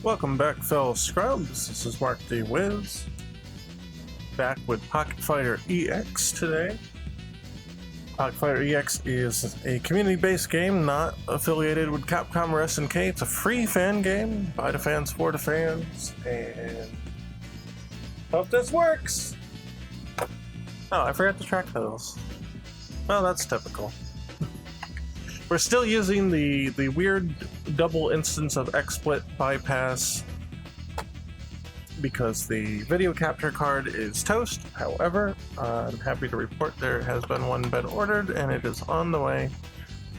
Welcome back, fellow Scrubs. This is Mark the Wiz, back with Pocket Fighter EX today. Pocket Fighter EX is a community-based game not affiliated with Capcom or SNK. It's a free fan game, by the fans, for the fans, and hope this works! Oh, I forgot to track those. Well, that's typical. We're still using the weird double instance of XSplit bypass because the video capture card is toast. However, I'm happy to report there has been one been ordered and it is on the way,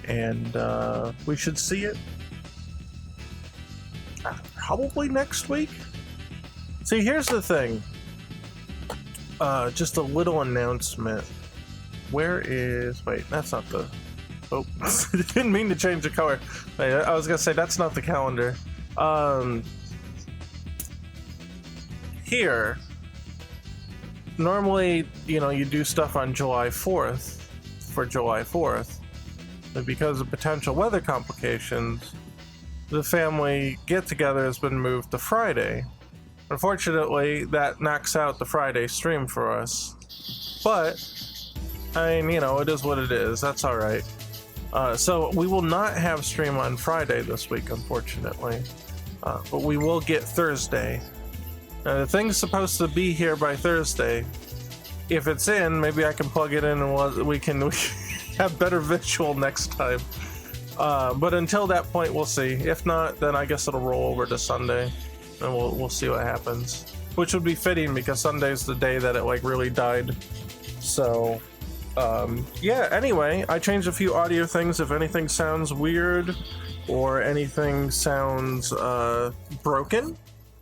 and we should see it probably next week. See, here's the thing. Just a little announcement. Wait, that's not the... Oh, didn't mean to change the color. I was gonna say that's not the calendar. Here, normally, you do stuff on July 4th for July 4th, but because of potential weather complications, the family get-together has been moved to Friday. Unfortunately, that knocks out the Friday stream for us. But, I mean, it is what it is. That's alright. So we will not have stream on Friday this week, unfortunately, but we will get Thursday. The thing's supposed to be here by Thursday. If it's in, maybe I can plug it in and we can have better visual next time. But until that point, we'll see. If not, then I guess it'll roll over to Sunday, and we'll see what happens. Which would be fitting because Sunday's the day that it really died. So. Yeah, anyway, I changed a few audio things. If anything sounds weird or anything sounds broken,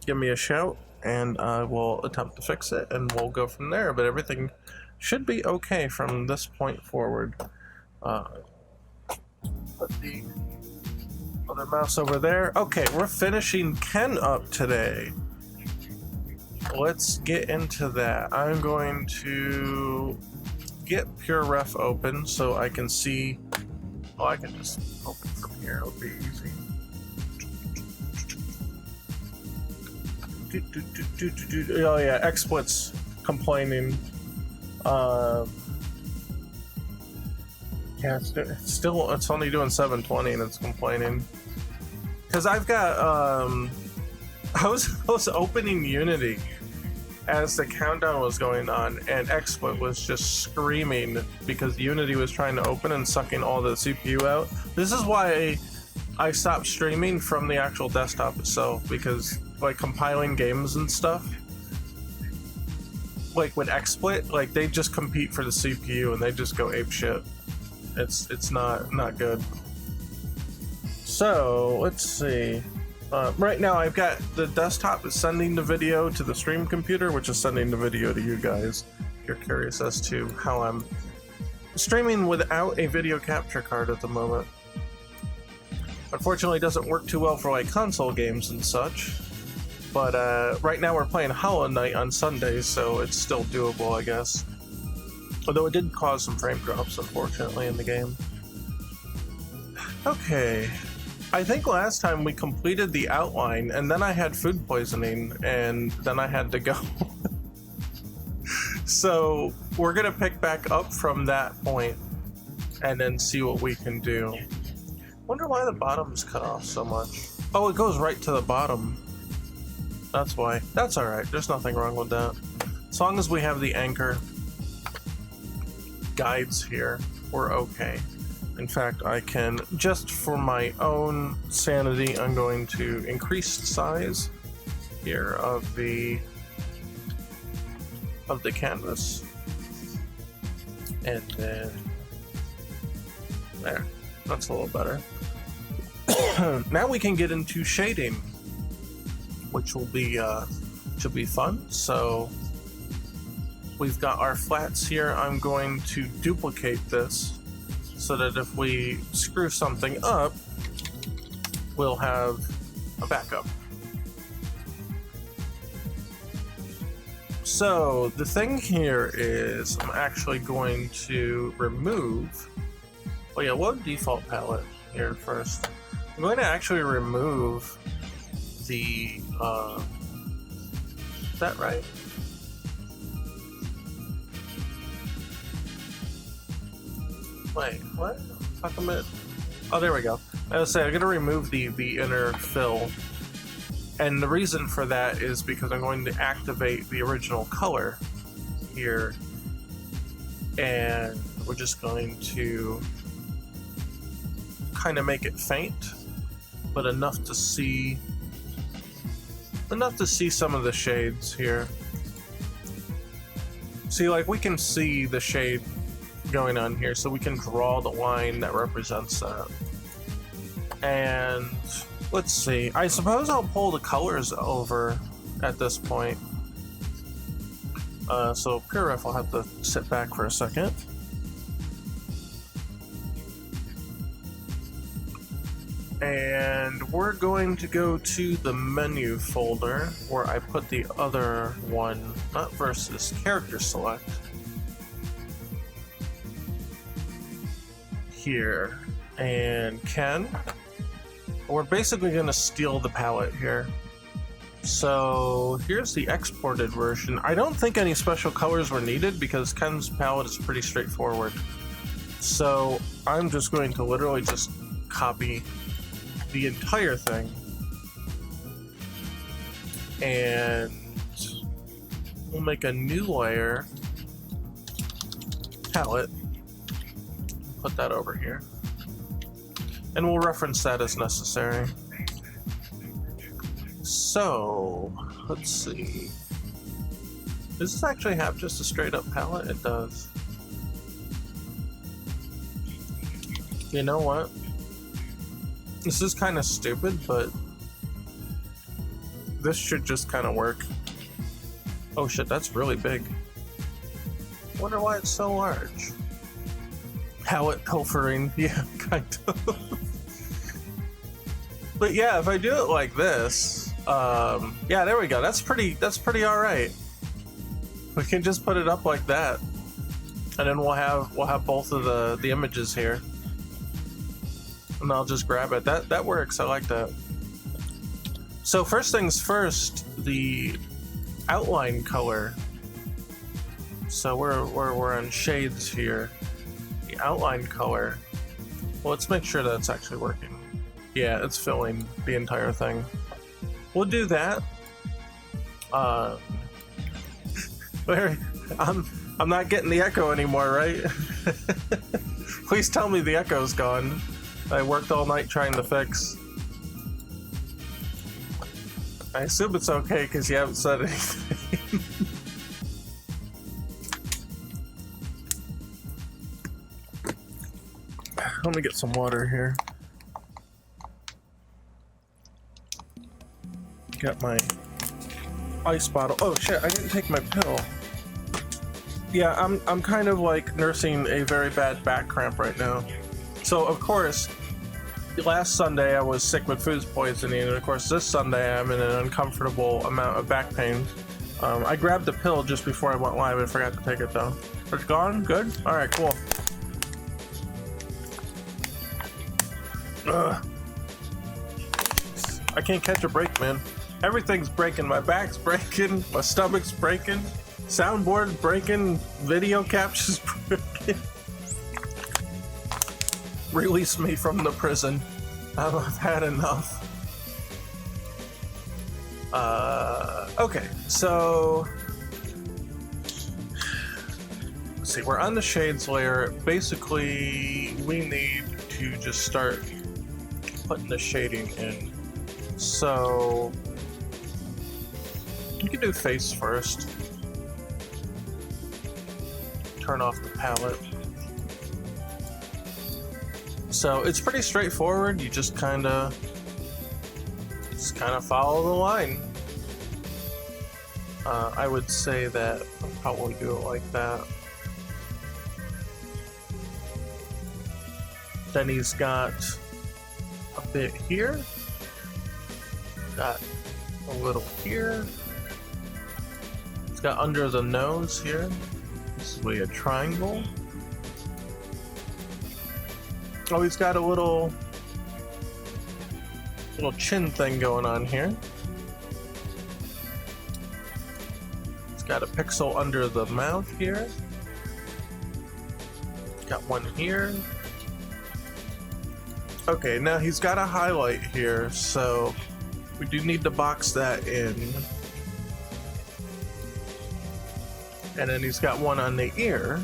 give me a shout and I will attempt to fix it and we'll go from there. But everything should be okay from this point forward. Put the other mouse over there. Okay, we're finishing Ken up today. Let's get into that. I'm going to get Pure Ref open so I can see. Oh, I can just open from here. It'll be easy. Oh yeah, XSplit's complaining. Yeah, it's only doing 720 and it's complaining. Cause I've got I was opening Unity as the countdown was going on, and XSplit was just screaming because Unity was trying to open and sucking all the CPU out. This is why I stopped streaming from the actual desktop itself, because compiling games and stuff, with XSplit, they just compete for the CPU and they just go apeshit. It's not good. So let's see. Right now I've got the desktop is sending the video to the stream computer, which is sending the video to you guys. If you're curious as to how I'm streaming without a video capture card at the moment. Unfortunately, it doesn't work too well for console games and such. But right now we're playing Hollow Knight on Sundays, so it's still doable, I guess. Although it did cause some frame drops, unfortunately, in the game. Okay. I think last time we completed the outline and then I had food poisoning and then I had to go. So we're gonna pick back up from that point and then see what we can do. Wonder why the bottom's cut off so much. Oh, it goes right to the bottom. That's why. That's alright, there's nothing wrong with that. As long as we have the anchor guides here, we're okay. In fact, I can, just for my own sanity, I'm going to increase the size here of the canvas. And then there, that's a little better. Now we can get into shading, which will be should be fun. So we've got our flats here. I'm going to duplicate this, so that if we screw something up, we'll have a backup. So the thing here is I'm actually going to remove, load default palette here first. I'm going to actually remove the, is that right? Wait, what? How come it? Oh, there we go. I was saying, I'm gonna remove the inner fill. And the reason for that is because I'm going to activate the original color here. And we're just going to kind of make it faint, but enough to see some of the shades here. See, like, we can see the shade going on here, so we can draw the line that represents that. And let's see, I suppose I'll pull the colors over at this point. So Purif will have to sit back for a second. And we're going to go to the menu folder where I put the other one, not versus, character select. Here. And Ken. We're basically going to steal the palette here. So here's the exported version. I don't think any special colors were needed because Ken's palette is pretty straightforward. So I'm just going to literally just copy the entire thing. And we'll make a new layer, palette, put that over here. And we'll reference that as necessary. So, let's see. Does this actually have just a straight up palette? It does. You know what? This is kind of stupid, but this should just kind of work. Oh shit, that's really big. Wonder why it's so large. Palette pilfering, yeah, kind of. But yeah, if I do it like this, yeah, there we go. That's pretty all right. We can just put it up like that, and then we'll have both of the images here, and I'll just grab it. That works. I like that. So first things first, the outline color. So we're on shades here. The outline color. Well, let's make sure that's actually working. Yeah, it's filling the entire thing. We'll do that. I'm not getting the echo anymore, right? Please tell me the echo's gone. I worked all night trying to fix. I assume it's okay because you haven't said anything. Let me get some water here. Got my ice bottle. Oh shit, I didn't take my pill. Yeah, I'm kind of like nursing a very bad back cramp right now. So of course, last Sunday I was sick with food poisoning, and of course this Sunday I'm in an uncomfortable amount of back pain. I grabbed the pill just before I went live. I forgot to take it though. It's gone? Good? Alright, cool. Ugh. I can't catch a break, man. Everything's breaking. My back's breaking, my stomach's breaking, soundboard's breaking, video capture's breaking. Release me from the prison. I've had enough. Okay, so let's see, we're on the shades layer. Basically, we need to just start putting the shading in. So you can do face first. Turn off the palette. So it's pretty straightforward. You just kind of follow the line. I would say that I'll probably do it like that. Then he's got a bit here. Got a little here. It's got under the nose here. This is really a triangle. Oh, he's got a little chin thing going on here. Got a pixel under the mouth here. Got one here. Okay, now he's got a highlight here, so we do need to box that in. And then he's got one on the ear,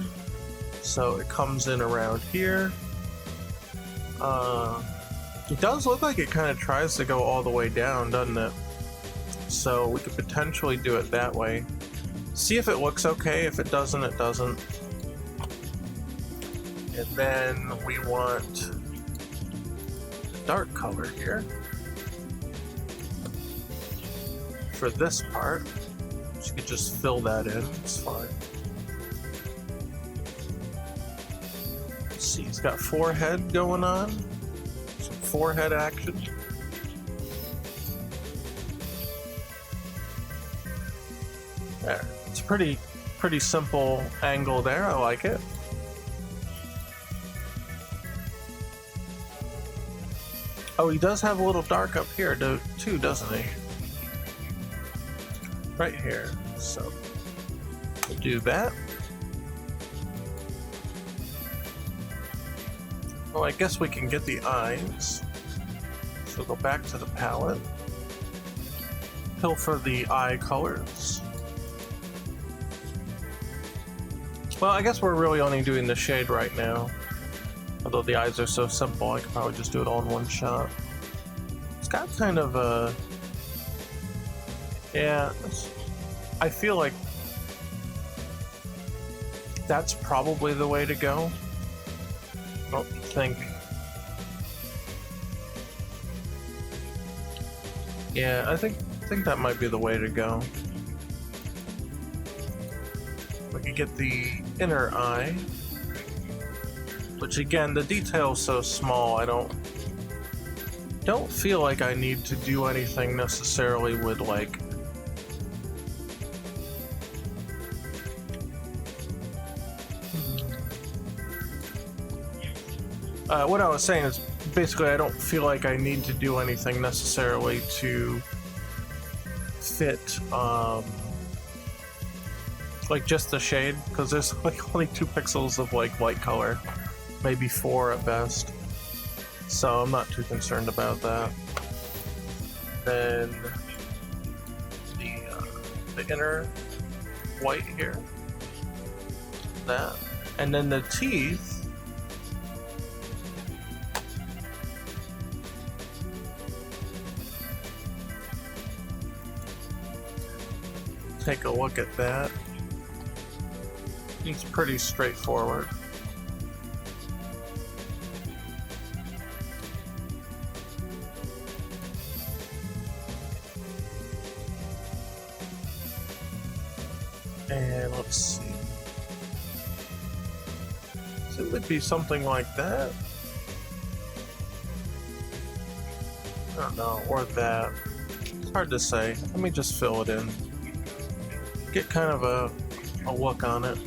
so it comes in around here. It does look like it kind of tries to go all the way down, doesn't it? So we could potentially do it that way. See if it looks okay. If it doesn't, it doesn't. And then we want the dark color here for this part. So you could just fill that in. It's fine. Let's see, he's got forehead going on. Some forehead action. There. It's pretty simple angle there. I like it. Oh, he does have a little dark up here too, doesn't he? Right here. So we'll do that. Well, I guess we can get the eyes. So go back to the palette. Pilfer the eye colors. Well, I guess we're really only doing the shade right now. Although the eyes are so simple, I could probably just do it all in one shot. It's got kind of a... Yeah, I feel like that's probably the way to go. I don't think... Yeah, I think that might be the way to go. We can get the inner eye, which again, the detail's so small, I don't feel like I need to do anything necessarily with like what I was saying is basically I don't feel like I need to do anything necessarily to fit like just the shade, because there's like only 2 pixels of like light color, maybe 4 at best, so I'm not too concerned about that. Then the inner white here, that, and then the teeth. Take a look at that. It's pretty straightforward. And let's see. So it would be something like that. I don't know, or that. It's hard to say. Let me just fill it in. Get kind of a look on it.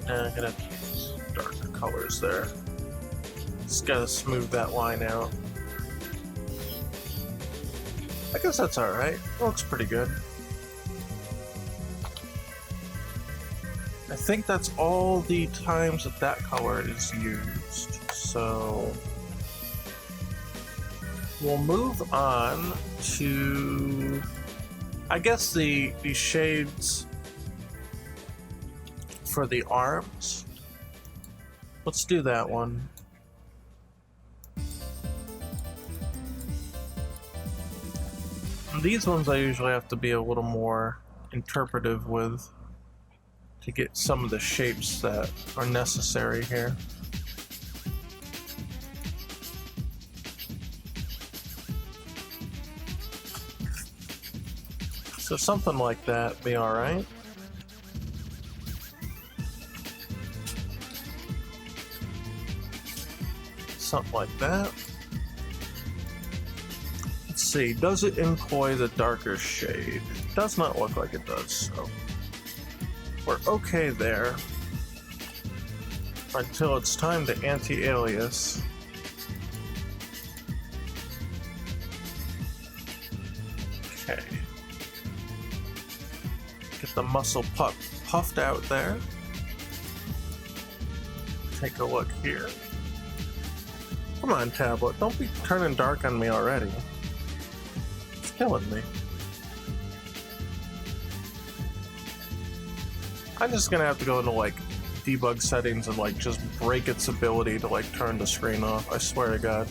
And I'm gonna use dark colors there. Just gotta smooth that line out. I guess that's alright. Looks pretty good. I think that's all the times that color is used. So we'll move on to, I guess, the shades for the arms. Let's do that one. These ones I usually have to be a little more interpretive with to get some of the shapes that are necessary here. So something like that be alright. Something like that. Let's see, does it employ the darker shade? It does not look like it does, so we're okay there until it's time to anti-alias. Okay. Get the muscle puffed out there. Take a look here. Come on, tablet. Don't be turning dark on me already. It's killing me. I'm just gonna have to go into like debug settings and like just break its ability to like turn the screen off. I swear to God.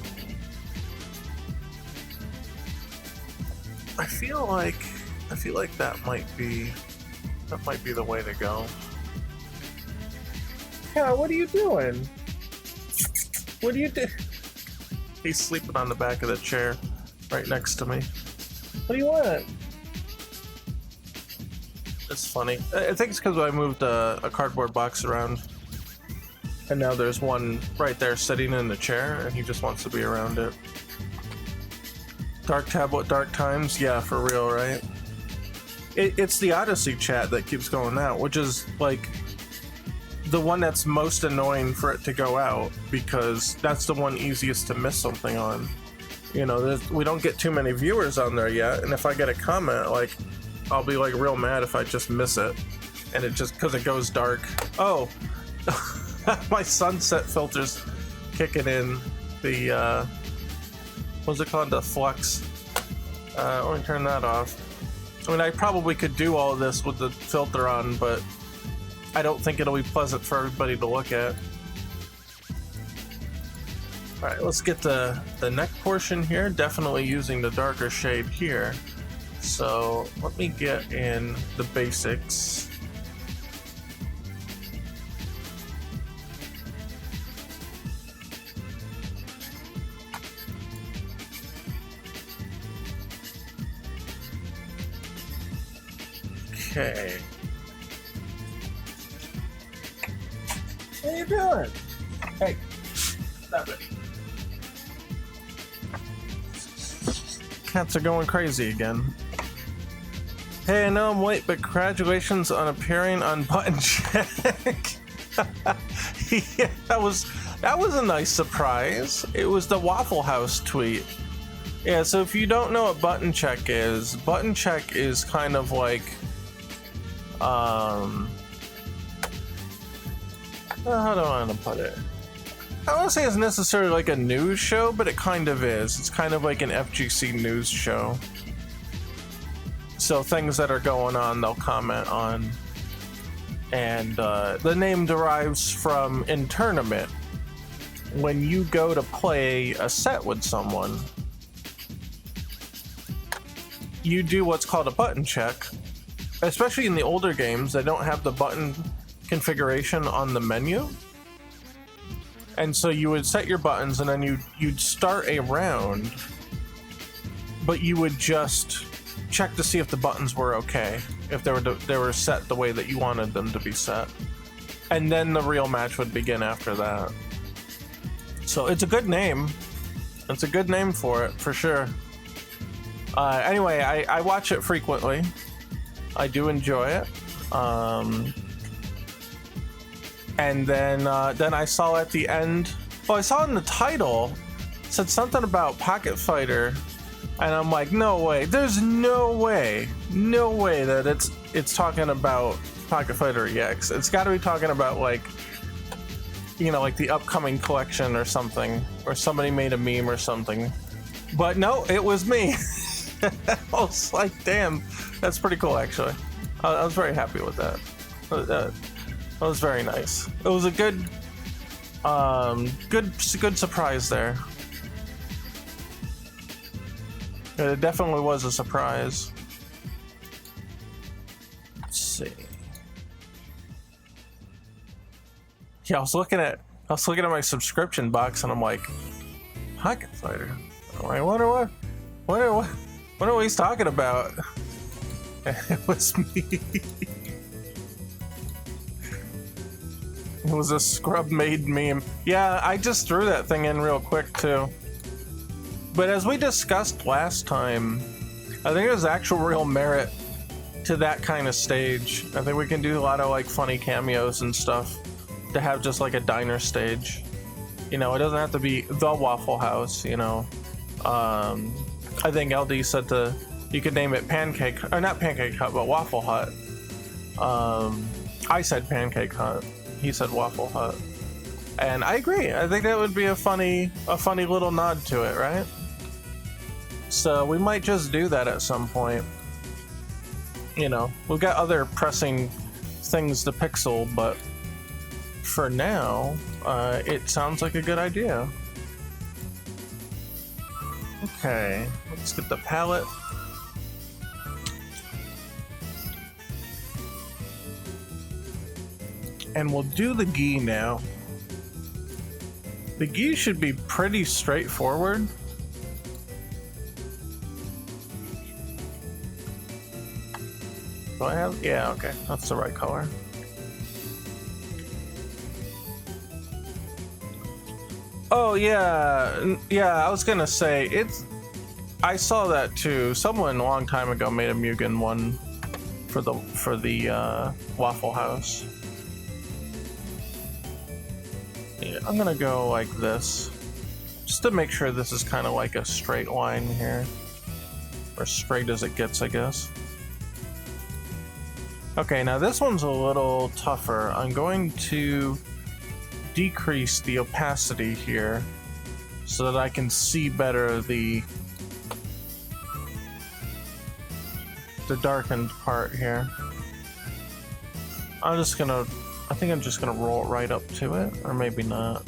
I feel like that might be the way to go. Yeah, what are you doing? What are you doing? He's sleeping on the back of the chair right next to me. What do you want? It's funny. I think it's because I moved a cardboard box around, and now there's one right there sitting in the chair, and he just wants to be around it. Dark tablet, dark times. Yeah, for real, right? It's the Odyssey chat that keeps going out, which is like the one that's most annoying for it to go out, because that's the one easiest to miss something on. You know, we don't get too many viewers on there yet, and if I get a comment, like, I'll be like real mad if I just miss it, and it just because it goes dark. Oh, my sunset filter's kicking in. The what's it called? The flux. Let me turn that off. I mean, I probably could do all of this with the filter on, but I don't think it'll be pleasant for everybody to look at. Alright, let's get the neck portion here. Definitely using the darker shade here. So let me get in the basics. Okay. What are you doing? Hey, stop it. Cats are going crazy again. Hey, I know I'm late, but congratulations on appearing on Button Check. Yeah, that was a nice surprise. It was the Waffle House tweet. Yeah, so if you don't know what Button Check is kind of like how do I want to put it? I won't say it's necessarily like a news show, but it kind of is. It's kind of like an FGC news show. So things that are going on, they'll comment on. And the name derives from in tournament. When you go to play a set with someone, you do what's called a button check. Especially in the older games, they don't have the button configuration on the menu. And so you would set your buttons and then you'd start a round, but you would just check to see if the buttons were okay, if they were set the way that you wanted them to be set. And then the real match would begin after that. So it's a good name. It's a good name for it, for sure. Anyway, I watch it frequently. I do enjoy it. And then I saw at the end, well, I saw in the title, it said something about Pocket Fighter, and I'm like, no way, there's no way that it's talking about Pocket Fighter EX. It's got to be talking about like, you know, like the upcoming collection or something, or somebody made a meme or something. But no, it was me. I was like, damn, that's pretty cool, actually. I was very happy with that. That was very nice. It was a good surprise there. It definitely was a surprise. Let's see. Yeah, I was looking at my subscription box and I'm like, Pocket Fighter. I'm like, what are we talking about? It was me. It was a scrub made meme. Yeah, I just threw that thing in real quick too. But as we discussed last time, I think there's actual real merit to that kind of stage. I think we can do a lot of like funny cameos and stuff to have just like a diner stage. You know, it doesn't have to be the Waffle House, you know. I think LD said you could name it Pancake, or not Pancake Hut, but Waffle Hut. I said Pancake Hut. He said Waffle Hut. And I agree. I think that would be a funny little nod to it, right? So we might just do that at some point. You know, we've got other pressing things to pixel, but for now, it sounds like a good idea. Okay, let's get the palette. And we'll do the gi now. The gi should be pretty straightforward. Do I have? Yeah, okay, that's the right color. Oh yeah, I was gonna say I saw that too. Someone a long time ago made a Mugen one for the Waffle House. Yeah, I'm gonna go like this, just to make sure this is kind of like a straight line here, or straight as it gets, I guess. Okay, now this one's a little tougher. I'm going to decrease the opacity here so that I can see better the darkened part here. I think I'm just gonna roll it right up to it, or maybe not.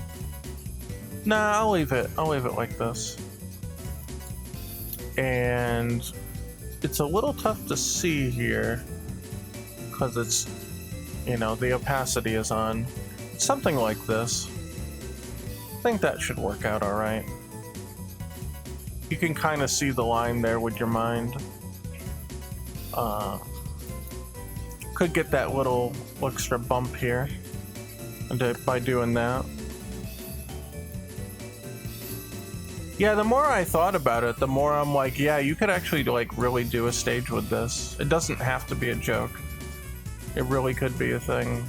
Nah, I'll leave it like this. And it's a little tough to see here because it's, you know, the opacity is on. Something like this. I think that should work out all right. You can kind of see the line there with your mind. Could get that little extra bump here by doing that. Yeah, the more I thought about it, the more I'm like, yeah, you could actually like really do a stage with this. It doesn't have to be a joke. It really could be a thing.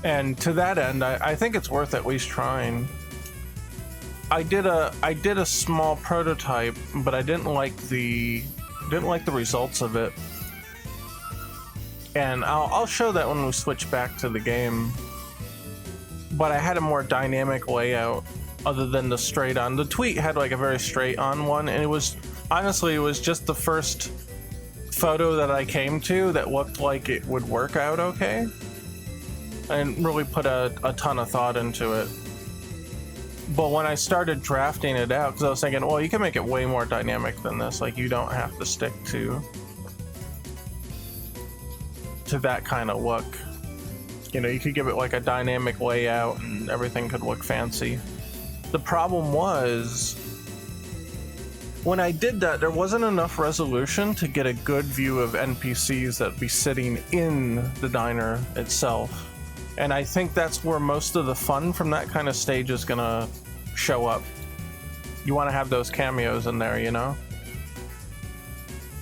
And to that end, I think it's worth at least trying. I did a small prototype, but I didn't like the results of it. And I'll show that when we switch back to the game. But I had a more dynamic layout other than the straight on. The tweet had like a very straight on one, and it was just the first photo that I came to that looked like it would work out okay. I didn't really put a ton of thought into it. But when I started drafting it out, because I was thinking, well, you can make it way more dynamic than this. Like, you don't have to stick to that kind of look. You know, you could give it like a dynamic layout and everything could look fancy. The problem was, when I did that, there wasn't enough resolution to get a good view of NPCs that'd be sitting in the diner itself. And I think that's where most of the fun from that kind of stage is gonna show up. You want to have those cameos in there, you know?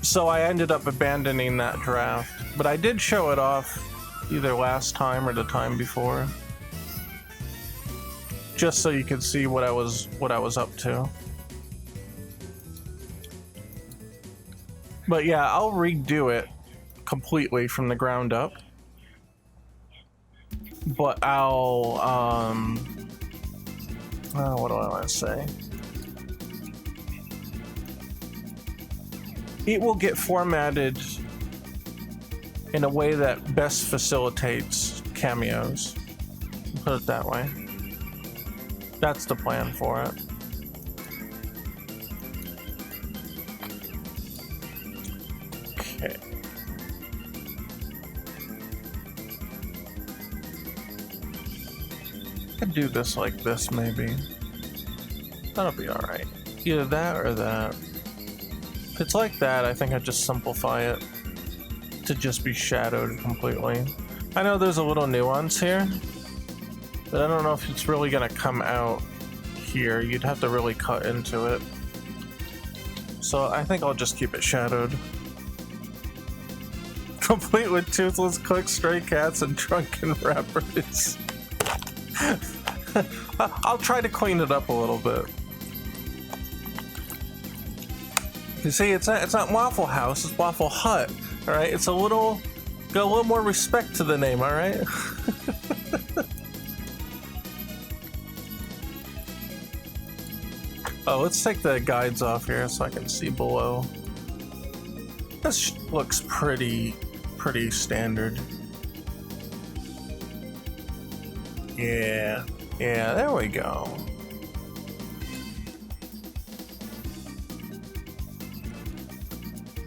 So I ended up abandoning that draft, but I did show it off either last time or the time before, just so you could see what I was up to. But yeah, I'll redo it completely from the ground up. But I'll, what do I want to say? It will get formatted in a way that best facilitates cameos. Put it that way. That's the plan for it. Okay. Could do this like this, maybe. That'll be alright. Either that or that. If it's like that, I think I'd just simplify it to just be shadowed completely. I know there's a little nuance here, but I don't know if it's really gonna come out here. You'd have to really cut into it. So I think I'll just keep it shadowed. Complete with toothless cooks, stray cats, and drunken rappers. I'll try to clean it up a little bit. You see, it's not Waffle House, it's Waffle Hut. All right, it's got a little more respect to the name. All right. Oh, let's take the guides off here so I can see below. This looks pretty standard. Yeah, there we go.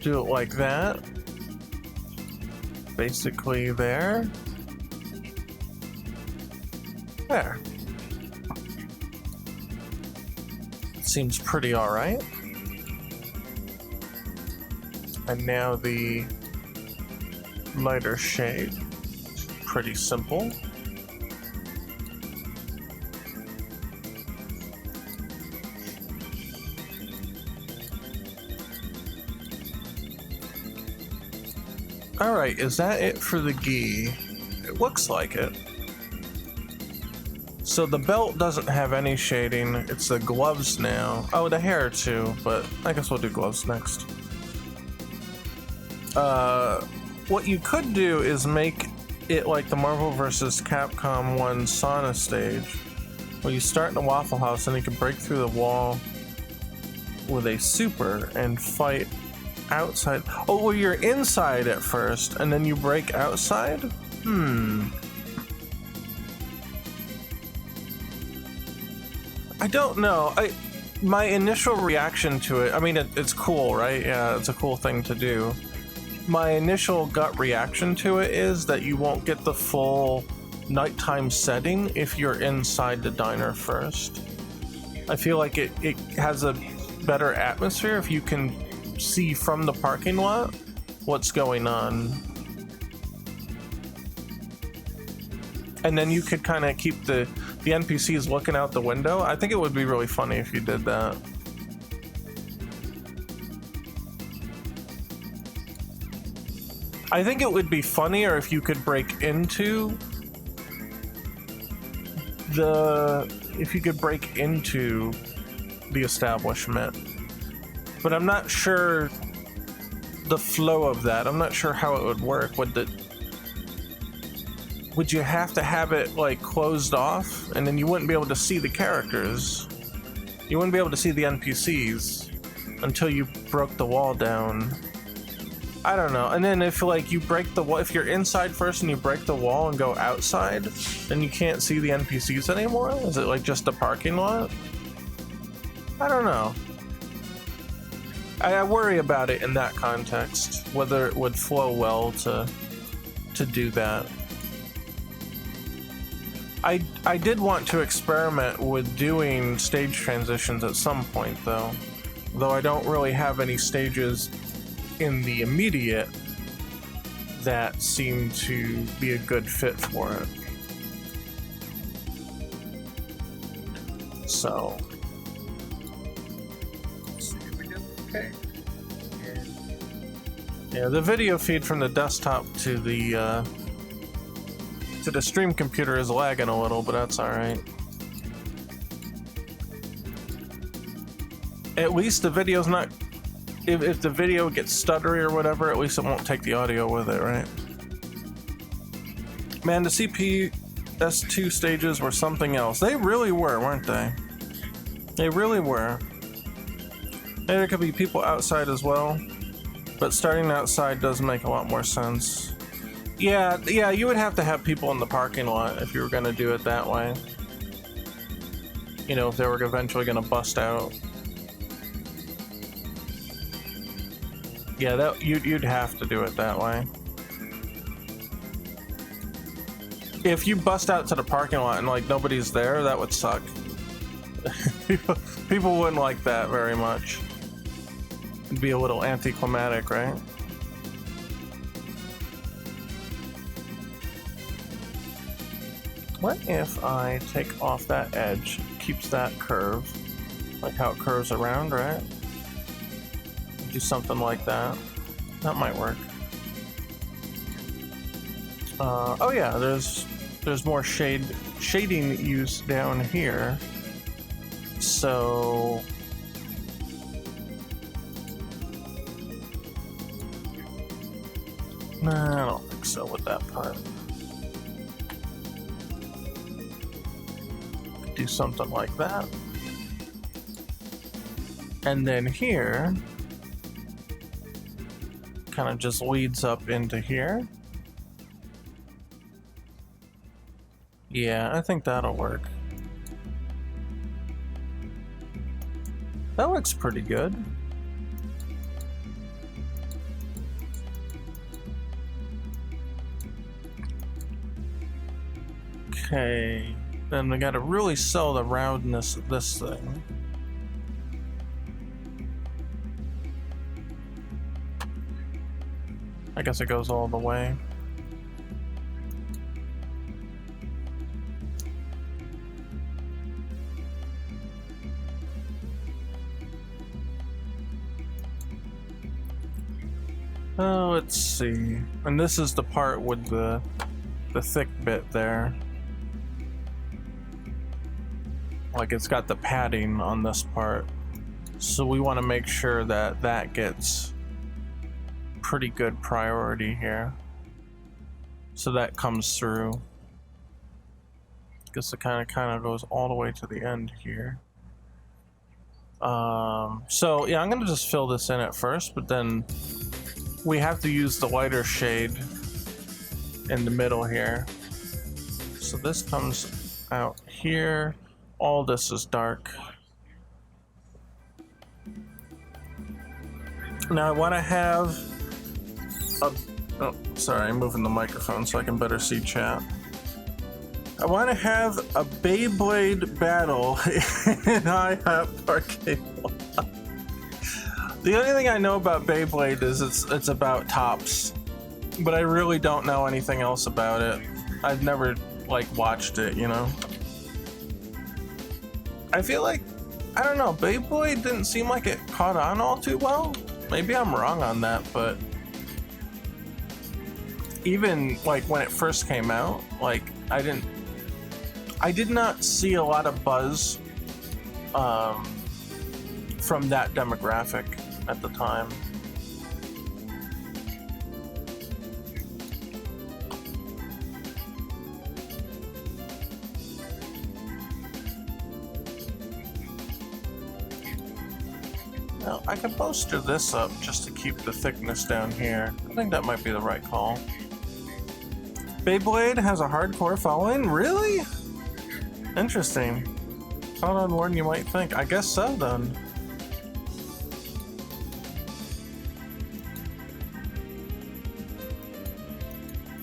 Do it like that. Basically there. There. Seems pretty alright. And now the lighter shade. Pretty simple. Alright, is that it for the gi? It looks like it. So the belt doesn't have any shading, it's the gloves now. Oh, the hair too, but I guess we'll do gloves next. What you could do is make it like the Marvel vs. Capcom 1 sauna stage, where you start in a Waffle House and you can break through the wall with a super and fight outside. Oh, well, you're inside at first and then you break outside? I don't know. My initial reaction to it, I mean, it's cool, right? Yeah, it's a cool thing to do. My initial gut reaction to it is that you won't get the full nighttime setting if you're inside the diner first. I feel like it has a better atmosphere if you can see from the parking lot what's going on. And then you could kind of keep the NPCs looking out the window. I think it would be really funny if you did that. I think it would be funnier if you could break into the establishment. But I'm not sure the flow of that. I'm not sure how it would work. Would you have to have it like closed off and then you wouldn't be able to see the characters? You wouldn't be able to see the NPCs until you broke the wall down. I don't know. And then if like you break the wall, if you're inside first and you break the wall and go outside, then you can't see the NPCs anymore? Is it like just a parking lot? I don't know. I worry about it in that context, whether it would flow well to do that. I did want to experiment with doing stage transitions at some point though I don't really have any stages in the immediate that seem to be a good fit for it. So let's see if we do okay. Yeah, the video feed from the desktop to the stream computer is lagging a little, but that's alright. At least the video's not... If the video gets stuttery or whatever, at least it won't take the audio with it, right? Man, the CPS2 stages were something else. They really were, weren't they? They really were. Maybe there could be people outside as well, but starting outside does make a lot more sense. Yeah, you would have to have people in the parking lot if you were going to do it that way. You know, if they were eventually going to bust out. Yeah, you'd have to do it that way. If you bust out to the parking lot and like nobody's there, that would suck. People wouldn't like that very much. It'd be a little anticlimactic, right? What if I take off that edge, keeps that curve, like how it curves around, right? Do something like that. That might work. Oh yeah, there's more shading use down here. So nah, I don't think so with that part. Do something like that. And then here kind of just leads up into here. Yeah, I think that'll work. That looks pretty good. Okay, then we gotta really sell the roundness of this thing. I guess it goes all the way. Oh, let's see. And this is the part with the thick bit there. Like it's got the padding on this part. So we want to make sure that that gets pretty good priority here. So that comes through. Guess it kind of goes all the way to the end here. So yeah, I'm gonna just fill this in at first, but then we have to use the lighter shade in the middle here. So this comes out here. All this is dark. Now I want to have a... Oh, sorry, I'm moving the microphone so I can better see chat. I want to have a Beyblade battle in IHOP arcade. The only thing I know about Beyblade is it's about tops, but I really don't know anything else about it. I've never like watched it, you know. I feel like, I don't know, Beyblade didn't seem like it caught on all too well. Maybe I'm wrong on that, but even like when it first came out, like I did not see a lot of buzz from that demographic at the time. Now, I can bolster this up just to keep the thickness down here. I think that might be the right call. Beyblade has a hardcore following? Really? Interesting. Not on more than you might think. I guess so, then.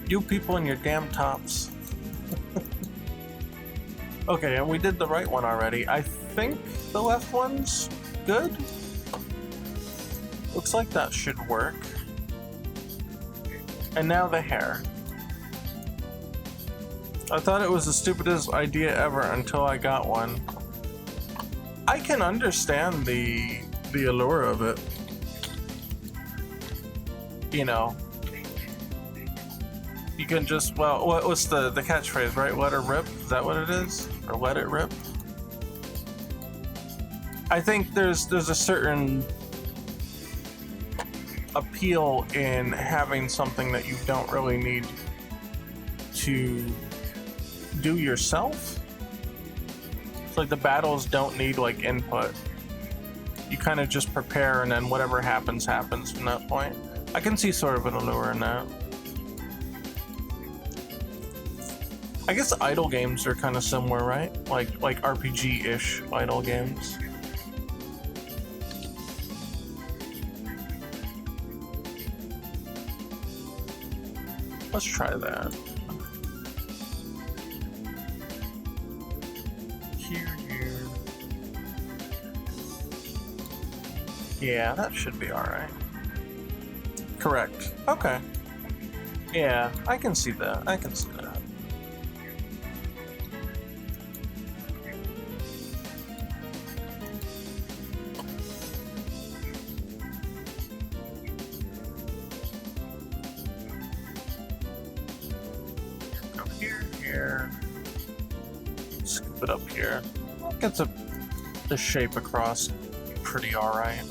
You people and your damn tops. Okay, and we did the right one already. I think the left one's good. Looks like that should work. And now the hair. I thought it was the stupidest idea ever until I got one. I can understand the allure of it. You know. You can just, well, what's the catchphrase, right? Let her rip? Is that what it is? Or let it rip? I think there's a certain appeal in having something that you don't really need to do yourself. It's like the battles don't need like input. You kind of just prepare and then whatever happens from that point. I can see sort of an allure in that. I guess idle games are kind of similar, right? Like RPG-ish idle games. Let's try that. Here. Yeah, that should be alright. Correct. Okay. Yeah, I can see that. I can see that. But up here, it gets the shape across pretty alright.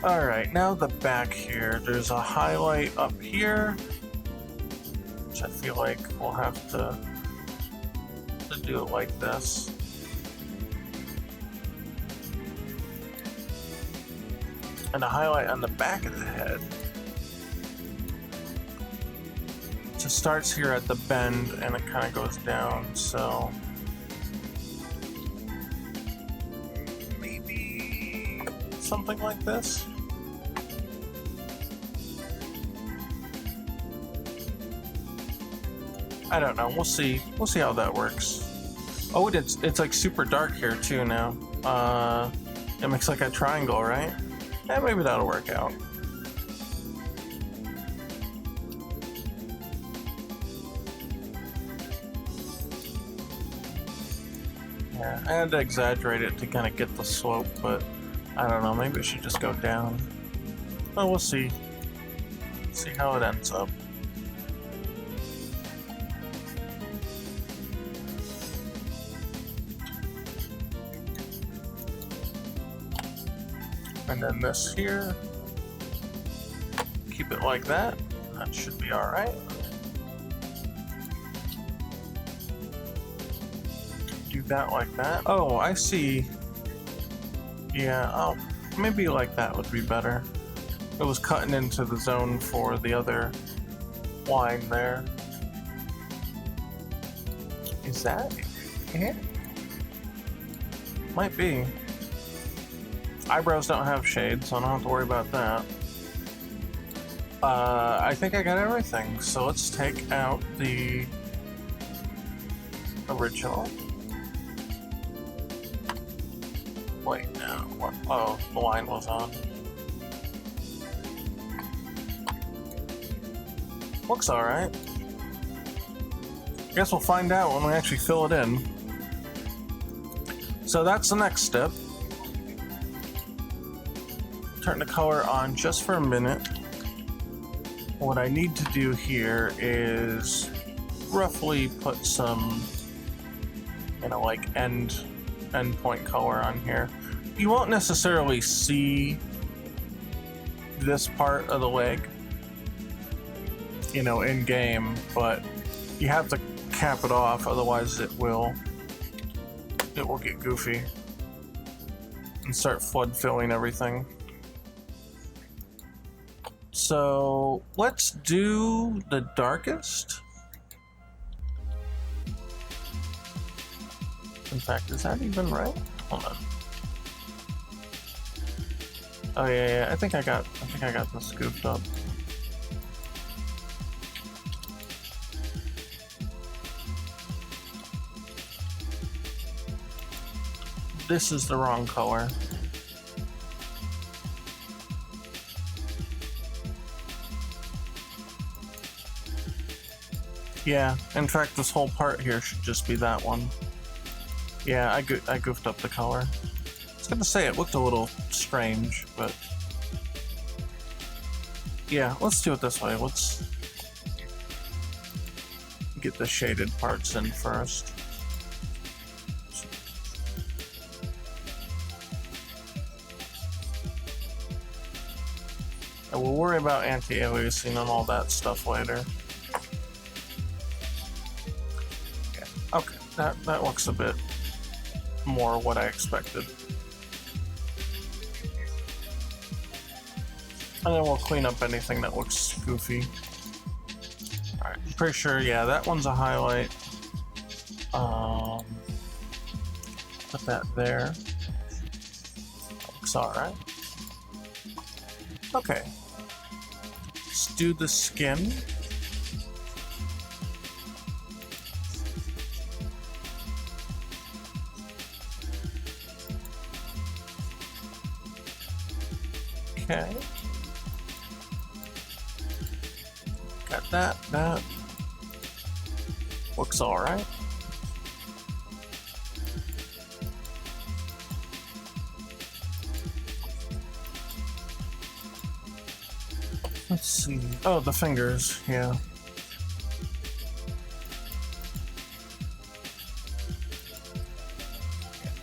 Alright, now the back here, there's a highlight up here, which I feel like we'll have to do it like this. And a highlight on the back of the head. It just starts here at the bend and it kind of goes down, so maybe something like this. I don't know. We'll see. We'll see how that works. Oh, it's like super dark here too now. It makes like a triangle, right? Yeah, maybe that'll work out. Yeah, I had to exaggerate it to kind of get the slope, but I don't know. Maybe it should just go down. Oh, we'll see. See how it ends up. And then this here, keep it like that. That should be all right. Do that like that. Oh, I see. Yeah, oh, maybe like that would be better. It was cutting into the zone for the other line there. Is that it? Might be. Eyebrows don't have shades, so I don't have to worry about that. I think I got everything, so let's take out the original. Wait, no, what? Oh, the line was on. Looks alright. Guess we'll find out when we actually fill it in. So that's the next step. Turn the color on just for a minute. What I need to do here is roughly put some, you know, like end point color on here. You won't necessarily see this part of the leg, you know, in game, but you have to cap it off, otherwise it will get goofy and start flood filling everything. So let's do the darkest. In fact, is that even right? Hold on. Oh yeah, I think I got this scooped up. This is the wrong color. Yeah, in fact, this whole part here should just be that one. Yeah, I goofed up the color. I was gonna say it looked a little strange, but yeah, let's do it this way. Let's get the shaded parts in first. And we'll worry about anti-aliasing and all that stuff later. Yeah, okay, that looks a bit more what I expected. And then we'll clean up anything that looks goofy. Alright, I'm pretty sure, yeah, that one's a highlight. Put that there. Looks alright. Okay. Let's do the skin. Okay. Got that. Looks alright. Let's see. Oh, the fingers, yeah.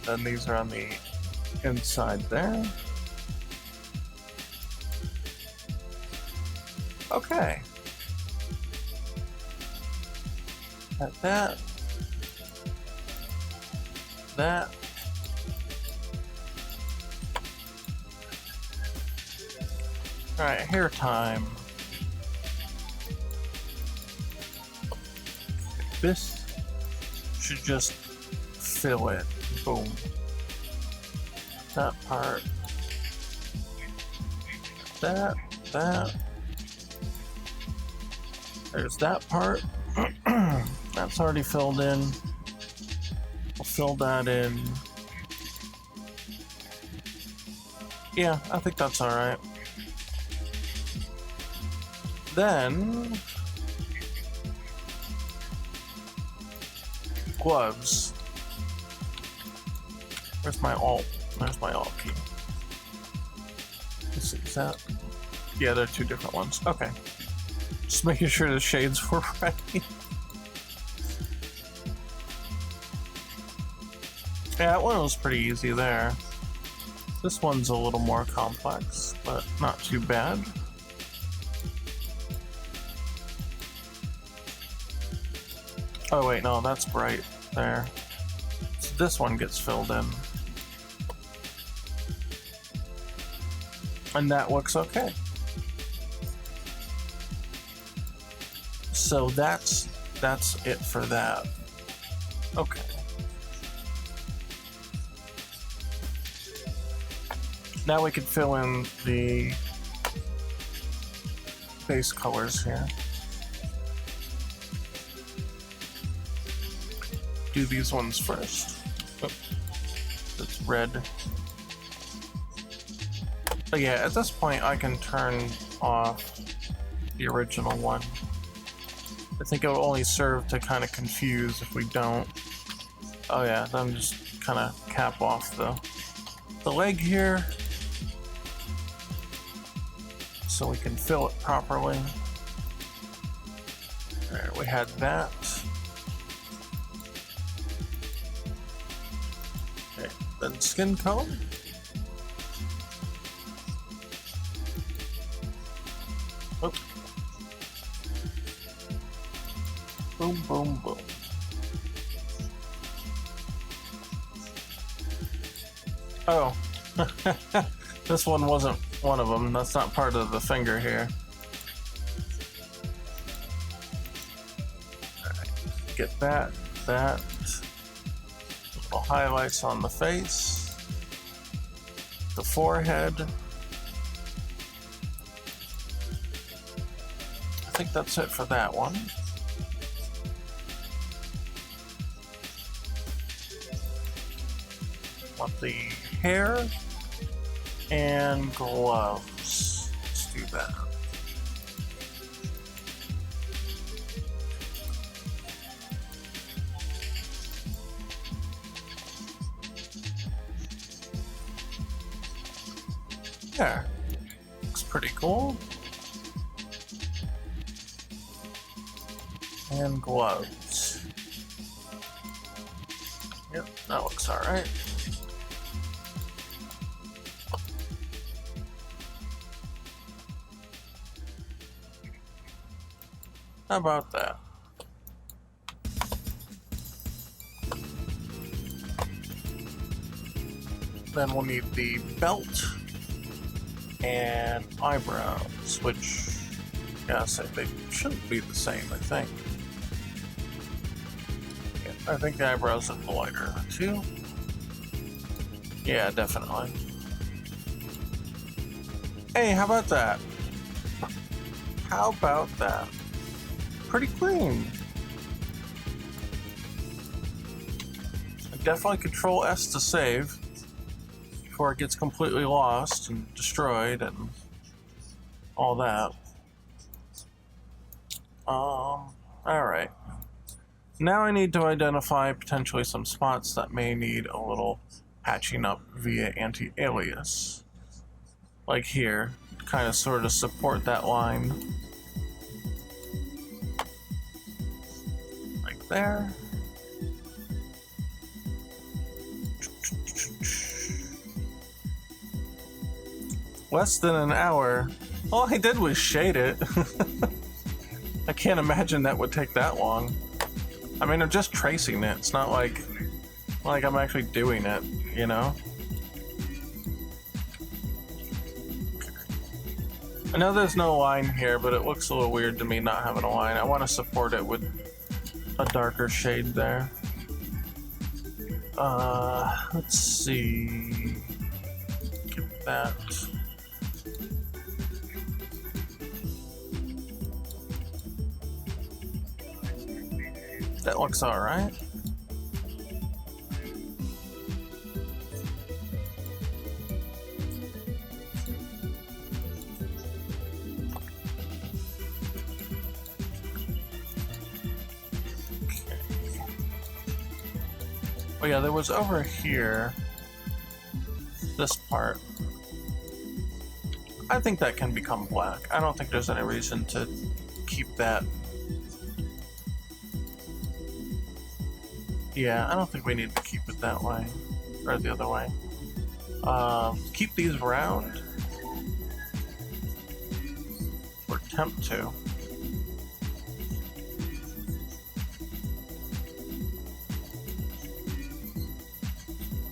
Then these are on the inside there. Okay. Got that. That. Alright, hair time. This should just fill it. Boom. That part. That. There's that part. That's already filled in. We'll fill that in. Yeah, I think that's alright. Then gloves. Where's my alt? There's my alt key. Let's see, is that? Yeah, they're two different ones. Okay. Just making sure the shades were ready. Yeah, that one was pretty easy there. This one's a little more complex, but not too bad. Oh wait, no, that's bright there. So this one gets filled in. And that looks okay. So that's it for that. Okay. Now we can fill in the base colors here. Do these ones first. Oh, it's red. But yeah, at this point I can turn off the original one. I think it will only serve to kind of confuse if we don't. Oh yeah, then just kind of cap off the leg here so we can fill it properly. Alright, we had that. Okay, then skin color. Oop. Boom, boom, boom. Oh, this one wasn't one of them. That's not part of the finger here. Alright, get that. Little highlights on the face, the forehead. I think that's it for that one. Want the hair and gloves. Let's do that. There. Looks pretty cool. And gloves. Yep, that looks alright. How about that? Then we'll need the belt and eyebrows, which, yes, they shouldn't be the same, I think. Yeah, I think the eyebrows are lighter too. Yeah, definitely. Hey, how about that? How about that? Pretty clean. Definitely Control S to save before it gets completely lost and destroyed and all that. Alright. Now I need to identify potentially some spots that may need a little patching up via anti-alias. Like here, kind of sort of support that line. Like there. Less than an hour. All I did was shade it. I can't imagine that would take that long. I mean, I'm just tracing it. It's not like I'm actually doing it, you know? I know there's no line here, but it looks a little weird to me not having a line. I want to support it with a darker shade there. Let's see. Give that. That looks alright. Oh yeah, there was over here, this part. I think that can become black. I don't think there's any reason to keep that. Yeah, I don't think we need to keep it that way, or the other way. Keep these round, or attempt to.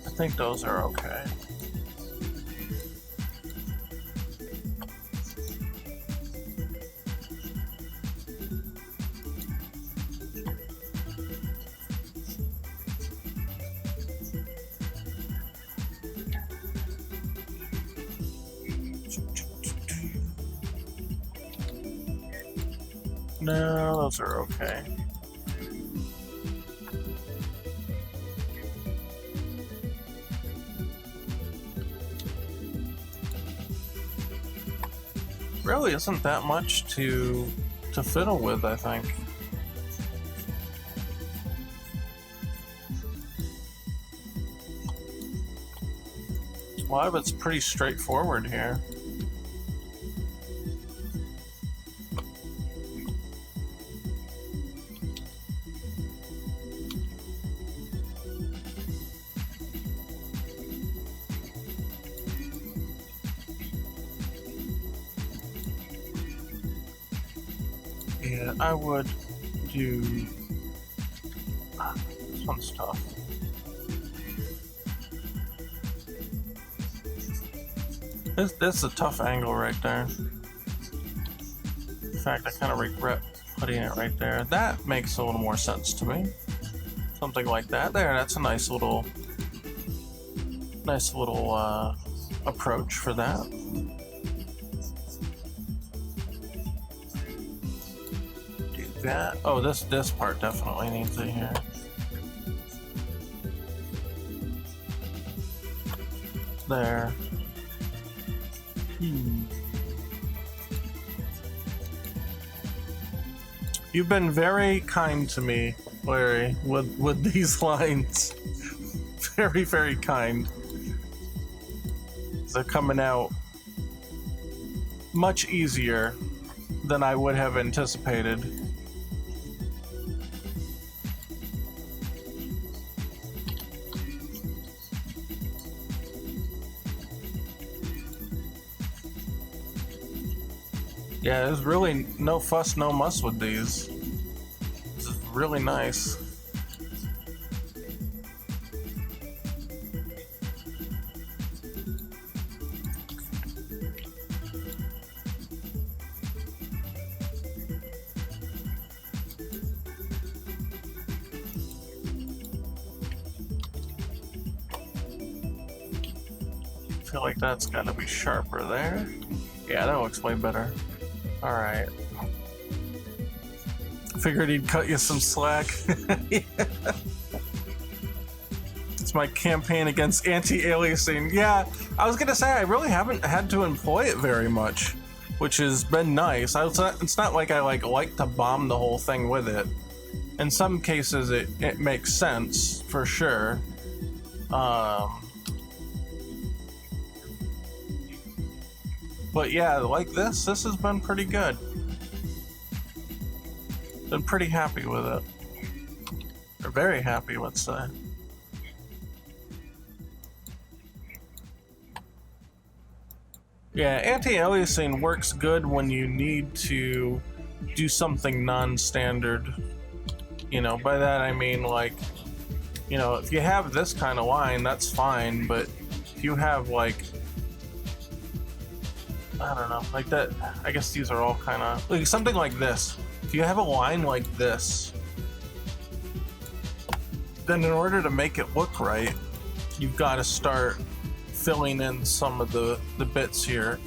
I think those are okay. No, those are okay. Really isn't that much to fiddle with, I think. A lot of it's pretty straightforward here. Yeah, I would do... This one's tough. This is a tough angle right there. In fact, I kind of regret putting it right there. That makes a little more sense to me. Something like that. There, that's a nice little approach for that. That. Oh, this part definitely needs it here. There. You've been very kind to me, Larry, with these lines. Very, very kind. They're coming out much easier than I would have anticipated. Yeah, there's really no fuss, no muss with these. This is really nice. I feel like that's gotta be sharper there. Yeah, that looks way better. Alright. Figured he'd cut you some slack. Yeah. It's my campaign against anti-aliasing. Yeah, I was gonna say, I really haven't had to employ it very much, which has been nice. It's not like I like to bomb the whole thing with it. In some cases, it makes sense, for sure. But yeah, like this has been pretty good. Been pretty happy with it. Or very happy, let's say. Yeah, anti-aliasing works good when you need to do something non-standard. You know, by that I mean, like, you know, if you have this kind of line, that's fine, but if you have, like, I don't know, like that, I guess these are all kind of, like, something like this. If you have a line like this, then in order to make it look right, you've got to start filling in some of the bits here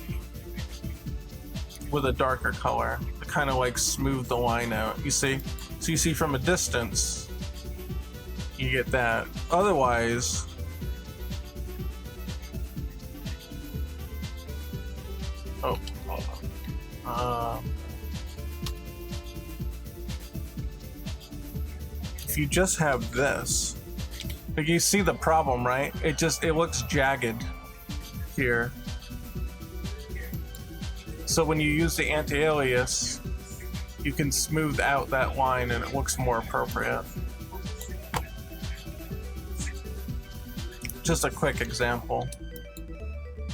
with a darker color to kind of like smooth the line out. You see? So you see from a distance, you get that. Otherwise, oh, hold on. If you just have this, like, you see the problem, right? It looks jagged here. So when you use the anti-alias, you can smooth out that line and it looks more appropriate. Just a quick example.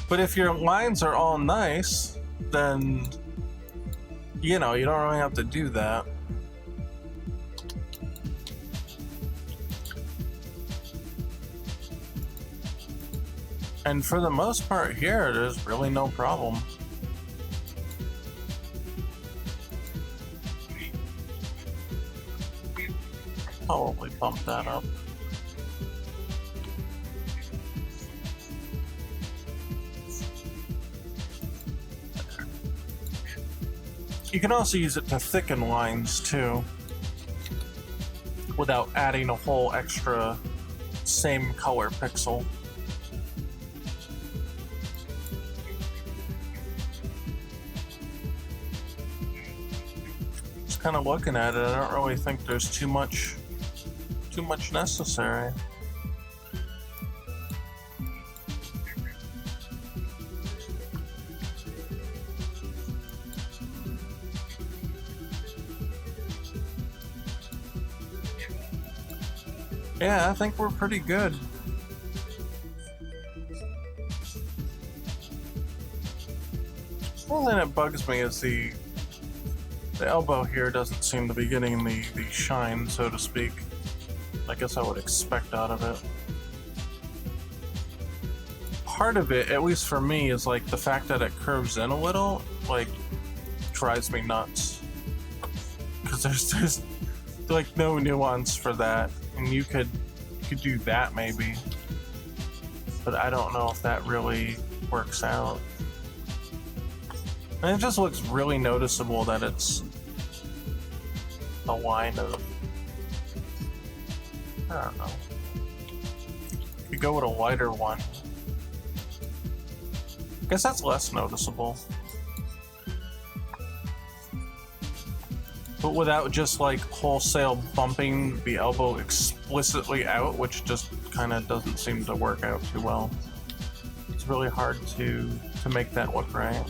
But if your lines are all nice, then, you know, you don't really have to do that. And for the most part here, there's really no problem. Probably bump that up. You can also use it to thicken lines too, without adding a whole extra same color pixel. Kind of looking at it, I don't really think there's too much necessary. Yeah, I think we're pretty good. One thing that bugs me is the elbow here doesn't seem to be getting the shine, so to speak. I guess I would expect out of it. Part of it, at least for me, is like the fact that it curves in a little, like, drives me nuts. Because there's like no nuance for that. And you could do that maybe. But I don't know if that really works out. And it just looks really noticeable that it's a line of, I don't know. If you go with a lighter one, I guess that's less noticeable. But without just like wholesale bumping the elbow explicitly out, which just kind of doesn't seem to work out too well. It's really hard to make that look right.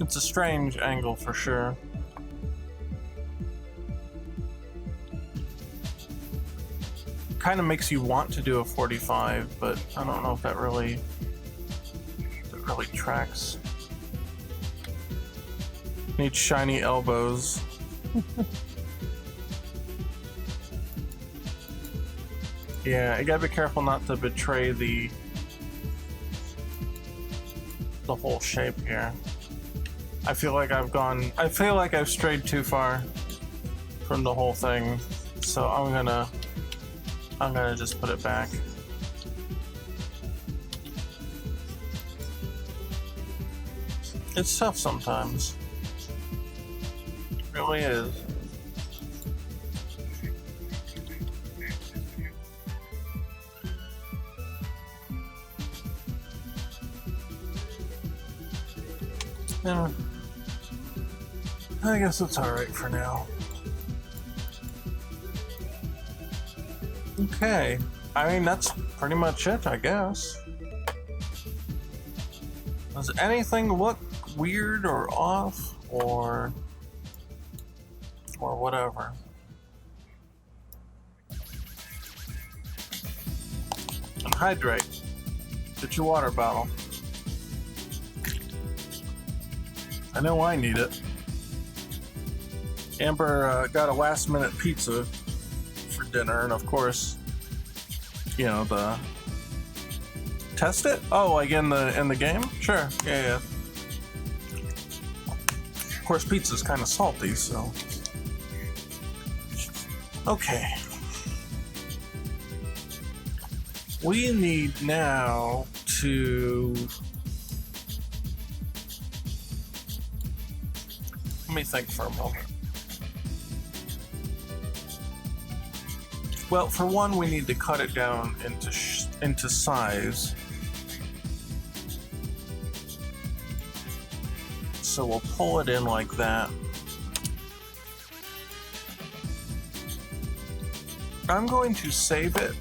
It's a strange angle for sure. Kind of makes you want to do a 45, but I don't know if that really tracks. Need shiny elbows. Yeah, you gotta be careful not to betray the whole shape here. I feel like I've strayed too far from the whole thing, so I'm gonna just put it back. It's tough sometimes. It really is. Yeah. I guess it's alright for now. Okay. I mean, that's pretty much it, I guess. Does anything look weird or off or whatever? hydrate. Get your water bottle. I know I need it. Amber got a last-minute pizza for dinner, and of course, you know, the test it. Oh, like in the game? Sure. Yeah. Of course, pizza's kind of salty, so. Okay. We need now to. Let me think for a moment. Well, for one, we need to cut it down into size. So we'll pull it in like that. I'm going to save it.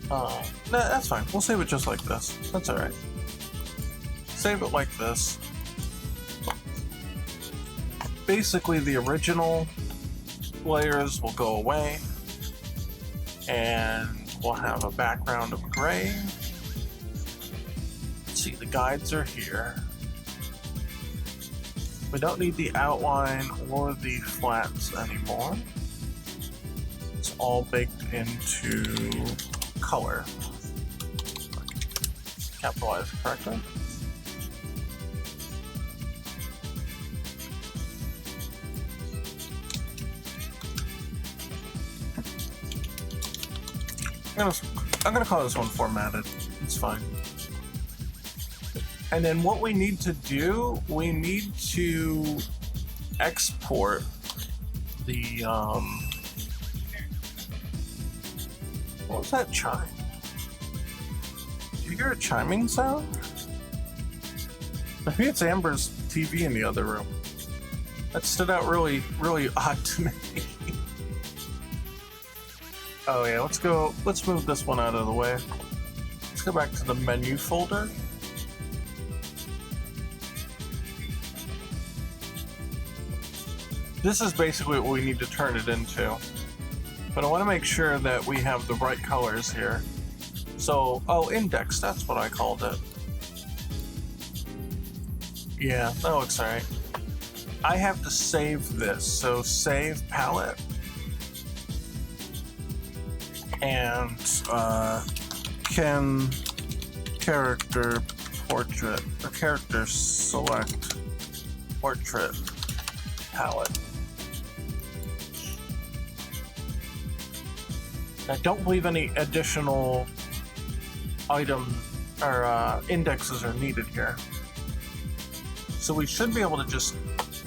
Nah, that's fine. We'll save it just like this. That's alright. Save it like this. Basically, the original layers will go away, and we'll have a background of gray. Let's see, the guides are here. We don't need the outline or the flats anymore. It's all baked into color. Capitalize correctly. I'm gonna call this one formatted. It's fine. And then what we need to do, we need to export the what was that chime? Did you hear a chiming sound? Maybe it's Amber's TV in the other room. That stood out really, really odd to me. Oh yeah, let's move this one out of the way. Let's go back to the menu folder. This is basically what we need to turn it into. But I want to make sure that we have the right colors here. So, oh, index, that's what I called it. Yeah, that looks alright. I have to save this, so save palette. And can character portrait or character select portrait palette. I don't believe any additional item or indexes are needed here. So we should be able to just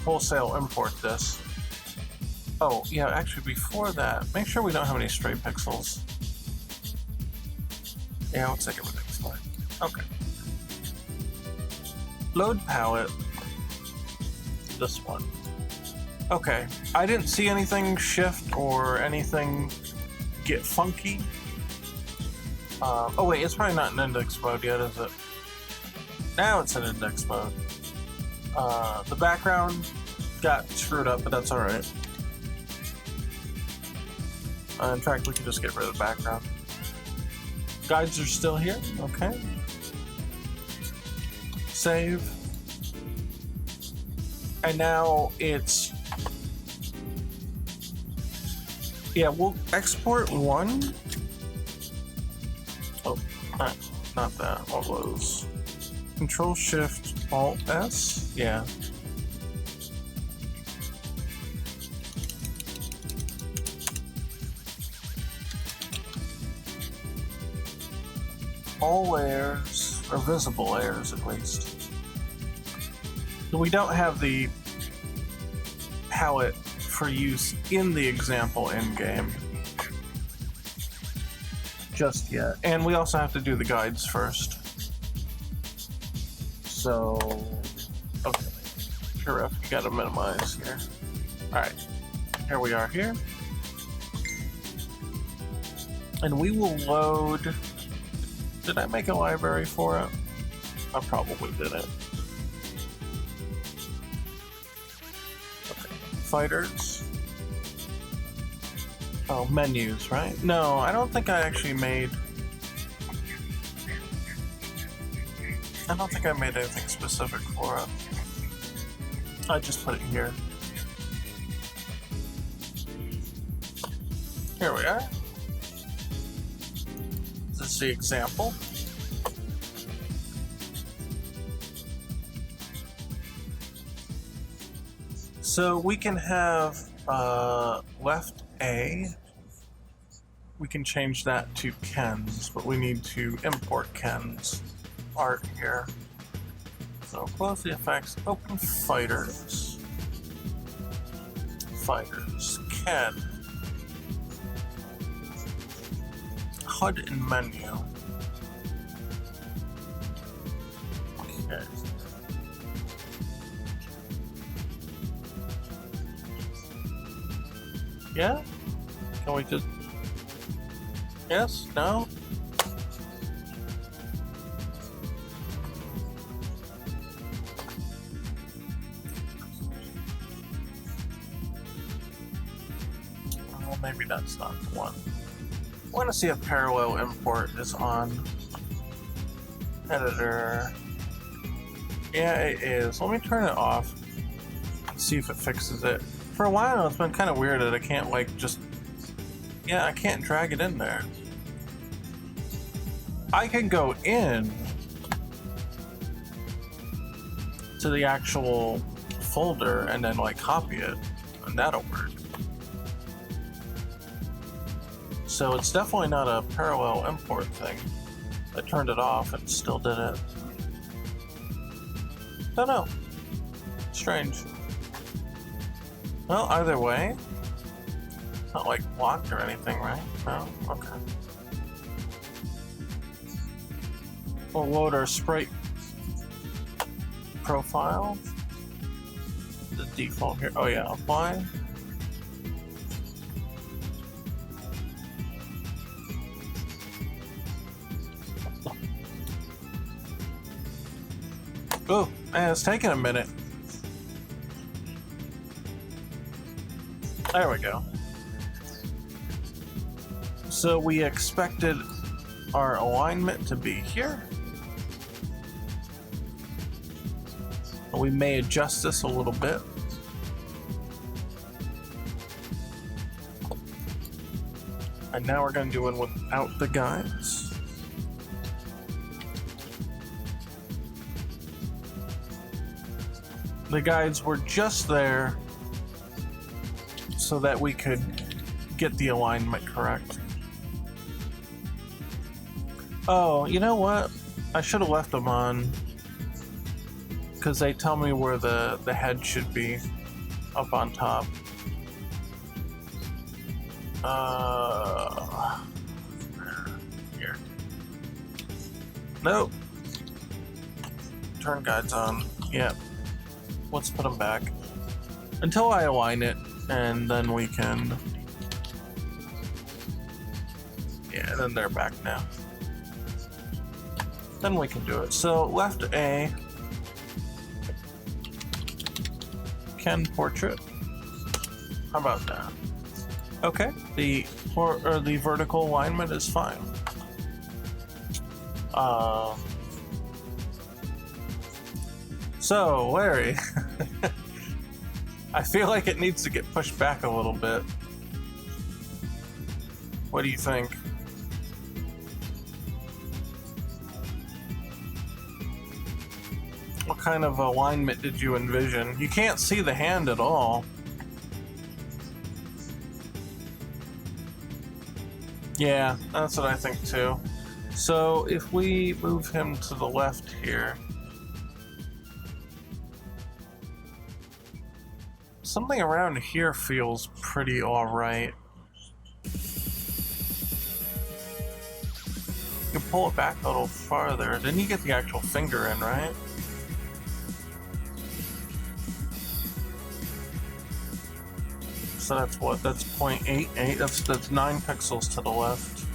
wholesale import this. Oh, yeah, actually before that, make sure we don't have any stray pixels. Yeah, looks like everything's fine. Okay. Load palette. This one. Okay, I didn't see anything shift or anything get funky. Oh wait, it's probably not in index mode yet, is it? Now it's in index mode. The background got screwed up, but that's alright. In fact, we can just get rid of the background. Guides are still here, okay. Save. And now it's... Yeah, we'll export one. Oh, not that. What was? Control Shift Alt S? Yeah. All layers, or visible layers at least. We don't have the palette for use in the example in-game just yet. And we also have to do the guides first. So, okay. Sure, you gotta minimize here. Alright, here we are here. And we will load... Did I make a library for it? I probably didn't. Okay. Fighters. Oh, menus, right? No, I don't think I actually made... I don't think I made anything specific for it. I just put it here. Here we are. This is the example. So we can have left A. We can change that to Ken's, but we need to import Ken's art here. So close the effects, open fighters. Fighters, Ken. HUD and menu. Okay. Yeah? Can we just... Yes? No? Well, maybe that's not the one. I want to see if parallel import is on. Editor. Yeah, it is. Let me turn it off and see if it fixes it. For a while, it's been kind of weird that I can't, like, just... Yeah, I can't drag it in there. I can go in to the actual folder and then, like, copy it, and that'll work. So it's definitely not a parallel import thing. I turned it off and still did it. Don't know. Strange. Well, either way, it's not like blocked or anything, right? No? Okay. We'll load our sprite profile. The default here. Oh yeah, apply. Oh, man, it's taking a minute. There we go. So we expected our alignment to be here. We may adjust this a little bit. And now we're going to do it without the guides. The guides were just there so that we could get the alignment correct. Oh, you know what? I should have left them on because they tell me where the head should be up on top. Here. Nope. Turn guides on. Yep. Let's put them back until I align it, and then we can. Yeah, then they're back now. Then we can do it. So left A, Ken portrait. How about that? Okay, the vertical alignment is fine. So, Larry, I feel like it needs to get pushed back a little bit. What do you think? What kind of alignment did you envision? You can't see the hand at all. Yeah, that's what I think too. So if we move him to the left here, something around here feels pretty alright. You can pull it back a little farther. Then you get the actual finger in, right? So that's what? That's 0.88. That's 9 pixels to the left.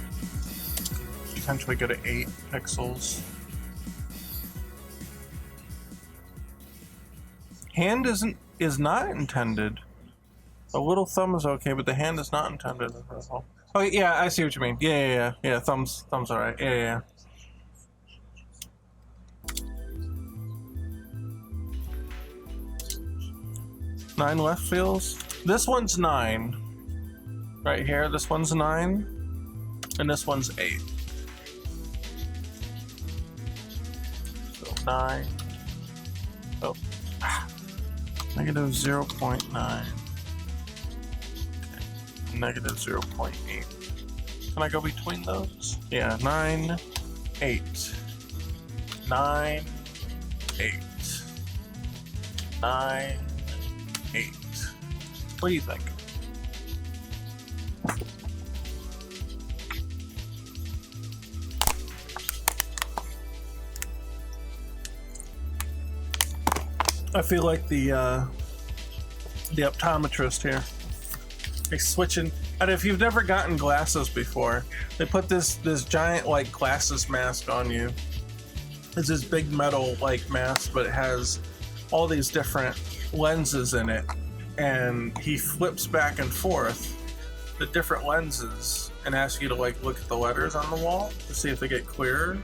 Potentially go to 8 pixels. Hand is not intended. A little thumb is okay, but the hand is not intended as a whole. Okay, yeah, I see what you mean. Yeah. Thumb's alright. Yeah. 9 left feels. This one's 9. Right here, this one's 9. And this one's 8. So 9. Oh. Negative 0.9. Okay. Negative 0.8. Can I go between those? Yeah, 9, 8. 9, 8. 9, 8. What do you think? I feel like the optometrist here. He's switching. And if you've never gotten glasses before, they put this giant like glasses mask on you. It's this big metal like mask, but it has all these different lenses in it, and he flips back and forth the different lenses and asks you to like look at the letters on the wall to see if they get clearer.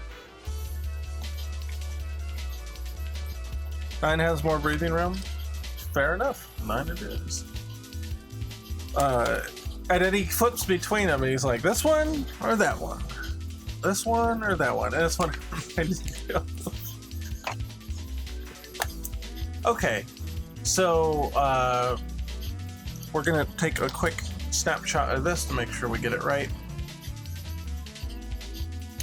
9 has more breathing room. Fair enough. 9 it is. And then he flips between them and he's like, this one or that one? This one or that one? And this one. Okay, so we're gonna take a quick snapshot of this to make sure we get it right.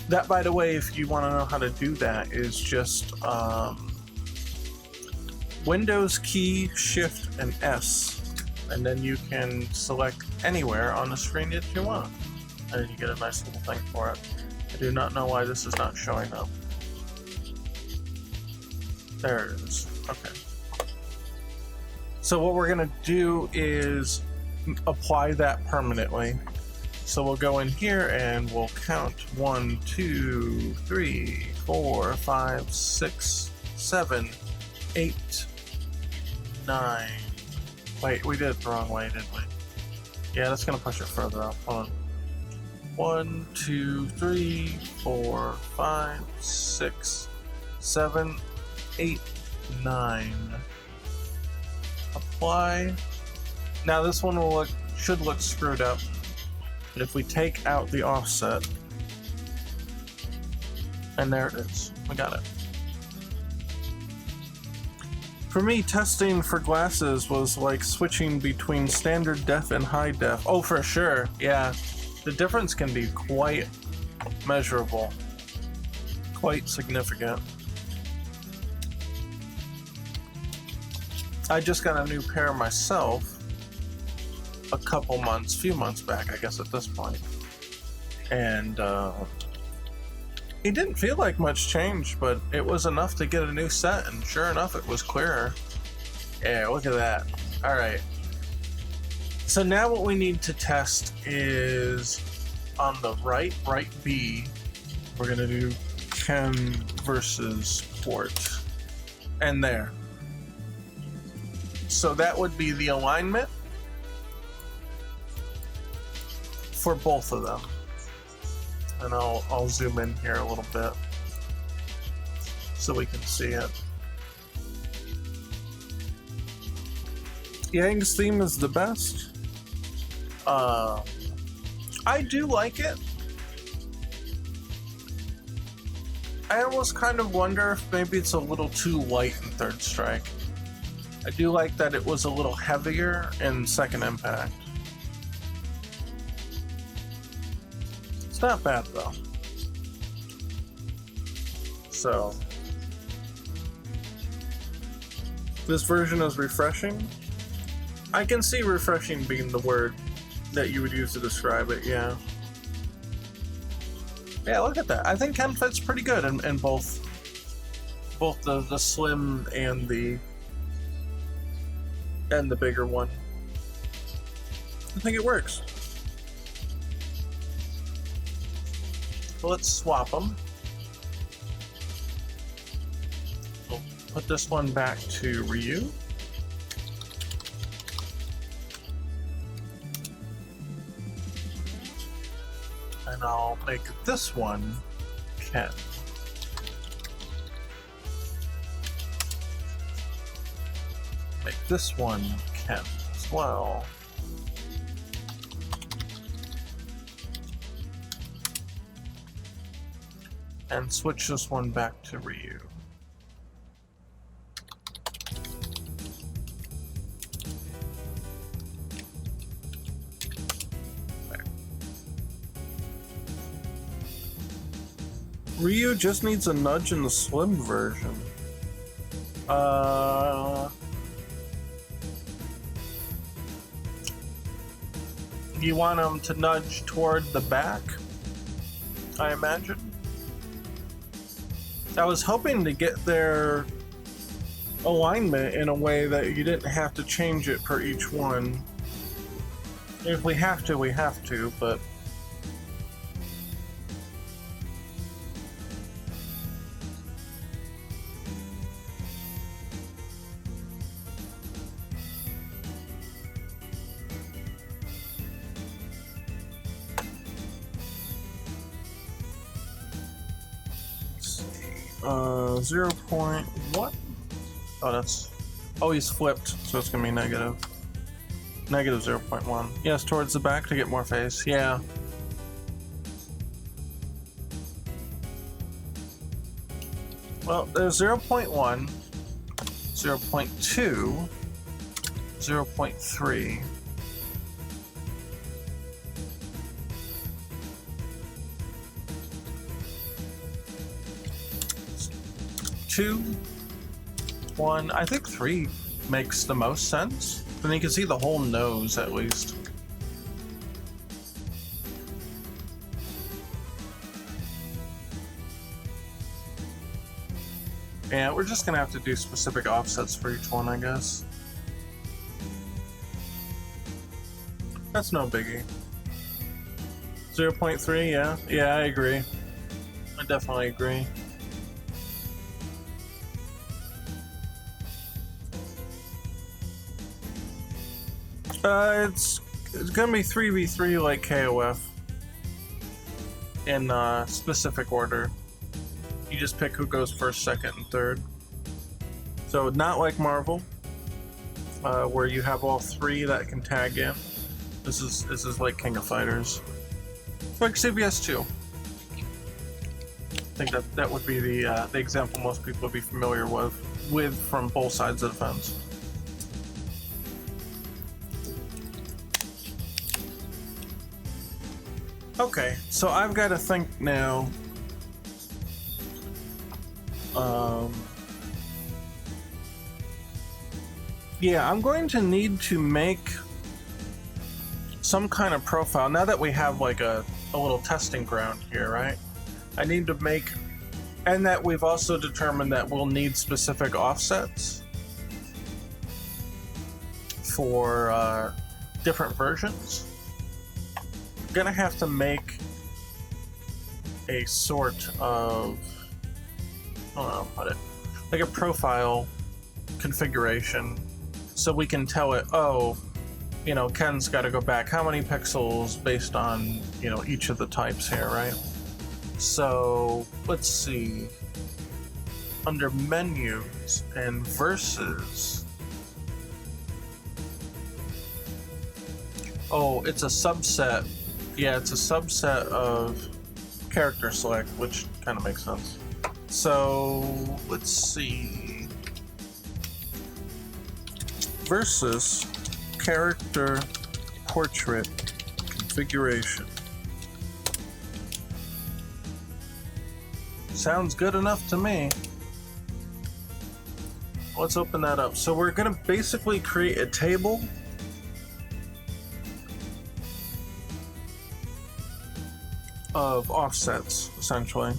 That, by the way, if you want to know how to do that, is just Windows key, Shift, and S, and then you can select anywhere on the screen that you want, and then you get a nice little thing for it. I do not know why this is not showing up. There it is. Okay. So what we're gonna do is apply that permanently. So we'll go in here and we'll count 1, 2, 3, 4, 5, 6, 7, 8, 9. Wait, we did it the wrong way, didn't we? Yeah, that's gonna push it further up. Hold on. 1, 2, 3, 4, 5, 6, 7, 8, 9. Apply. Now this one will should look screwed up, but if we take out the offset, and there it is, we got it. For me, testing for glasses was like switching between standard def and high def. Oh, for sure, yeah. The difference can be quite measurable, quite significant. I just got a new pair myself a few months back, I guess at this point. And it didn't feel like much change, but it was enough to get a new set, and sure enough, it was clearer. Yeah, look at that. All right. So now what we need to test is on the right B, we're gonna do chem versus port, and there. So that would be the alignment for both of them. And I'll zoom in here a little bit so we can see it. Yang's theme is the best. I do like it. I almost kind of wonder if maybe it's a little too light in Third Strike. I do like that it was a little heavier in Second Impact. It's not bad though. So this version is refreshing. I can see refreshing being the word that you would use to describe it, yeah. Yeah, look at that. I think chem fits pretty good in both the slim and the bigger one. I think it works. So let's swap them. We'll put this one back to Ryu. And I'll make this one Ken. Make this one Ken as well. And switch this one back to Ryu. There. Ryu just needs a nudge in the slim version. You want him to nudge toward the back, I imagine? I was hoping to get their alignment in a way that you didn't have to change it per each one. If we have to, we have to, but... Let's see. 0.1? Oh, that's... Oh, he's flipped, so it's gonna be negative. Negative 0.1. Yes, towards the back to get more face. Yeah. Well, there's 0.1, 0.2, 0.3. Two, one, I think 3 makes the most sense. Then you can see the whole nose at least. Yeah, we're just gonna have to do specific offsets for each one, I guess. That's no biggie. 0.3, yeah. Yeah, I agree. I definitely agree. It's gonna be 3v3 like KOF in specific order. You just pick who goes first, second, and third. So not like Marvel, where you have all 3 that can tag in. This is like King of Fighters, like CBS 2. I think that would be the example most people would be familiar with from both sides of the fence. Okay, so I've got to think now. Yeah, I'm going to need to make some kind of profile now that we have like a little testing ground here, right? I need to make, and that we've also determined that we'll need specific offsets for different versions. Gonna have to make a sort of, I don't know how to put it, like a profile configuration so we can tell it, oh, you know, Ken's got to go back how many pixels based on, you know, each of the types here, right? So let's see, under menus and versus, oh, it's a subset. Yeah, it's a subset of character select, which kind of makes sense. So let's see. Versus character portrait configuration. Sounds good enough to me. Let's open that up. So we're gonna basically create a table of offsets, essentially.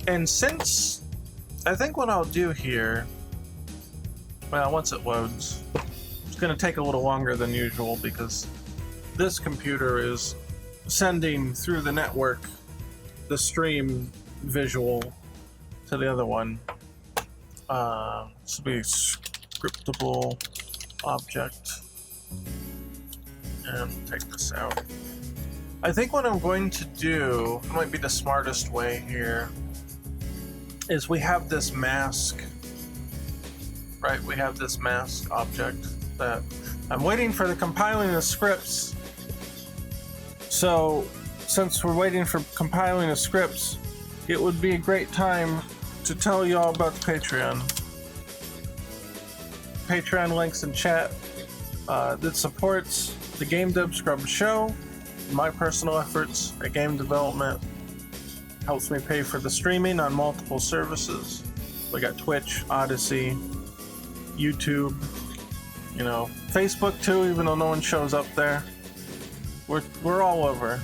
And since, I think what I'll do here, well, once it loads, it's going to take a little longer than usual because this computer is sending through the network the stream visual to the other one. This will be a scriptable object. And take this out. I think what I'm going to do, might be the smartest way here, is we have this mask, right? We have this mask object that I'm waiting for the compiling the scripts. So since we're waiting for compiling the scripts, it would be a great time to tell you all about the Patreon. Patreon links in chat that supports the GameDevScrubs show, my personal efforts at game development, helps me pay for the streaming on multiple services. We got Twitch, Odyssey, YouTube, you know, Facebook too, even though no one shows up there. We're all over.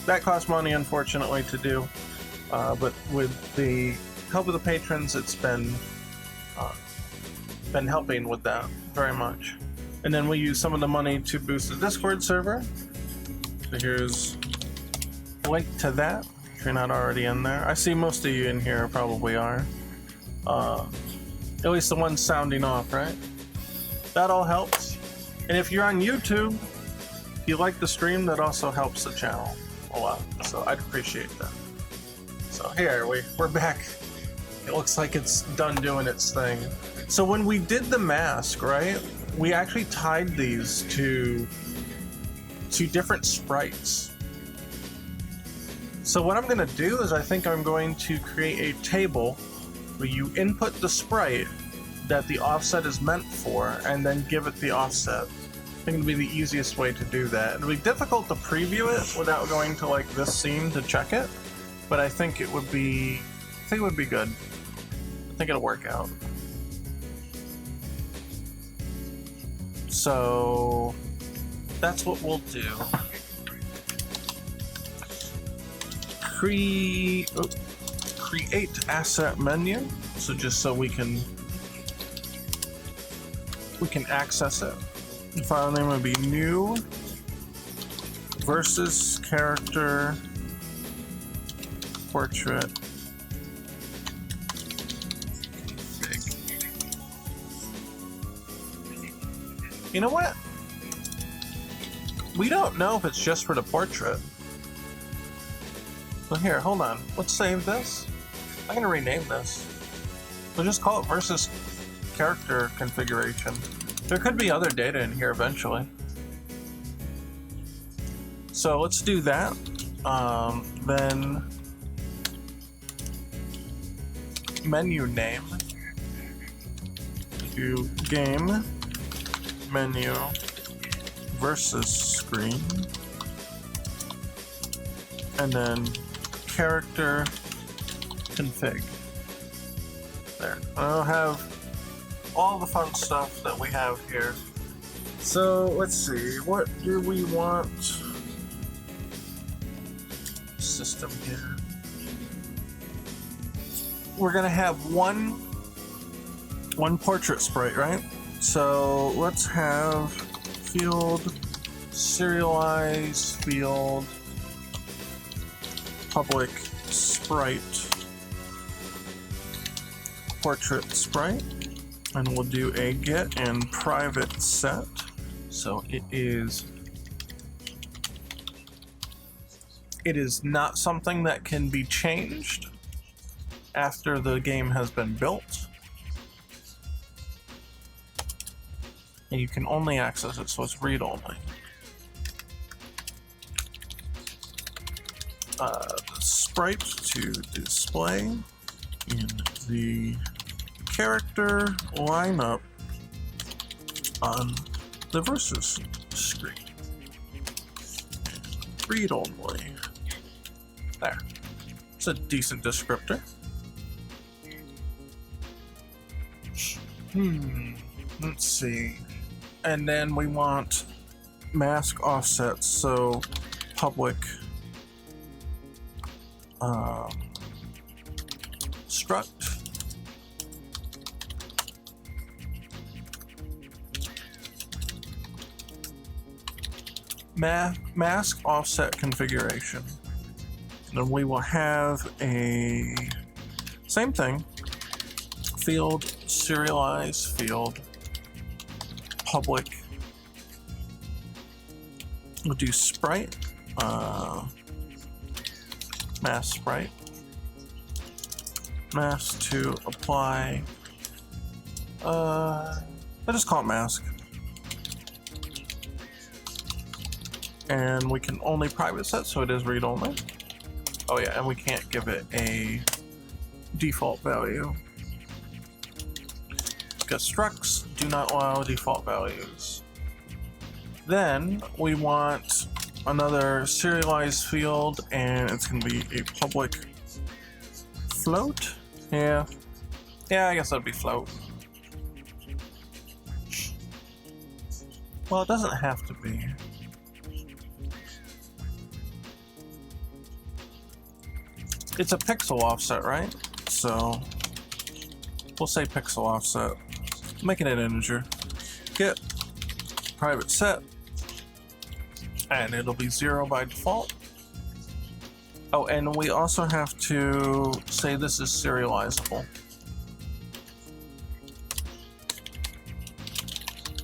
That costs money, unfortunately, to do, but with the help of the patrons, it's been helping with that very much. And then we use some of the money to boost the Discord server. So here's a link to that, if you're not already in there. I see most of you in here probably are. At least the ones sounding off, right? That all helps. And if you're on YouTube, if you like the stream, that also helps the channel a lot. So I'd appreciate that. So here, we're back. It looks like it's done doing its thing. So when we did the mask, right, we actually tied these to different sprites. So what I'm going to do is I think I'm going to create a table where you input the sprite that the offset is meant for and then give it the offset. I think it'll be the easiest way to do that. It'll be difficult to preview it without going to like this scene to check it, but I think it would be good. I think it'll work out. So that's what we'll do. Create asset menu. So just so we can access it. The file name would be new versus character portrait. You know what? We don't know if it's just for the portrait. So here, hold on. Let's save this. I'm gonna rename this. We'll just call it versus character configuration. There could be other data in here eventually. So let's do that. Then menu name. Do game menu versus screen, and then character config. There. I'll have all the fun stuff that we have here. So let's see, what do we want? System here. We're gonna have one portrait sprite, right? So let's have field serialize field public sprite portrait sprite, and we'll do a get and private set. So it is not something that can be changed after the game has been built. And you can only access it, so it's read-only. Sprite to display in the character lineup on the versus screen. Read-only. There. It's a decent descriptor. Let's see. And then we want mask offsets, so public struct mask offset configuration. Then we will have a same thing field serialize field public. We'll do sprite, mask sprite, mask to apply. I'll just call it mask. And we can only private set, so it is read only. Oh yeah, and we can't give it a default value. Because structs do not allow default values. Then we want another serialized field, and it's going to be a public float. Yeah, I guess that'd be float. Well, it doesn't have to be. It's a pixel offset, right? So we'll say pixel offset, making it integer. Get private set, and it'll be 0 by default. Oh, and we also have to say this is serializable.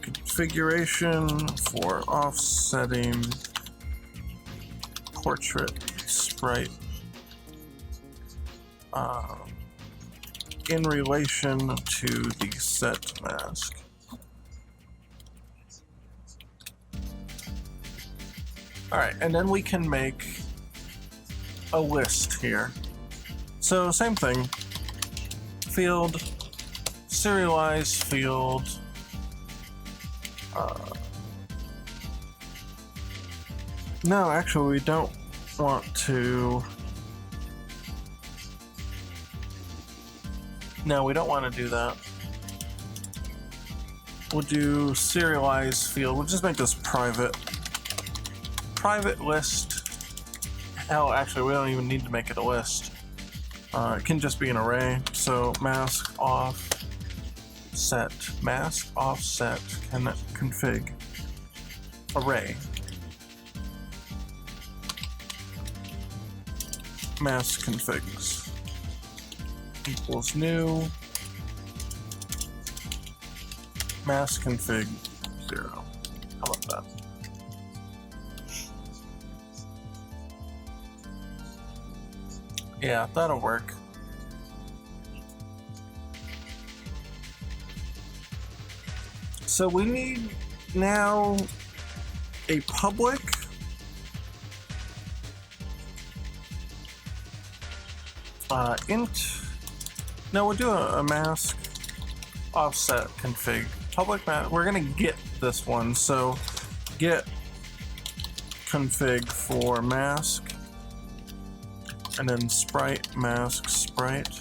Configuration for offsetting portrait sprite in relation to the set mask. Alright, and then we can make a list here. So same thing, field, serialize field, no, actually we don't want to. No, we don't want to do that. We'll do serialize field. We'll just make this private. Private list. Hell, actually, we don't even need to make it a list. It can just be an array. So mask off set, mask offset config array. Mask configs equals new mask config 0. How about that? Yeah, that'll work. So we need now a public int. No, we'll do a mask offset config public mask. We're gonna get this one, so get config for mask, and then sprite mask sprite.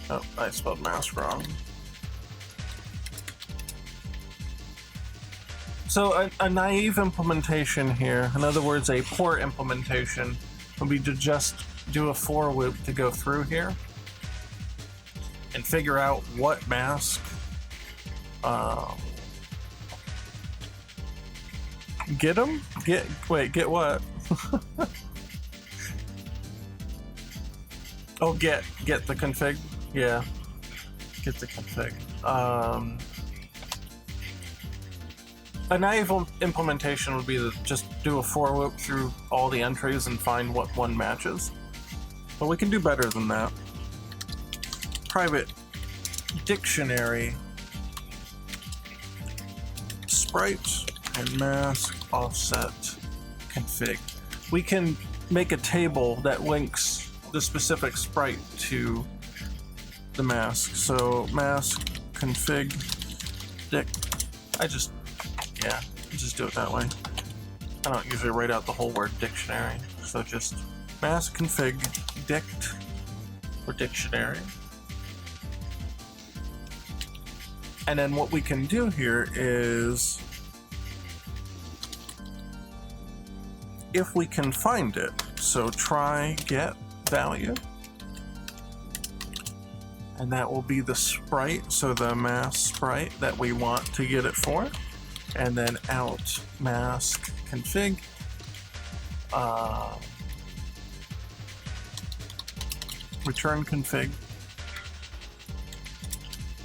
Oh, I spelled mask wrong. So a naive implementation here, in other words, a poor implementation, would be to just do a for loop to go through here and figure out what mask get them? Get what? Oh, get the config? Yeah, get the config. A naive implementation would be to just do a for loop through all the entries and find what one matches. But we can do better than that. Private dictionary sprite and mask offset config. We can make a table that links the specific sprite to the mask. So mask config dic. Just do it that way. I don't usually write out the whole word dictionary, so just mask config dict for dictionary. And then what we can do here is, if we can find it, so try get value, and that will be the sprite, so the mask sprite that we want to get it for. And then out mask config return config.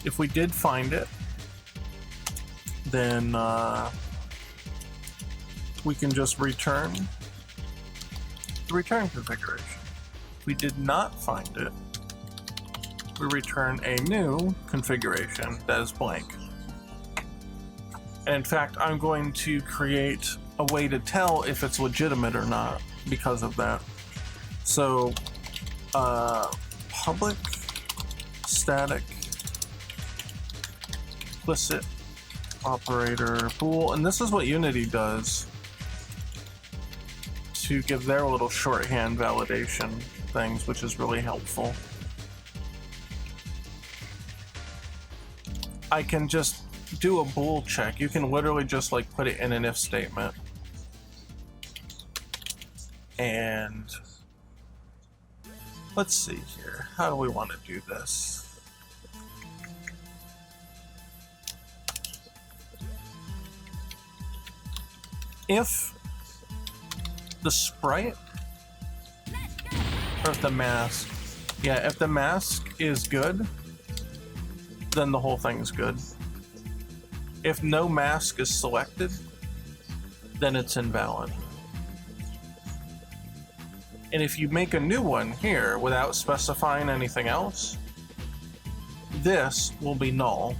If we did find it, then we can just return the return configuration. If we did not find it, we return a new configuration that is blank. And in fact, I'm going to create a way to tell if it's legitimate or not because of that. So, public static implicit operator bool, and this is what Unity does to give their little shorthand validation things, which is really helpful. I can just do a bool check. You can literally just like put it in an if statement. And let's see here. How do we want to do this? If the sprite or if the mask, yeah, if the mask is good, then the whole thing is good. If no mask is selected, then it's invalid. And if you make a new one here without specifying anything else, this will be null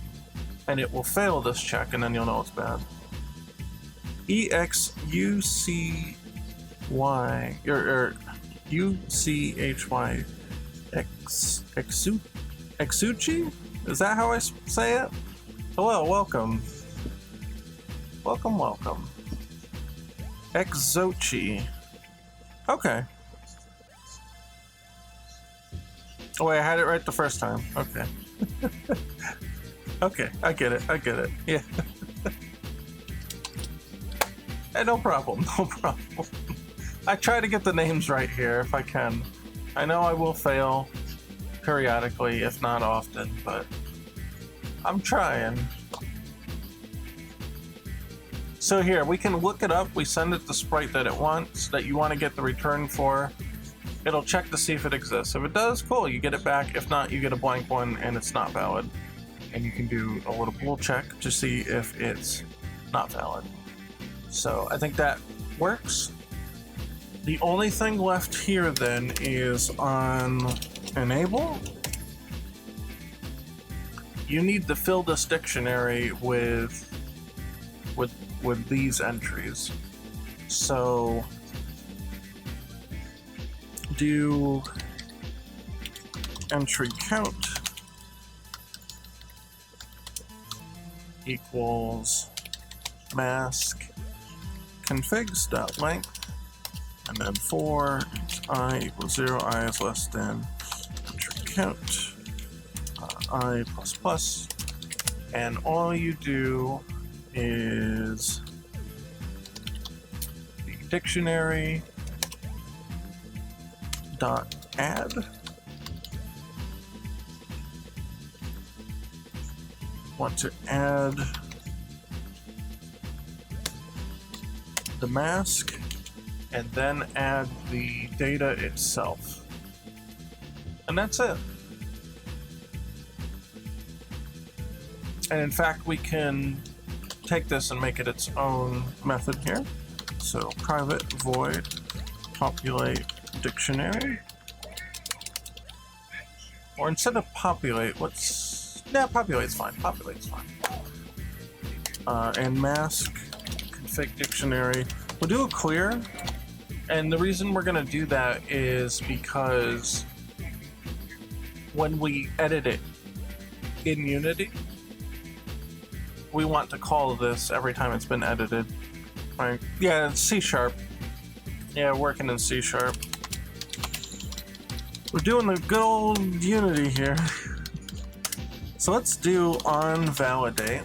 and it will fail this check, and then you'll know it's bad. EXUCY or UCHY Exuchi? Is that how I say it? Hello, welcome. Welcome. Exochi. Okay. Oh wait, I had it right the first time. Okay. Okay, I get it. Yeah. Hey, no problem. I try to get the names right here if I can. I know I will fail periodically, if not often, but I'm trying. So here, we can look it up. We send it the sprite that it wants, that you want to get the return for. It'll check to see if it exists. If it does, cool, you get it back. If not, you get a blank one and it's not valid. And you can do a little bool check to see if it's not valid. So I think that works. The only thing left here then is on enable. You need to fill this dictionary with these entries. So do entry count equals mask configs.length, and then for I equals 0, I is less than entry count I plus plus, and all you do is the dictionary dot add want to add the mask and then add the data itself, and that's it. And in fact, we can take this and make it its own method here. So private void populate dictionary, or instead of populate, populate's fine. And mask config dictionary. We'll do a clear, and the reason we're going to do that is because when we edit it in Unity, we want to call this every time it's been edited. Right? Yeah, it's C#. Yeah, working in C#. We're doing the good old Unity here. So let's do on validate,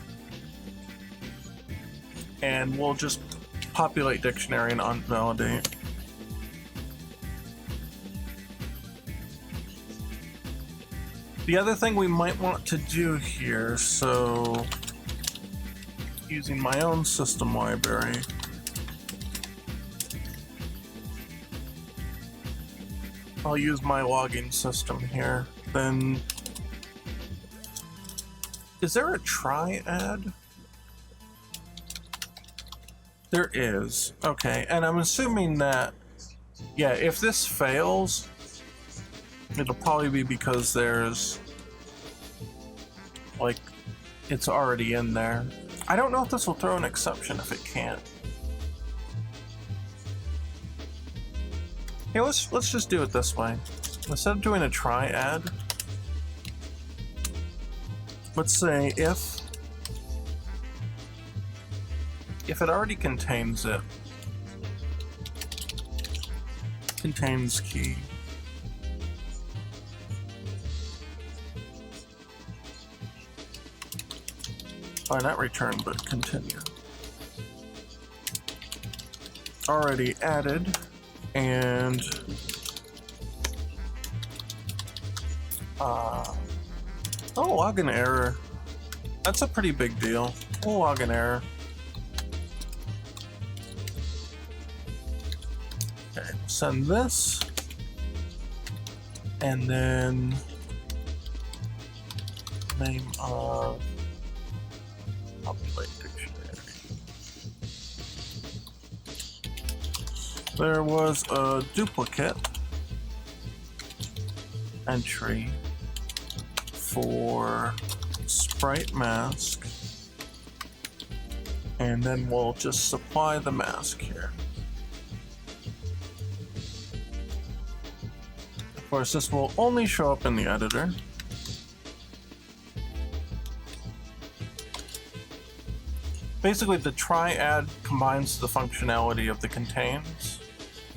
and we'll just populate dictionary and on validate. The other thing we might want to do here, so using my own system library, I'll use my logging system here. Then, is there a triad? There is. Okay, and I'm assuming that, yeah, if this fails, it'll probably be because there's, like, it's already in there. I don't know if this will throw an exception if it can't. Hey, let's just do it this way. Instead of doing a triad, let's say if it already contains it, contains key. Why not return, but continue. Already added, and oh, log an error. That's a pretty big deal. We'll log an error. Okay, send this, and then name of populate dictionary. There was a duplicate entry for sprite mask, and then we'll just supply the mask here. Of course, this will only show up in the editor. Basically, the triad combines the functionality of the contains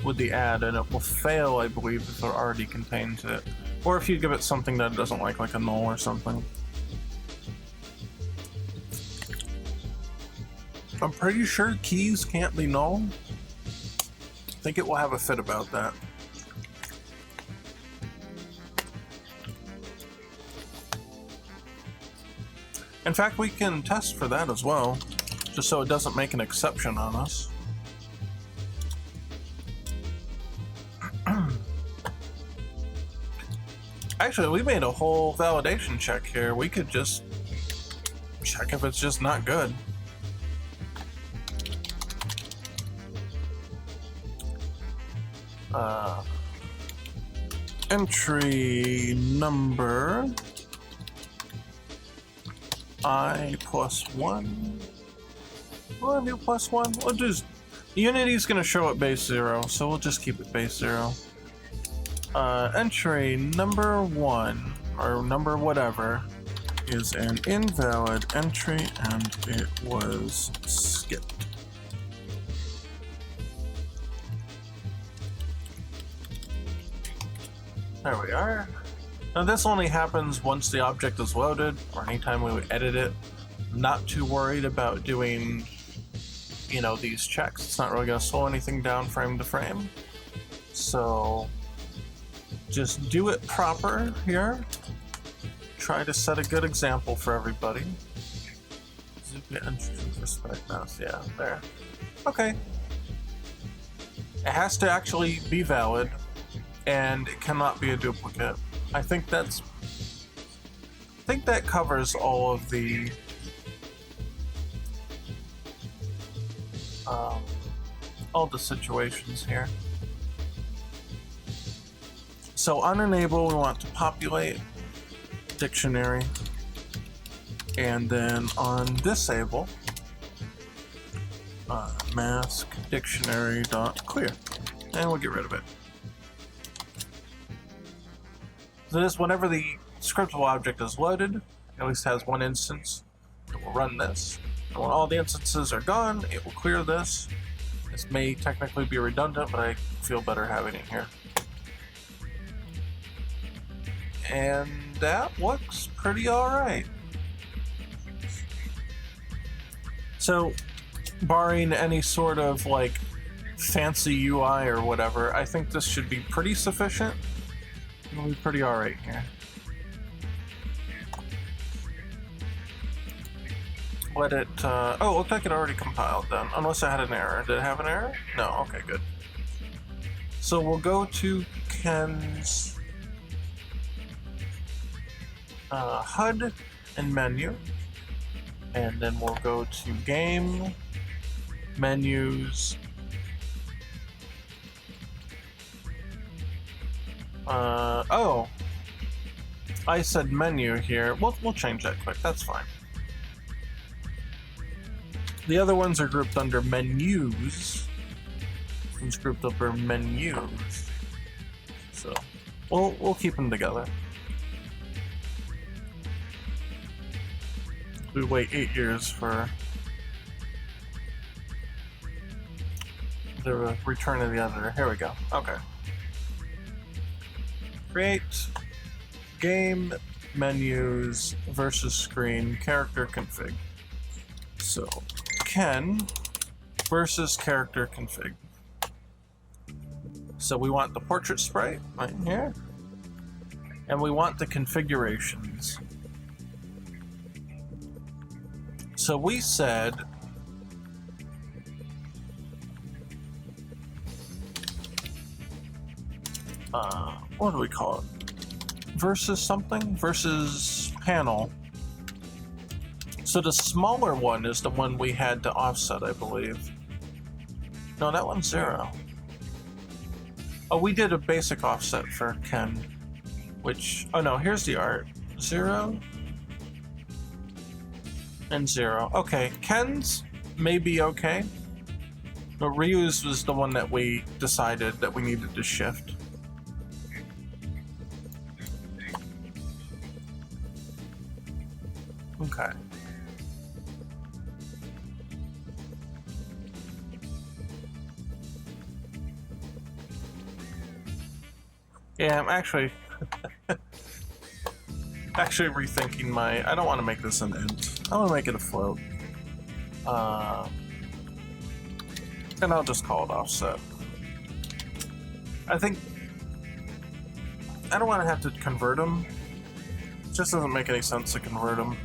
with the add, and it will fail, I believe, if it already contains it. Or if you give it something that it doesn't like a null or something. I'm pretty sure keys can't be null. I think it will have a fit about that. In fact, we can test for that as well, just so it doesn't make an exception on us. Actually, we made a whole validation check here. We could just check if it's just not good. Entry number I +1. We'll do +1. We'll just Unity's gonna show at base 0, so we'll just keep it base 0. Entry number 1 or number whatever is an invalid entry and it was skipped. There we are. Now this only happens once the object is loaded or anytime we edit it. I'm not too worried about doing, you know, these checks. It's not really going to slow anything down frame to frame. So just do it proper here. Try to set a good example for everybody. Respect mouse, yeah, there. Okay. It has to actually be valid and it cannot be a duplicate. I think that covers all of the situations here. So on enable, we want to populate dictionary, and then on disable, mask dictionary dot clear, and we'll get rid of it. So this, whenever the scriptable object is loaded, it at least has one instance. It will run this. And when all the instances are gone, it will clear this. This may technically be redundant, but I feel better having it here. And that looks pretty alright. So, barring any sort of like fancy UI or whatever, I think this should be pretty sufficient. It'll be pretty alright here. Let it, oh, it looked like it already compiled then, unless I had an error. Did it have an error? No, okay, good. So we'll go to Ken's HUD and menu, and then we'll go to game, menus, oh, I said menu here. We'll change that quick, that's fine. The other ones are grouped under menus. It's grouped under menus. So we'll keep them together. We wait 8 years for the return of the editor. Here we go. Okay. Create game menus versus screen character config. So Ken versus character config. So we want the portrait sprite right here, and we want the configurations. So we said what do we call it? Versus something? Versus panel. So the smaller one is the one we had to offset, I believe. No, that one's 0. Oh, we did a basic offset for Ken, which, oh no, here's the art. 0 and 0. Okay, Ken's may be okay, but Ryu's was the one that we decided that we needed to shift. Okay. Yeah, I'm actually rethinking my. I don't want to make this an int. I want to make it a float. And I'll just call it offset. I think I don't want to have to convert them. It just doesn't make any sense to convert them.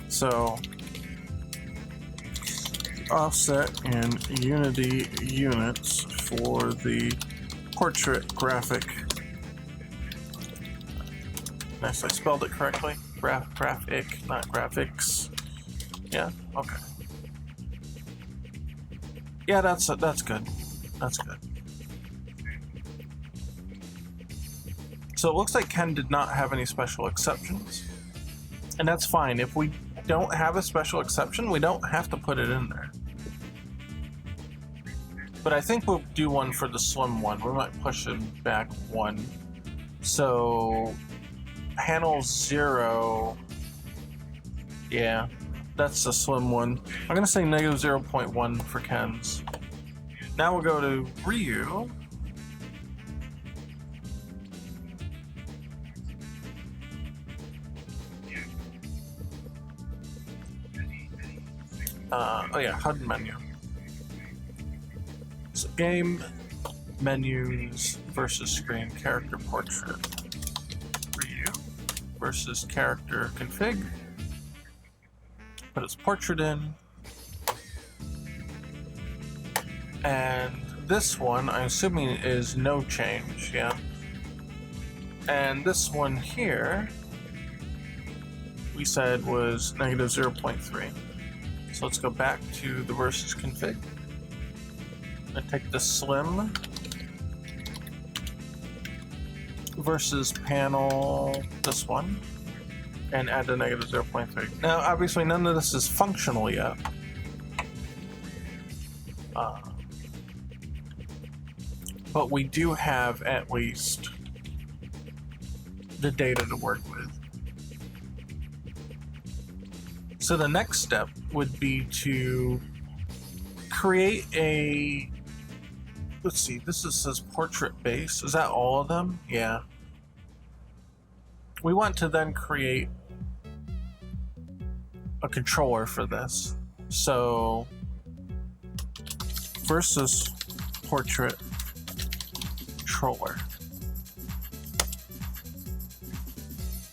So offset in Unity units for the portrait graphic. Nice, I spelled it correctly. Graphic, not graphics. Yeah, okay. Yeah, that's good. That's good. So it looks like Ken did not have any special exceptions. And that's fine. If we don't have a special exception, we don't have to put it in there. But I think we'll do one for the slim one. We might push it back 1. So panel 0, yeah, that's the slim one. I'm gonna say negative 0.1 for Ken's. Now we'll go to Ryu. Oh yeah, HUD menu. So game, menus versus screen, character portrait. Ryu versus character config. Put its portrait in. And this one, I'm assuming, is no change, yeah. And this one here, we said was negative 0.3. So let's go back to the versus config. And take the slim versus panel, this one, and add the negative 0.3. Now, obviously, none of this is functional yet. But we do have at least the data to work with. So the next step would be to create a, let's see, this says portrait base. Is that all of them? Yeah. We want to then create a controller for this. So versus portrait controller.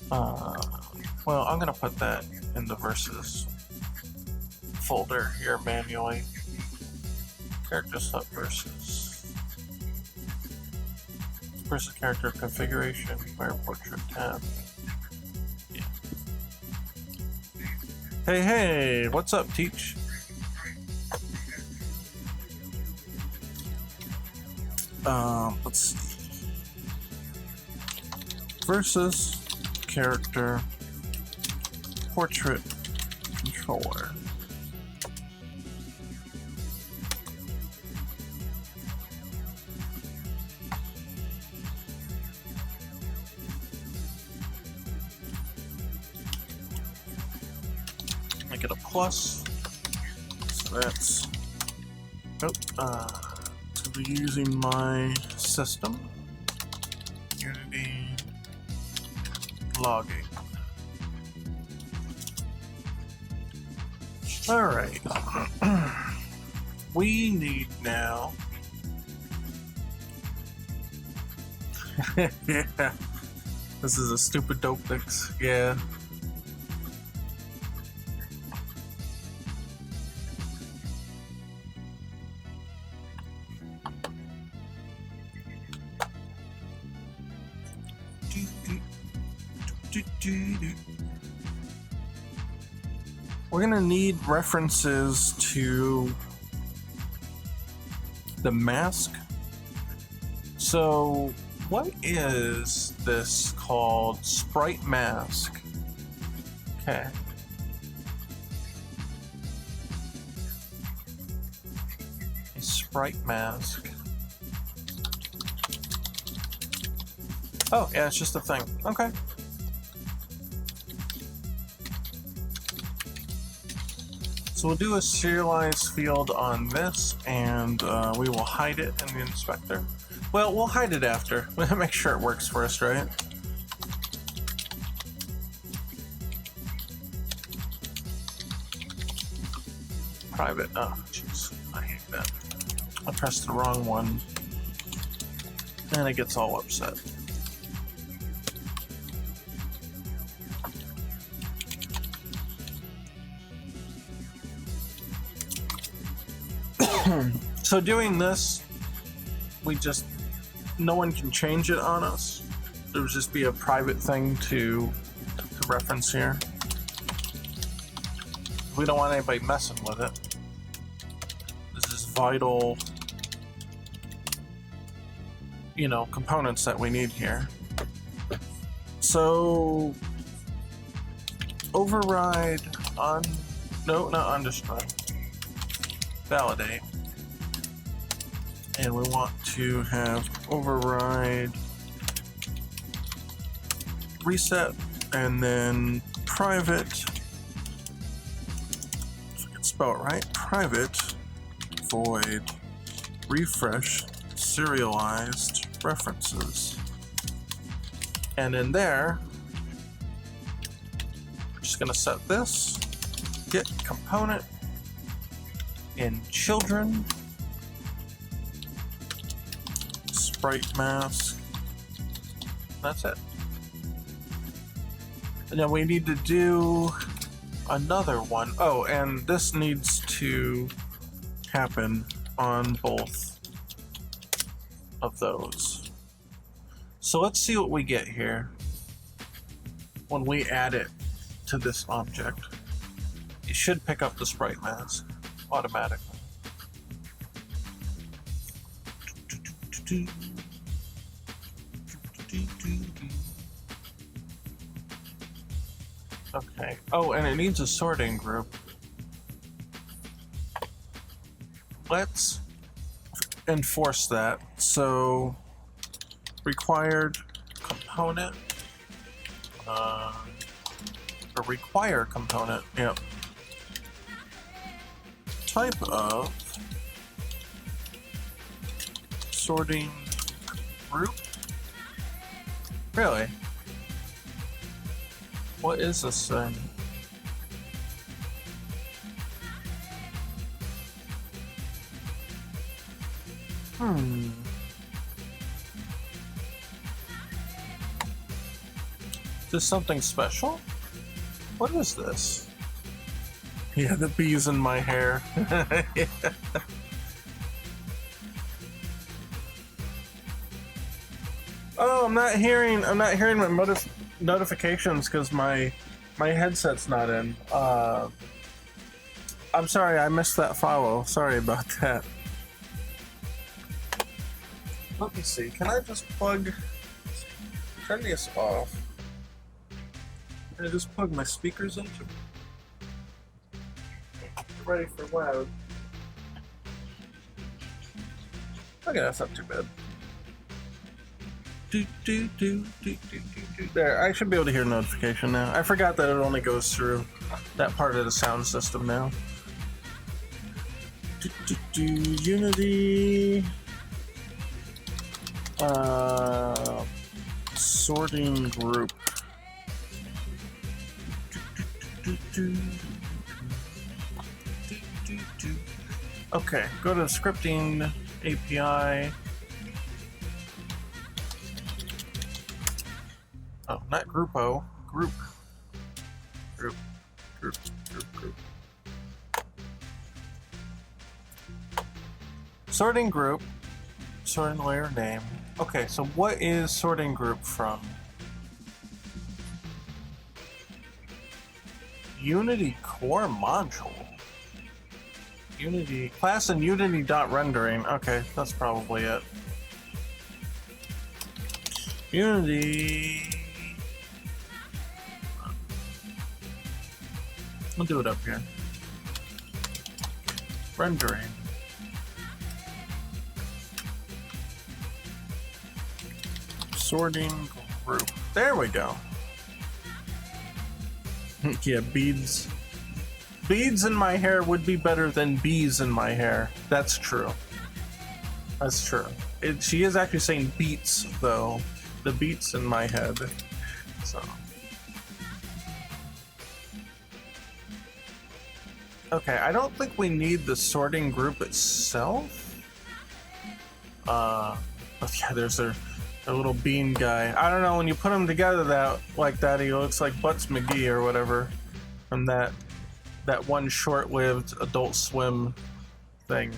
Well, I'm gonna put that in the versus folder here manually. Character sub versus. Versus character configuration, fire portrait tab. Yeah. Hey, what's up, Teach? Let's see. Versus character portrait controller. Make it a plus. So that's to be using my system. Unity logging. Alright. We need now. Yeah. This is a stupid dope fix. Yeah. We're gonna need references to the mask. So what is this called? Sprite mask. Okay. A sprite mask. Oh, yeah, it's just a thing. Okay. So we'll do a serialized field on this, and we will hide it in the inspector. Well, we'll hide it after. Make sure it works first, right? Private. Oh, jeez. I hate that. I pressed the wrong one, and it gets all upset. So doing this, no one can change it on us. There would just be a private thing to reference here. We don't want anybody messing with it. This is vital, components that we need here. So override on, no, not undestroy. Validate. And we want to have override reset, and then private, if I can spell it right, private void refresh serialized references. And in there, we're just going to set this get component in children sprite mask. That's it. And then we need to do another one. Oh, and this needs to happen on both of those. So let's see what we get here when we add it to this object. It should pick up the sprite mask automatically. Okay. Oh, and it needs a sorting group. Let's enforce that. So, required component, a require component. Yep. Type of sorting group. Really? What is this thing? Is this something special? What is this? Yeah, the bees in my hair. Yeah. Oh, I'm not hearing my notifications because my headset's not in. I'm sorry, I missed that follow. Sorry about that. Let me see. Can I just turn this off? Can I just plug my speakers into? Ready for loud. Okay, that's not too bad. There, I should be able to hear notification now. I forgot that it only goes through that part of the sound system now. Unity. Sorting group. Okay, go to scripting API. Oh, not groupo. Group. Sorting group. Sorting layer name. Okay, so what is sorting group from? Unity core module. Unity class and Unity.rendering. Okay, that's probably it. Unity. We'll do it up here. Rendering. Sorting group. There we go. Yeah, beads. Beads in my hair would be better than bees in my hair. That's true. That's true. She is actually saying beats, though. The beats in my head. So. Okay, I don't think we need the sorting group itself. But yeah, there's a little bean guy. I don't know, when you put him together like that, he looks like Butts McGee or whatever from that one short-lived Adult Swim thing.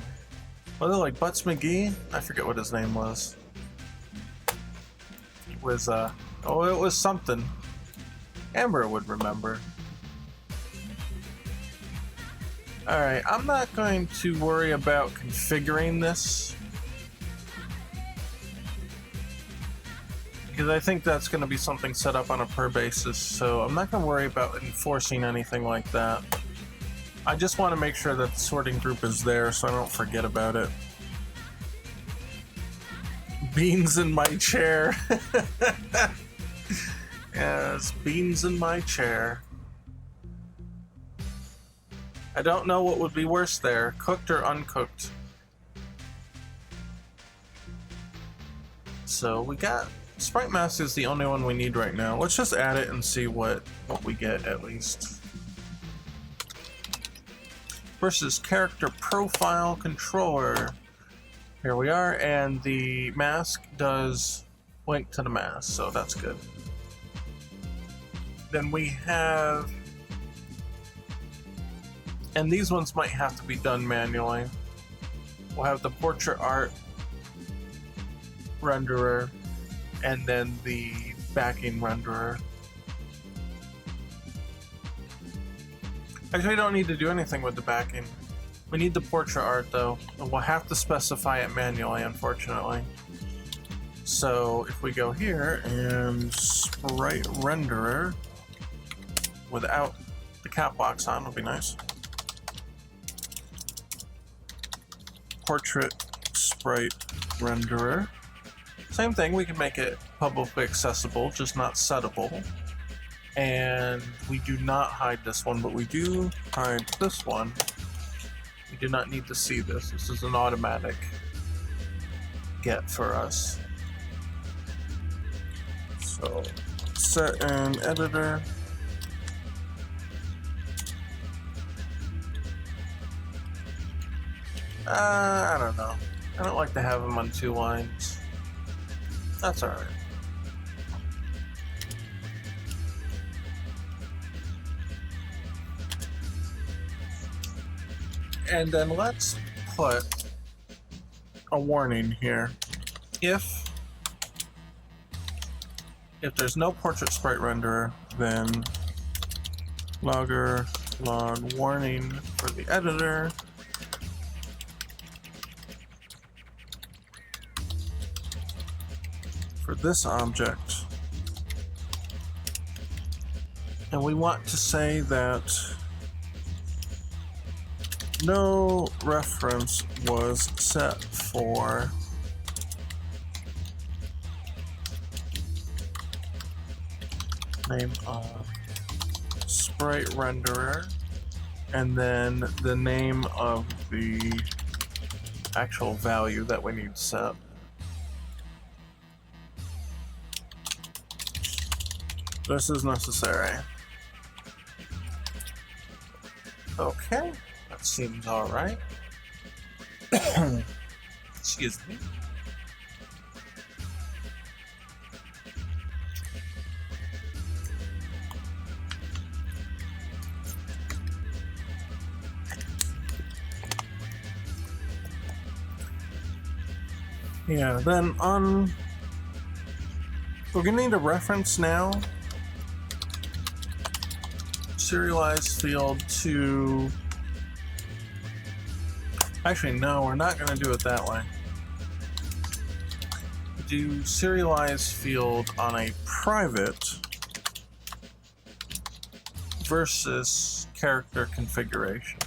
Was it like Butts McGee? I forget what his name was. It was it was something. Amber would remember. Alright, I'm not going to worry about configuring this, because I think that's going to be something set up on a per basis, so I'm not going to worry about enforcing anything like that. I just want to make sure that the sorting group is there so I don't forget about it. Beans in my chair. Yes, beans in my chair. I don't know what would be worse there, cooked or uncooked. So we got Sprite Mask is the only one we need right now. Let's just add it and see what we get at least. Versus character profile controller. Here we are, and the mask does link to the mask, so that's good. Then we have, and these ones might have to be done manually. We'll have the portrait art renderer, and then the backing renderer. Actually, we don't need to do anything with the backing. We need the portrait art though, and we'll have to specify it manually, unfortunately. So if we go here and sprite renderer without the cap box on would be nice. Portrait sprite renderer. Same thing, we can make it publicly accessible, just not settable. And we do not hide this one, but we do hide this one. We do not need to see this. This is an automatic get for us. So set an editor. I don't know. I don't like to have them on 2 lines. That's alright. And then let's put a warning here. If if there's no portrait sprite renderer, then logger log warning for the editor. For this object. And we want to say that no reference was set for name of sprite renderer, and then the name of the actual value that we need set. This is necessary. Okay, that seems alright. Excuse me. Yeah, then we're gonna need a reference now. Serialized field to... Actually, no, we're not gonna do it that way. Do serialized field on a private versus character configuration.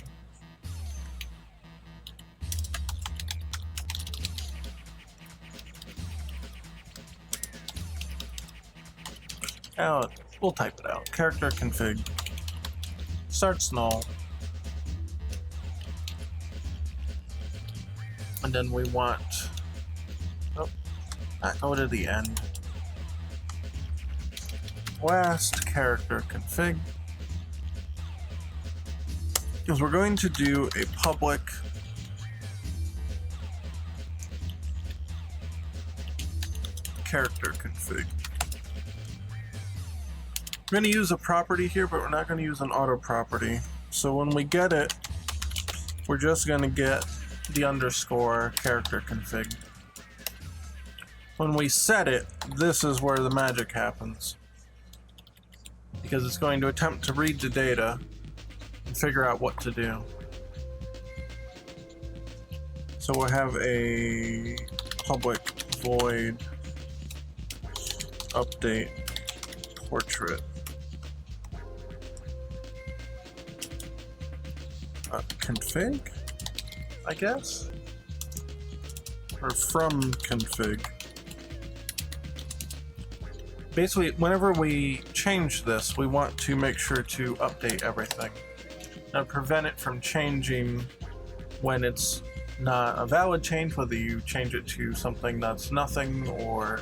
Now, we'll type it out. Character config starts null. And then we want, oh, not go to the end. Last character config. Because we're going to do a public character config. We're going to use a property here, but we're not going to use an auto property. So when we get it, we're just going to get the underscore character config. When we set it, this is where the magic happens. Because it's going to attempt to read the data and figure out what to do. So we'll have a public void update portrait. Config, I guess? Or from config. Basically, whenever we change this, we want to make sure to update everything. Now, prevent it from changing when it's not a valid change, whether you change it to something that's nothing or...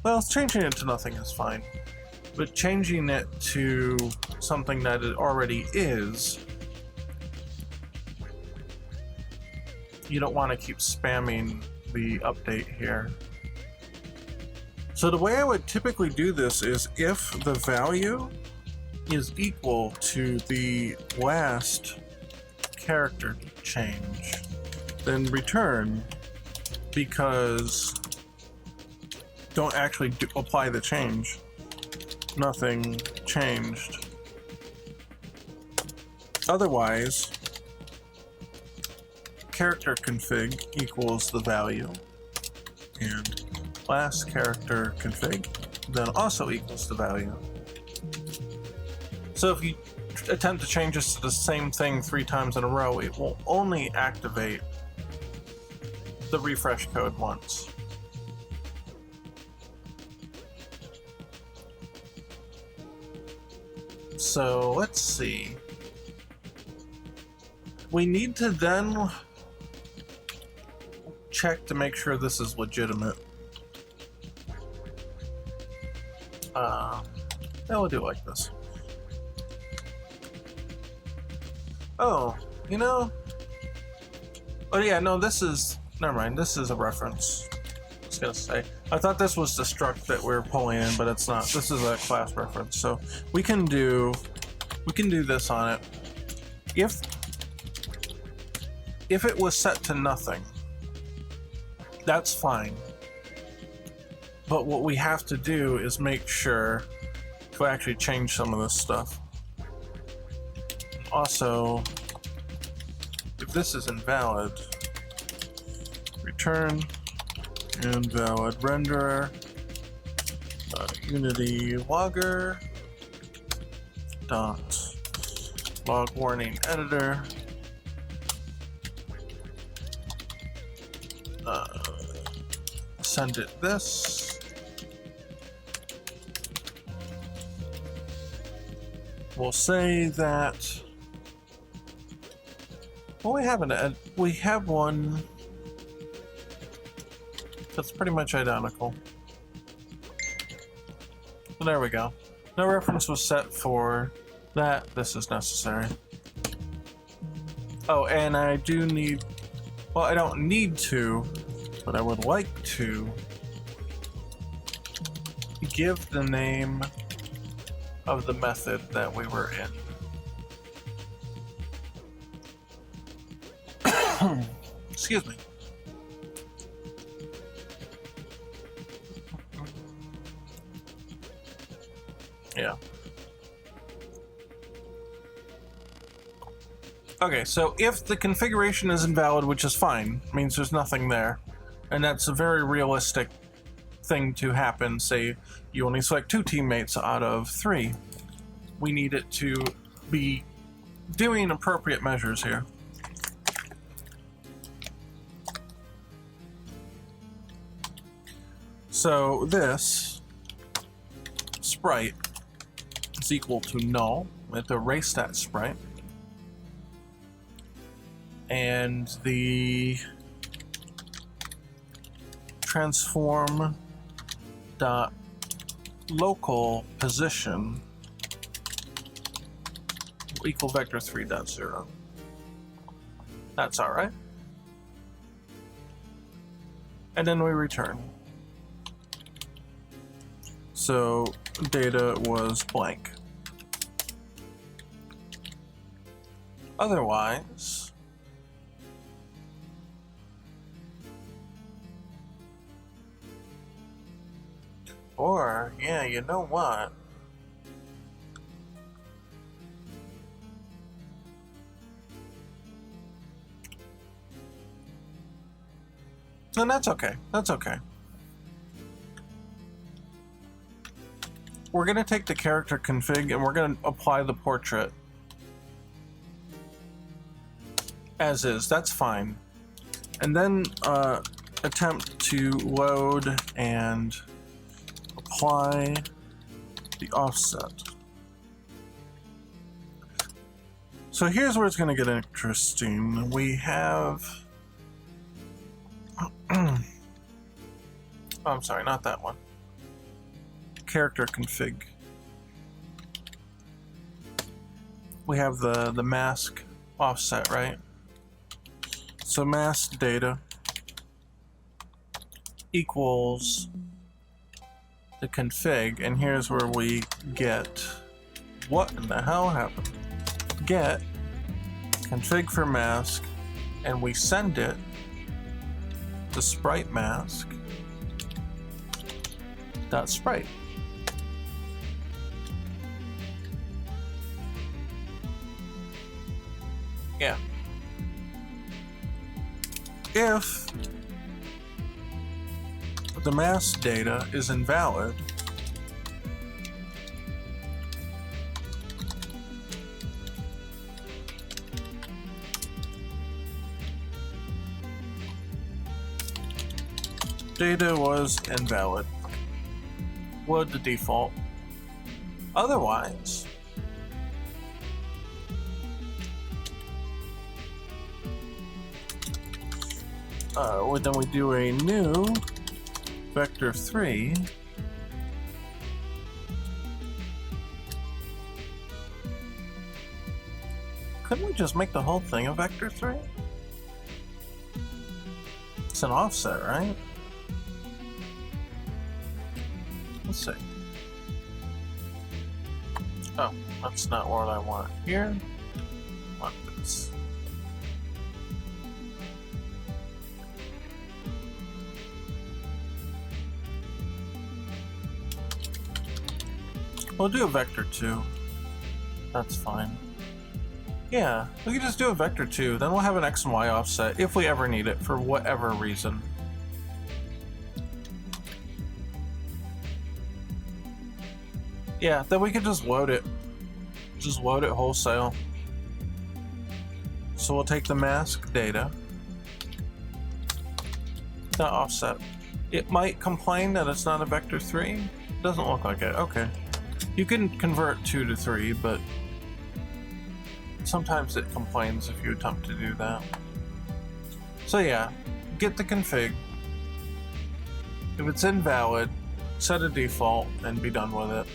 Well, changing it to nothing is fine. But changing it to something that it already is, you don't want to keep spamming the update here. So the way I would typically do this is if the value is equal to the last character change, then return, because don't actually apply the change. Nothing changed. Otherwise, character config equals the value, and last character config then also equals the value. So if you attempt to change this to the same thing 3 times in a row, it will only activate the refresh code once. So let's see. We need to then check to make sure this is legitimate. We'll do it like this. Oh, you know? Oh yeah, no, this is... Never mind, this is a reference. I was gonna say. I thought this was the struct that we're pulling in, but it's not. This is a class reference. So we can do this on it. If it was set to nothing, that's fine. But what we have to do is make sure to actually change some of this stuff. Also, if this is invalid, return invalid renderer unity logger dot log warning editor send it this. We'll say that, well, we have one that's pretty much identical. So there we go. No reference was set for that. This is necessary. Oh, and I do need, well, I don't need to, but I would like to give the name of the method that we were in. Excuse me. Yeah. Okay, so if the configuration is invalid, which is fine, means there's nothing there, and that's a very realistic thing to happen. Say you only select 2 teammates out of 3. We need it to be doing appropriate measures here. So this sprite is equal to null. We have to erase that sprite. And the transform dot local position will equal vector3.0. That's all right. And then we return. So data was blank. Otherwise, or yeah, you know what? No, that's okay. That's okay. We're gonna take the character config and we're gonna apply the portrait as is. That's fine. And then attempt to load and apply the offset. So here's where it's gonna get interesting. We have oh, I'm sorry, not that one. Character config. We have the mask offset, right? So mask data equals the config, and here's where we get what in the hell happened. Get config for mask, and we send it to sprite mask dot sprite. Yeah. If the mask data is invalid, data was invalid, would the default. Otherwise, then we do a new vector3 couldn't we just make the whole thing a vector3? It's an offset, right? Let's see. Oh, that's not what I want here. I want this. We'll do a vector 2. That's fine. Yeah, we can just do a vector 2, then we'll have an X and Y offset if we ever need it for whatever reason. Yeah, then we can just load it. Just load it wholesale. So we'll take the mask data. Not offset. It might complain that it's not a vector 3. Doesn't look like it. Okay. You can convert 2 to 3, but sometimes it complains if you attempt to do that. So yeah, get the config. If it's invalid, set a default and be done with it.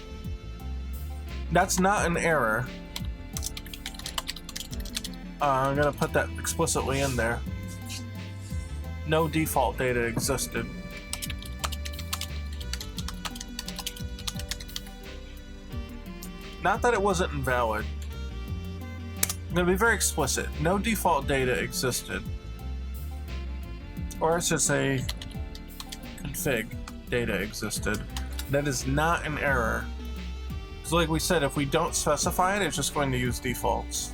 That's not an error. I'm gonna put that explicitly in there. No default data existed. Not that it wasn't invalid. I'm gonna be very explicit. No default data existed. Or I should say config data existed. That is not an error. So like we said, if we don't specify it, it's just going to use defaults.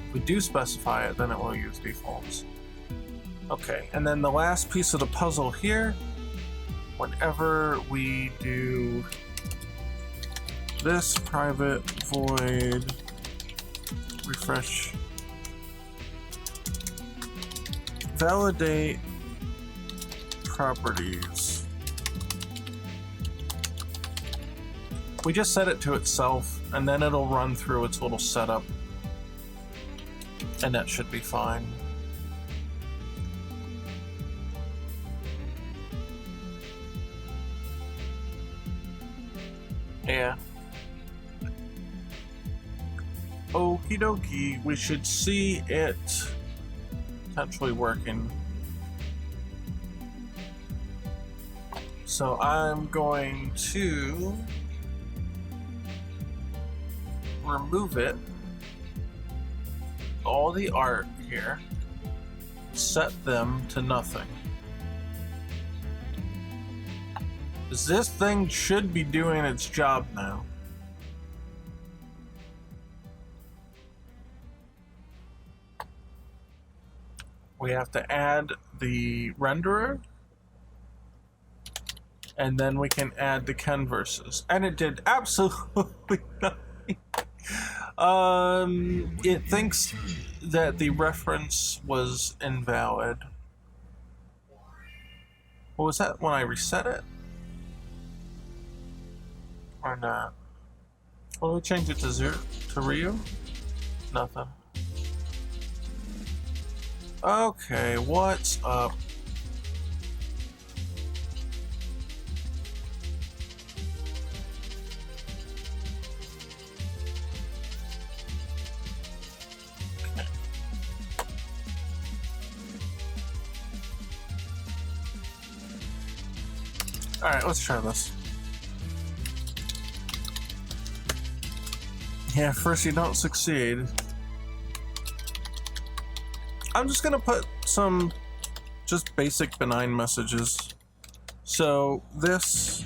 If we do specify it, then it will use defaults. Okay, and then the last piece of the puzzle here, whenever we do this private void refresh validate properties, we just set it to itself and then it'll run through its little setup and that should be fine. Yeah. Okie dokie, we should see it potentially working. So I'm going to remove it, all the art here, set them to nothing. This thing should be doing its job now. We have to add the renderer, and then we can add the canvases. And it did absolutely nothing. It thinks that the reference was invalid. What was that when I reset it? Or not? What do we change it to 0 to Ryu? Nothing. Okay, what's up? Alright, let's try this. Yeah, first you don't succeed. I'm just gonna put some just basic benign messages. So this,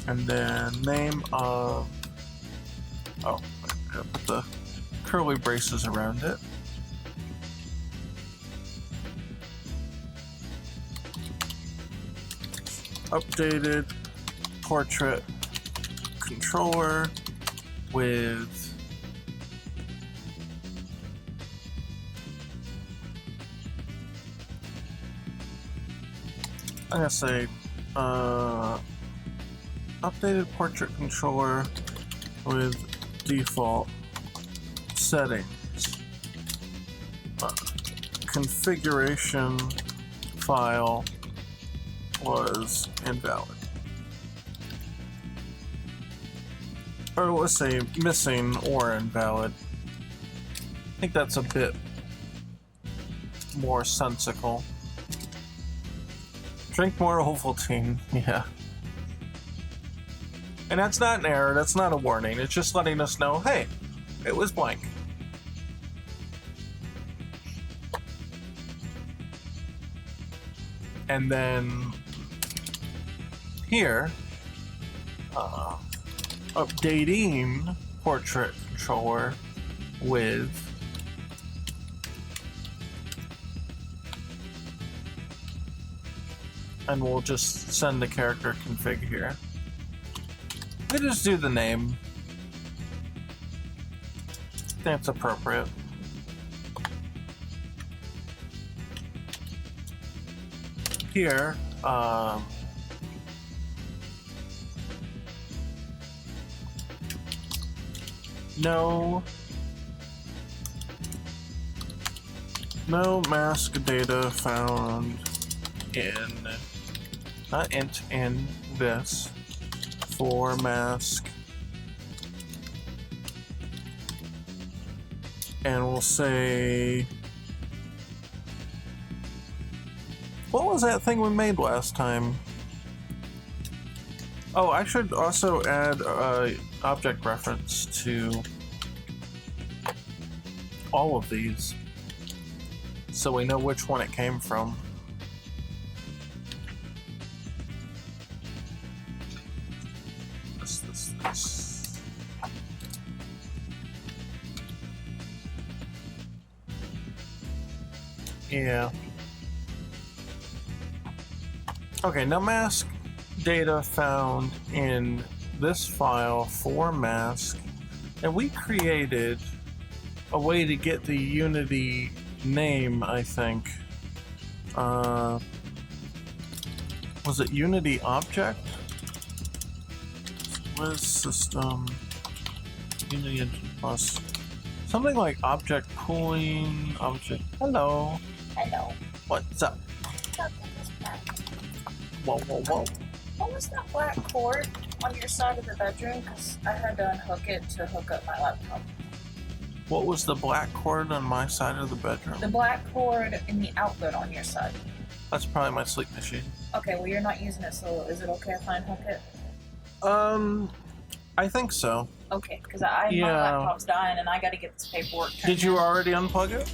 and then name of, oh, I gotta put the curly braces around it. Updated portrait controller with I'm gonna say updated portrait controller with default settings. Configuration file was invalid. Or let's say missing or invalid. I think that's a bit more sensical. Drink more Ovaltine, yeah. And that's not an error, that's not a warning, it's just letting us know, hey, it was blank. And then here, updating portrait controller with and we'll just send the character config here. We just do the name. I think it's appropriate. Here, no mask data found in, not int, in this for mask, and we'll say, what was that thing we made last time? Oh, I should also add object reference to all of these so we know which one it came from. This. Yeah. Okay, now mask data found in this file for mask, and we created a way to get the Unity name, I think. Was it Unity object? What is system? Unity Engine Plus. Something like object pooling, object. Hello. Hello. What's up? Whoa, whoa, whoa. What was that black cord on your side of the bedroom? Because I had to unhook it to hook up my laptop. What was the black cord on my side of the bedroom? The black cord in the outlet on your side. That's probably my sleep machine. Okay, well you're not using it, so is it okay if I unhook it? I think so. Okay, because my laptop's dying and I gotta get this paperwork turned Did you in. already unplug it?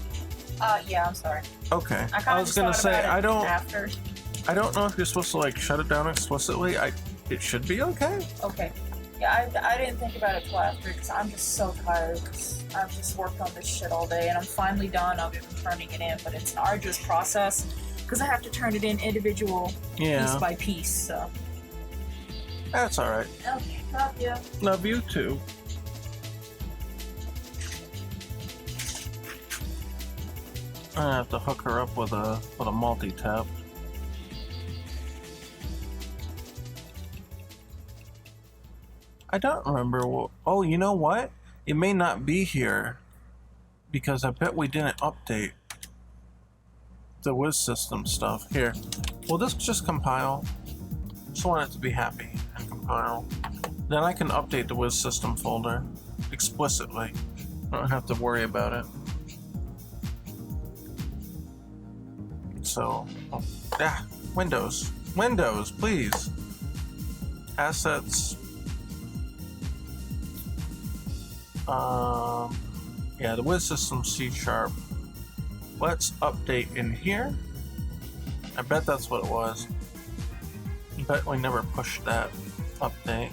Yeah, I'm sorry. Okay. I was gonna say I don't know if you're supposed to like shut it down explicitly. It should be okay. Okay. Yeah, I didn't think about it till after because I'm just so tired because I've just worked on this shit all day and I'm finally done. I've been turning it in, but it's an arduous process because I have to turn it in individual piece by piece. So that's all right. Okay, love you. Love you too. I have to hook her up with a multi-tap. I don't remember what. Oh, you know what? It may not be here because I bet we didn't update the Wiz system stuff. Here, will this just compile? Just want it to be happy and compile. Then I can update the Wiz system folder explicitly. I don't have to worry about it. So, Windows, please. Assets. Yeah, the Wiz system C#. Let's update in here. I bet that's what it was. I bet we never pushed that update.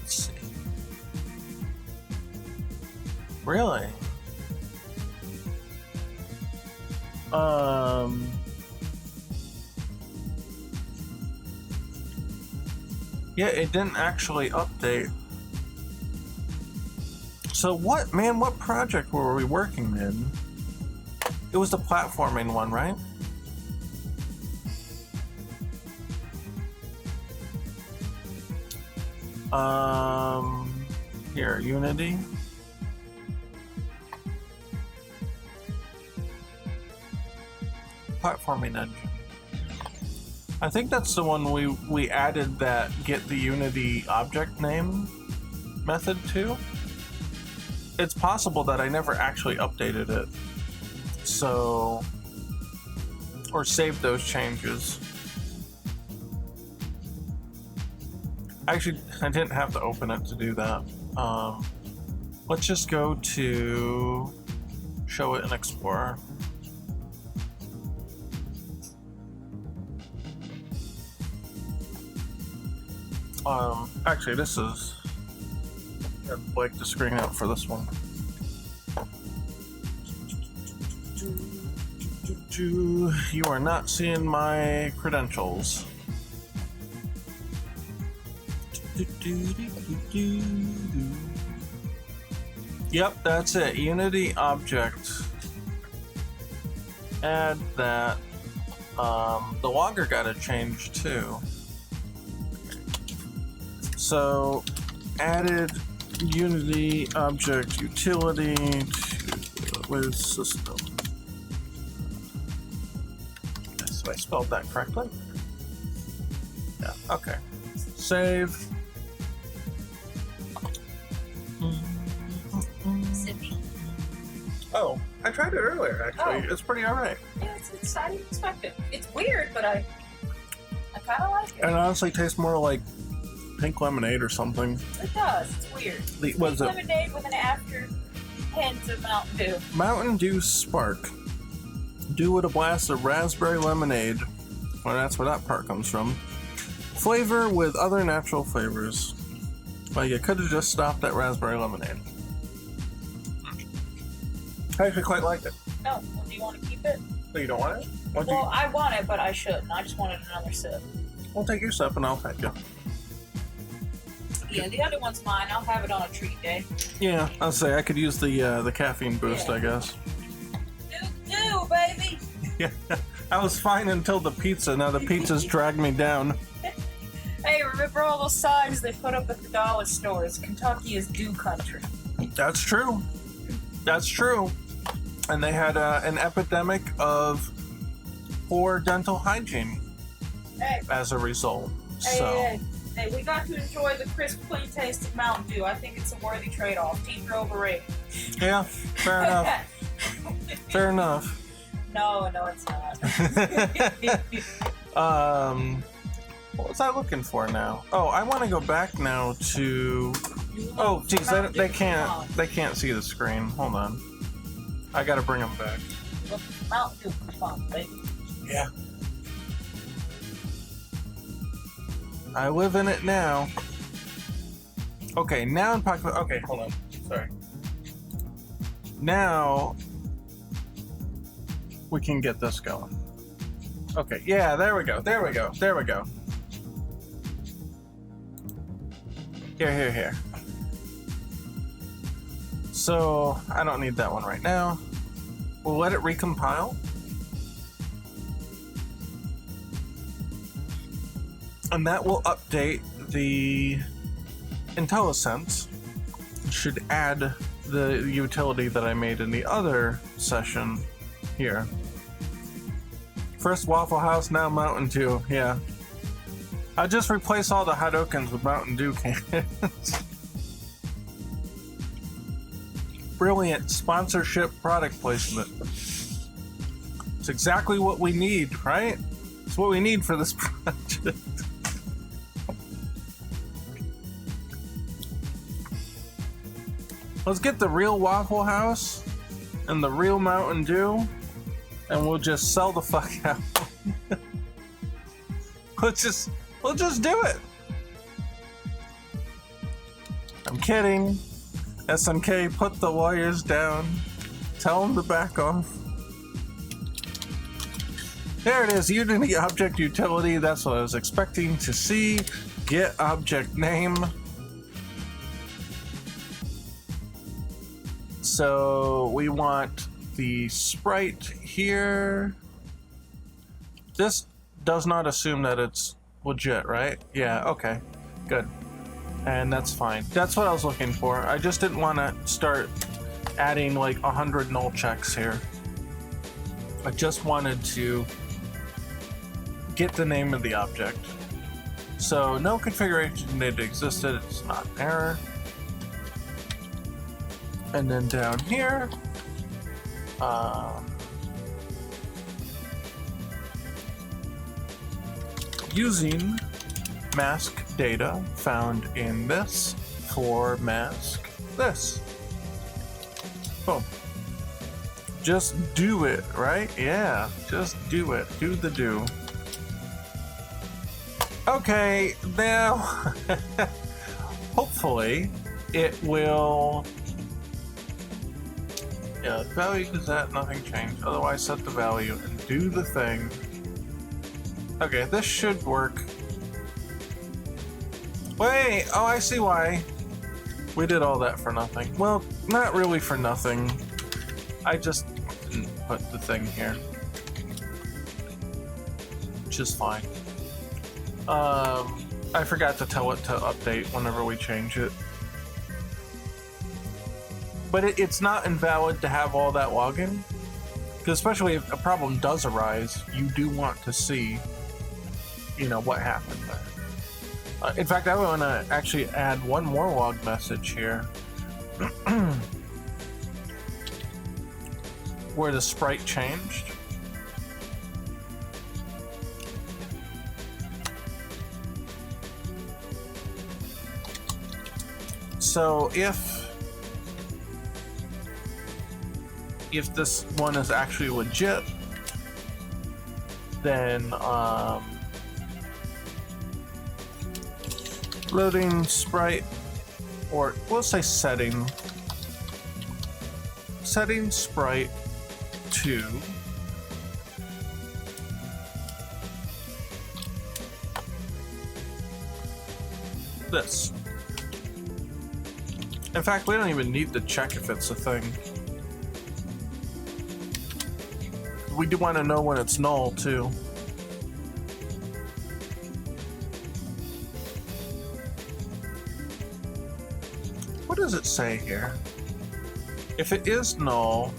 Let's see. Really? Yeah, it didn't actually update. So what project were we working in? It was the platforming one, right? Here, Unity. Platforming engine. I think that's the one we added that get the Unity object name method to. It's possible that I never actually updated it. So, or saved those changes. Actually, I didn't have to open it to do that. Let's just go to show it in Explorer. Actually, this is. I'd like the screen out for this one. You are not seeing my credentials. Yep, that's it. Unity object. Add that. The logger got to change too. So, added Unity object utility to with system. Yes, I spelled that correctly. Yeah. Okay. Save. Sippy. Oh, I tried it earlier. Actually, it's pretty alright. Yeah, it's I didn't expect it. It's weird, but I kind of like it. And it honestly tastes more like pink lemonade or something. It does. It's weird. What is it? Lemonade with an after hint of Mountain Dew. Mountain Dew Spark. Do with a blast of raspberry lemonade. Well, that's where that part comes from. Flavor with other natural flavors. Well, you could have just stopped at raspberry lemonade. I actually quite like it. No, well, do you want to keep it? So you don't want it? I want it, but I shouldn't. I just wanted another sip. We'll take your sip and I'll thank you. Yeah, the other one's mine. I'll have it on a treat day. Yeah, I'll say I could use the caffeine boost, Yeah. I guess. Do, baby! Yeah, I was fine until the pizza. Now the pizza's dragged me down. Hey, remember all those signs they put up at the dollar stores? Kentucky is dew country. That's true. That's true. And they had an epidemic of poor dental hygiene Hey, as a result. hey, So, hey, we got to enjoy the crisp, clean taste of Mountain Dew. I think it's a worthy trade-off. Teeth are overrated. yeah, fair enough. Fair enough. No, it's not. What was I looking for now? Oh, I want to go back now to. Oh, geez, they can't see the screen. Hold on. I gotta bring them back. Look, Mountain Dew, come on, baby. Yeah. I live in it now. Okay, now in pocket. Okay, hold on. Sorry. Now we can get this going. Okay, yeah, there we go. There we go. There we go. Here. So I don't need that one right now. We'll let it recompile. And that will update the IntelliSense. Should add the utility that I made in the other session here. First Waffle House, now Mountain Dew. Yeah. I'll just replace all the Hadokens with Mountain Dew cans. Brilliant sponsorship product placement. It's exactly what we need, right? It's what we need for this project. Let's get the real Waffle House and the real Mountain Dew, and we'll just sell the fuck out. We'll just do it. I'm kidding. SNK, put the wires down. Tell them to back off. There it is, Unity Object Utility. That's what I was expecting to see. Get object name. So we want the sprite here. This does not assume that it's legit, right? Yeah, okay, good. And that's fine. That's what I was looking for. I just didn't want to start adding like 100 null checks here. I just wanted to get the name of the object. So no configuration data existed, it's not an error. And then down here, using mask data found in this for mask this. Boom. Just do it, right? Yeah, just do it. Do the do. Okay, now hopefully it will. Yeah, value is that nothing changed. Otherwise, set the value and do the thing. Okay, this should work. Wait, oh, I see why. We did all that for nothing. Well, not really for nothing. I just didn't put the thing here. Which is fine. I forgot to tell it to update whenever we change it. But it's not invalid to have all that login. Because especially if a problem does arise, you do want to see, you know, what happened there. In fact, I want to actually add one more log message here. Where the sprite changed. So if this one is actually legit, then loading sprite, or we'll say setting sprite to this. In fact, we don't even need to check if it's a thing. We do want to know when it's null too. What does it say here? If it is null,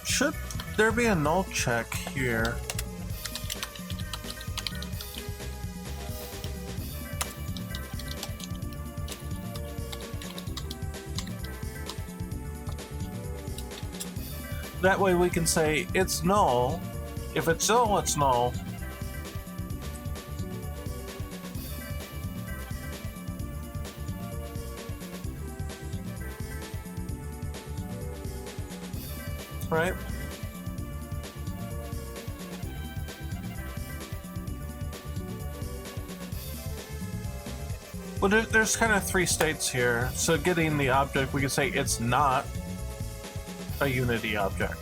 should there be a null check here? That way we can say it's null. If it's null, it's null. Right? Well, there's kind of three states here. So getting the object, we can say it's not a Unity object.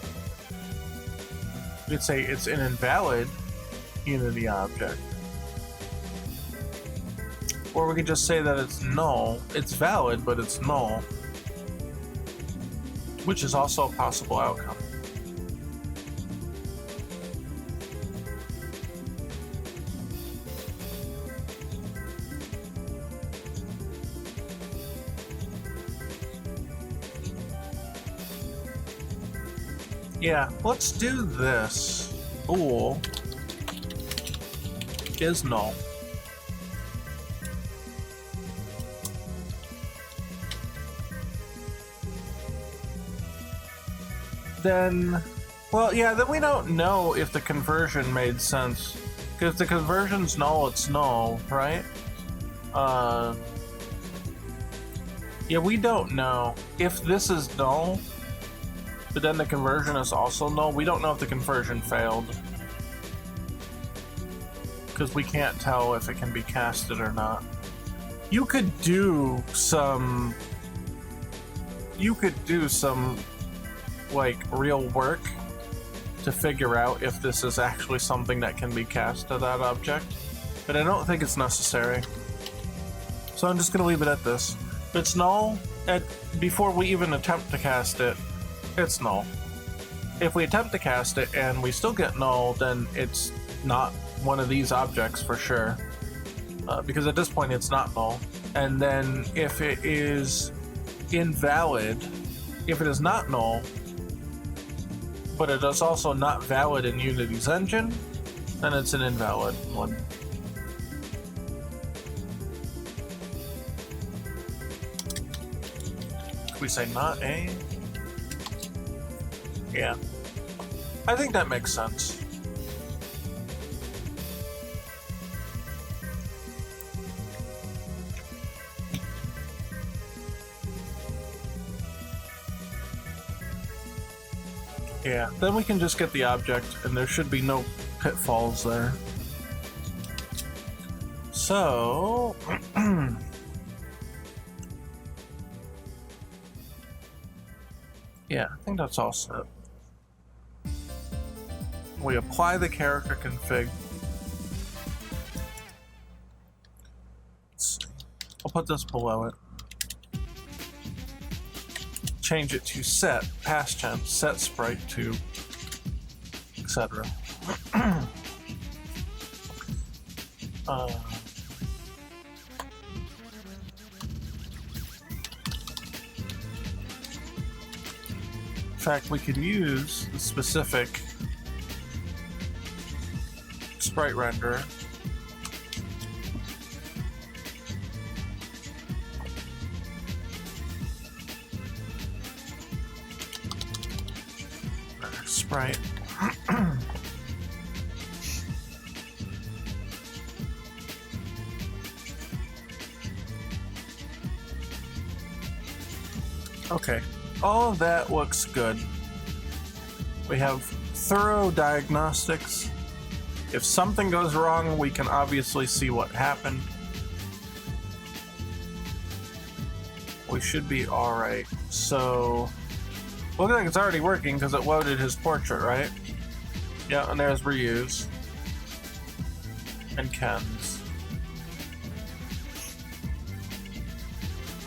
We could say it's an invalid Unity object. Or we could just say that it's null. It's valid, but it's null. Which is also a possible outcome. Yeah, let's do this. Bool is null. Then, well, yeah, then we don't know if the conversion made sense. Because if the conversion's null, it's null, right? Yeah, we don't know. If this is null, but then the conversion is also null, we don't know if the conversion failed. Because we can't tell if it can be casted or not. You could do some... like, real work to figure out if this is actually something that can be cast to that object. But I don't think it's necessary. So I'm just going to leave it at this. If it's null, before we even attempt to cast it, it's null. If we attempt to cast it and we still get null, then it's not one of these objects for sure. Because at this point it's not null. And then if it is invalid, if it is not null, but it is also not valid in Unity's engine, then it's an invalid one. Can we say not a? Yeah. I think that makes sense. Yeah, then we can just get the object and there should be no pitfalls there. So, yeah, I think that's all set. We apply the character config. Let's see. I'll put this below it. Change it to set, past tense, set sprite to, etc. In fact, we could use the specific sprite renderer. Sprite. Okay, all of that looks good. We have thorough diagnostics. If something goes wrong, we can obviously see what happened. We should be alright. So, looks like it's already working because it loaded his portrait, right? Yeah, and there's Ryu's. And Ken's.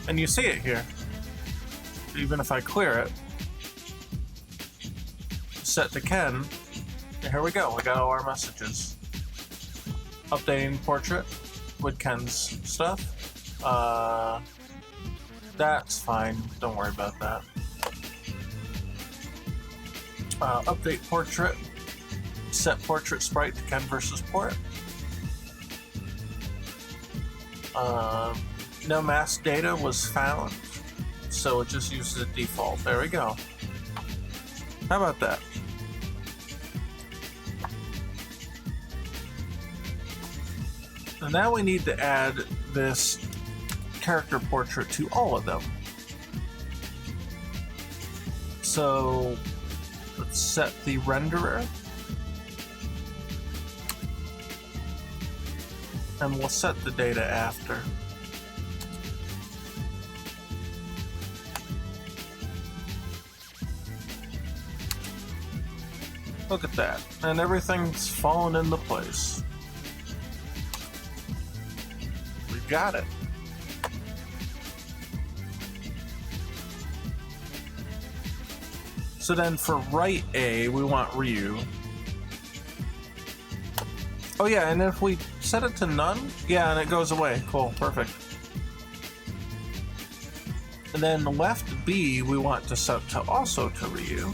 And you see it here. Even if I clear it. Set to Ken. And here we go. We got all our messages. Updating portrait with Ken's stuff. That's fine. Don't worry about that. Update portrait. Set portrait sprite to Ken versus port. No mask data was found, so it just uses the default. There we go. How about that? And now we need to add this character portrait to all of them. So let's set the renderer. And we'll set the data after. Look at that. And everything's fallen into place. We got it. So then for right A, we want Ryu. Oh yeah, and if we set it to none, yeah, and it goes away. Cool, perfect. And then left B, we want to set to also to Ryu.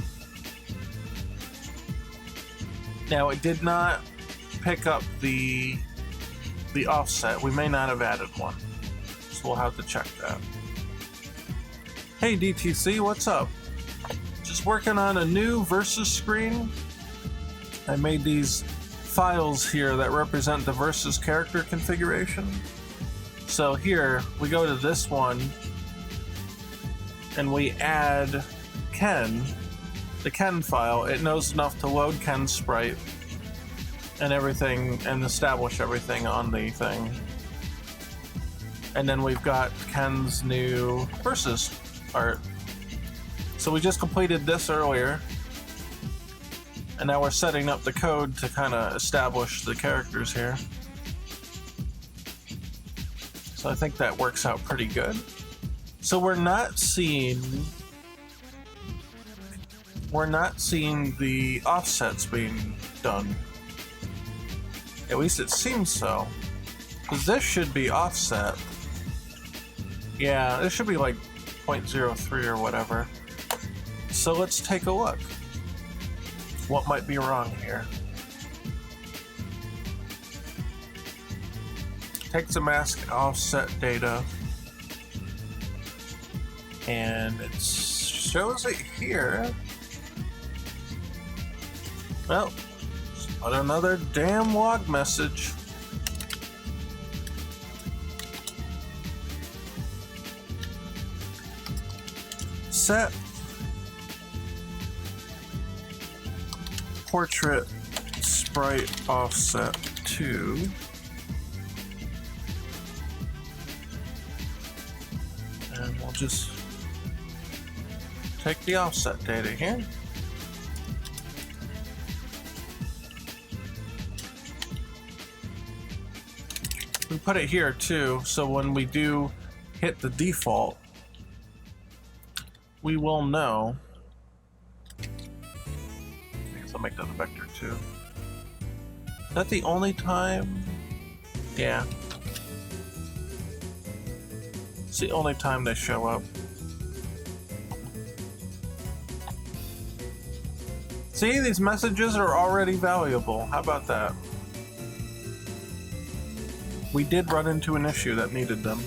Now it did not pick up the offset. We may not have added one, so we'll have to check that. Hey DTC, what's up? Just working on a new versus screen. I made these files here that represent the versus character configuration. So here we go to this one and we add Ken, the Ken file. It knows enough to load Ken's sprite and everything and establish everything on the thing. And then we've got Ken's new versus art. So we just completed this earlier. And now we're setting up the code to kind of establish the characters here. So I think that works out pretty good. So we're not seeing the offsets being done. At least it seems so. Because this should be offset. Yeah, this should be like 0.03 or whatever. So let's take a look. What might be wrong here? Takes the mask offset data and it shows it here. Well, but another damn log message. Set portrait sprite offset 2. And we'll just take the offset data here. We put it here too, so when we do hit the default, we will know. I guess I'll make that a vector too. Is that the only time? Yeah. It's the only time they show up. See, these messages are already valuable. How about that? We did run into an issue that needed them.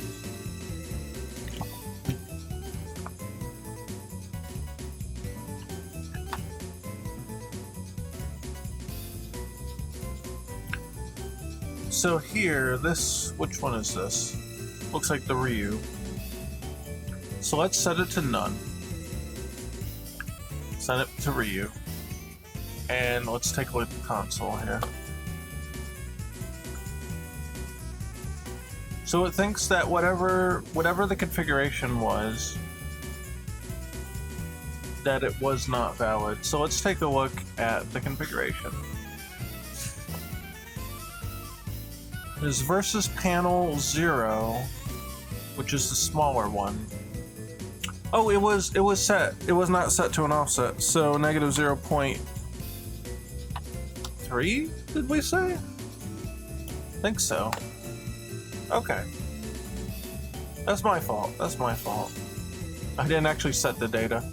So here, this, which one is this? Looks like the Ryu. So let's set it to none. Set it to Ryu. And let's take a look at the console here. So it thinks that whatever the configuration was, that it was not valid. So let's take a look at the configuration. There's versus panel 0, which is the smaller one. Oh, it was set. It was not set to an offset. So negative 0.3, did we say? I think so. Okay. That's my fault. That's my fault. I didn't actually set the data.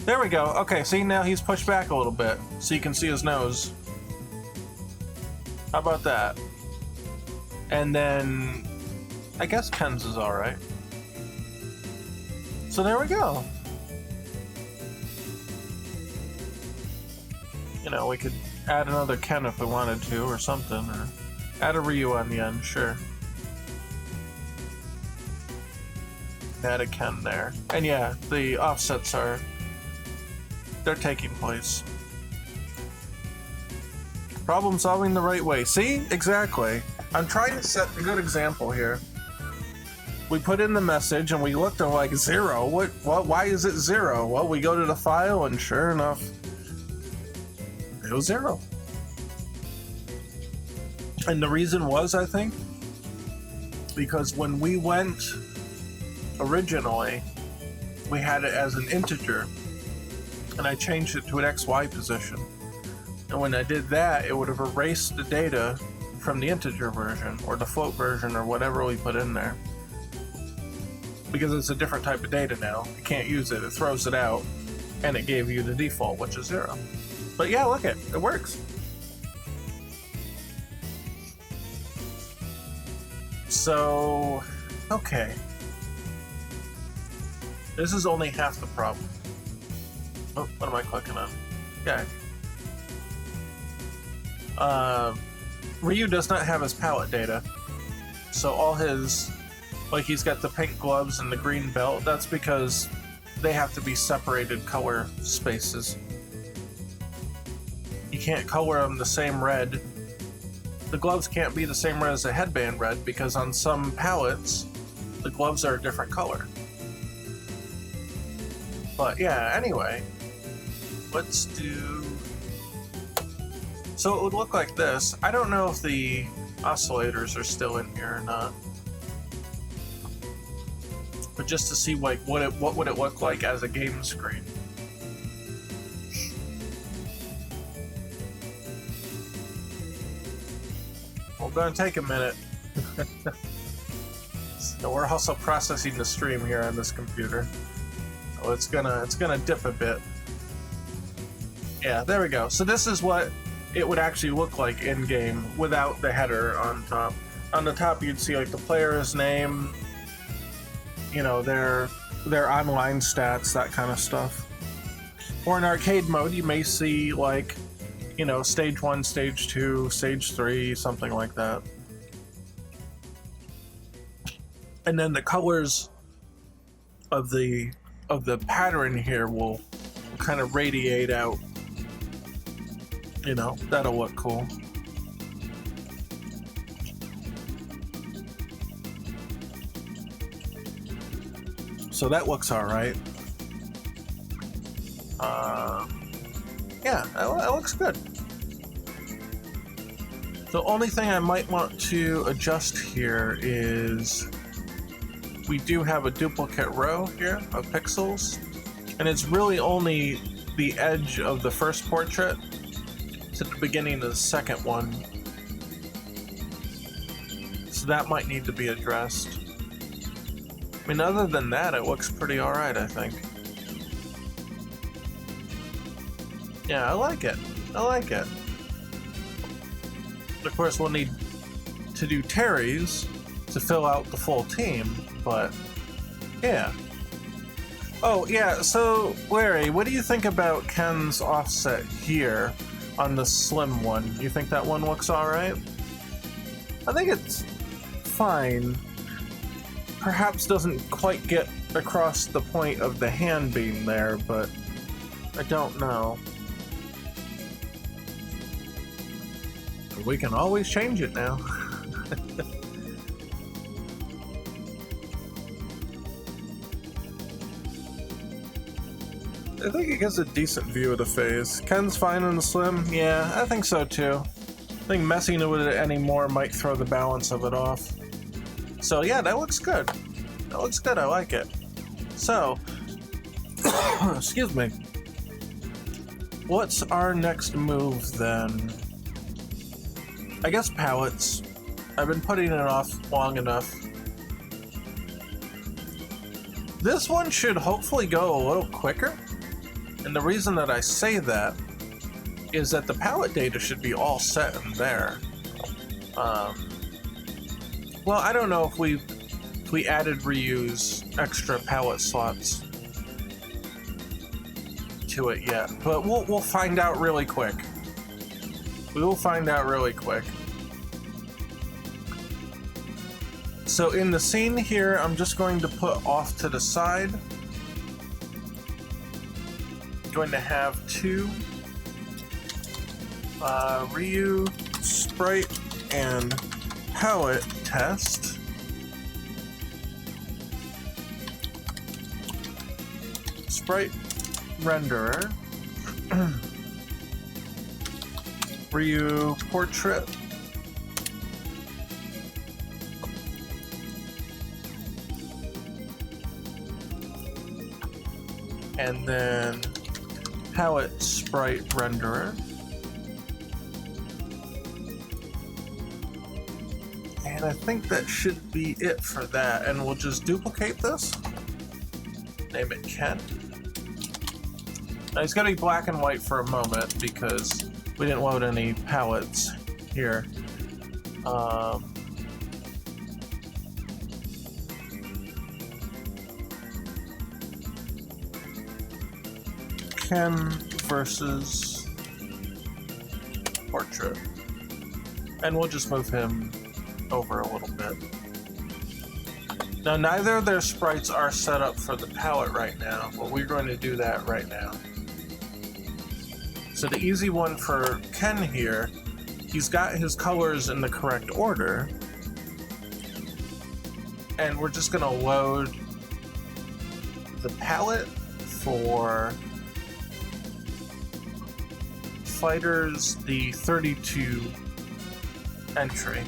There we go. Okay, see, now he's pushed back a little bit so you can see his nose. How about that? And then I guess Ken's is alright. So there we go. You know, we could add another Ken if we wanted to or something, or add a Ryu on the end, sure. Add a Ken there. And yeah, the offsets they're taking place. Problem solving the right way. See? Exactly. I'm trying to set a good example here. We put in the message and we looked and like 0. What? Why is it 0? Well, we go to the file and sure enough, it was 0. And the reason was, I think, because when we went originally, we had it as an integer and I changed it to an XY position. And when I did that, it would have erased the data from the integer version or the float version or whatever we put in there. Because it's a different type of data now. You can't use it, it throws it out, and it gave you the default, which is 0. But yeah, look it works. So, okay. This is only half the problem. Oh, what am I clicking on? Okay. Ryu does not have his palette data. So all his, like he's got the pink gloves and the green belt, that's because they have to be separated color spaces. You can't color them the same red. The gloves can't be the same red as the headband red because on some palettes, the gloves are a different color. But yeah, anyway, let's do... So it would look like this. I don't know if the oscillators are still in here or not. But just to see like what would it look like as a game screen. Well, gonna take a minute. So we're also processing the stream here on this computer. So it's gonna dip a bit. Yeah, there we go. So this is what it would actually look like in game without the header on top. On the top, you'd see like the player's name, you know, their online stats, that kind of stuff. Or in arcade mode, you may see like, you know, stage 1, stage 2, stage 3, something like that. And then the colors of the pattern here will kind of radiate out You know, that'll look cool. So that looks all right. Yeah, that looks good. The only thing I might want to adjust here is we do have a duplicate row here of pixels, and it's really only the edge of the first portrait to the beginning of the second one. So that might need to be addressed. I mean, other than that, it looks pretty alright, I think. Yeah, I like it. I like it. Of course, we'll need to do Terry's to fill out the full team, but yeah. Oh, yeah, so Larry, what do you think about Ken's offset here on the slim one? You think that one looks alright? I think it's fine. Perhaps doesn't quite get across the point of the hand being there, but I don't know. We can always change it now. I think it gives a decent view of the face. Ken's fine in the slim? Yeah, I think so too. I think messing with it anymore might throw the balance of it off. So yeah, that looks good. That looks good, I like it. So, excuse me. What's our next move then? I guess palettes. I've been putting it off long enough. This one should hopefully go a little quicker. And the reason that I say that is that the palette data should be all set in there. Well, I don't know if we added reuse extra palette slots to it yet, but we'll find out really quick. We will find out really quick. So in the scene here, I'm just going to put off to the side. I'm going to have two Ryu sprite and palette test. Sprite renderer. Ryu portrait. And then palette sprite renderer. And I think that should be it for that. And we'll just duplicate this. Name it Ken. Now it's gonna be black and white for a moment because we didn't load any palettes here. Ken versus portrait. And we'll just move him over a little bit. Now, neither of their sprites are set up for the palette right now, but we're going to do that right now. So the easy one for Ken here, he's got his colors in the correct order, and we're just gonna load the palette for Fighters, the 32 entry,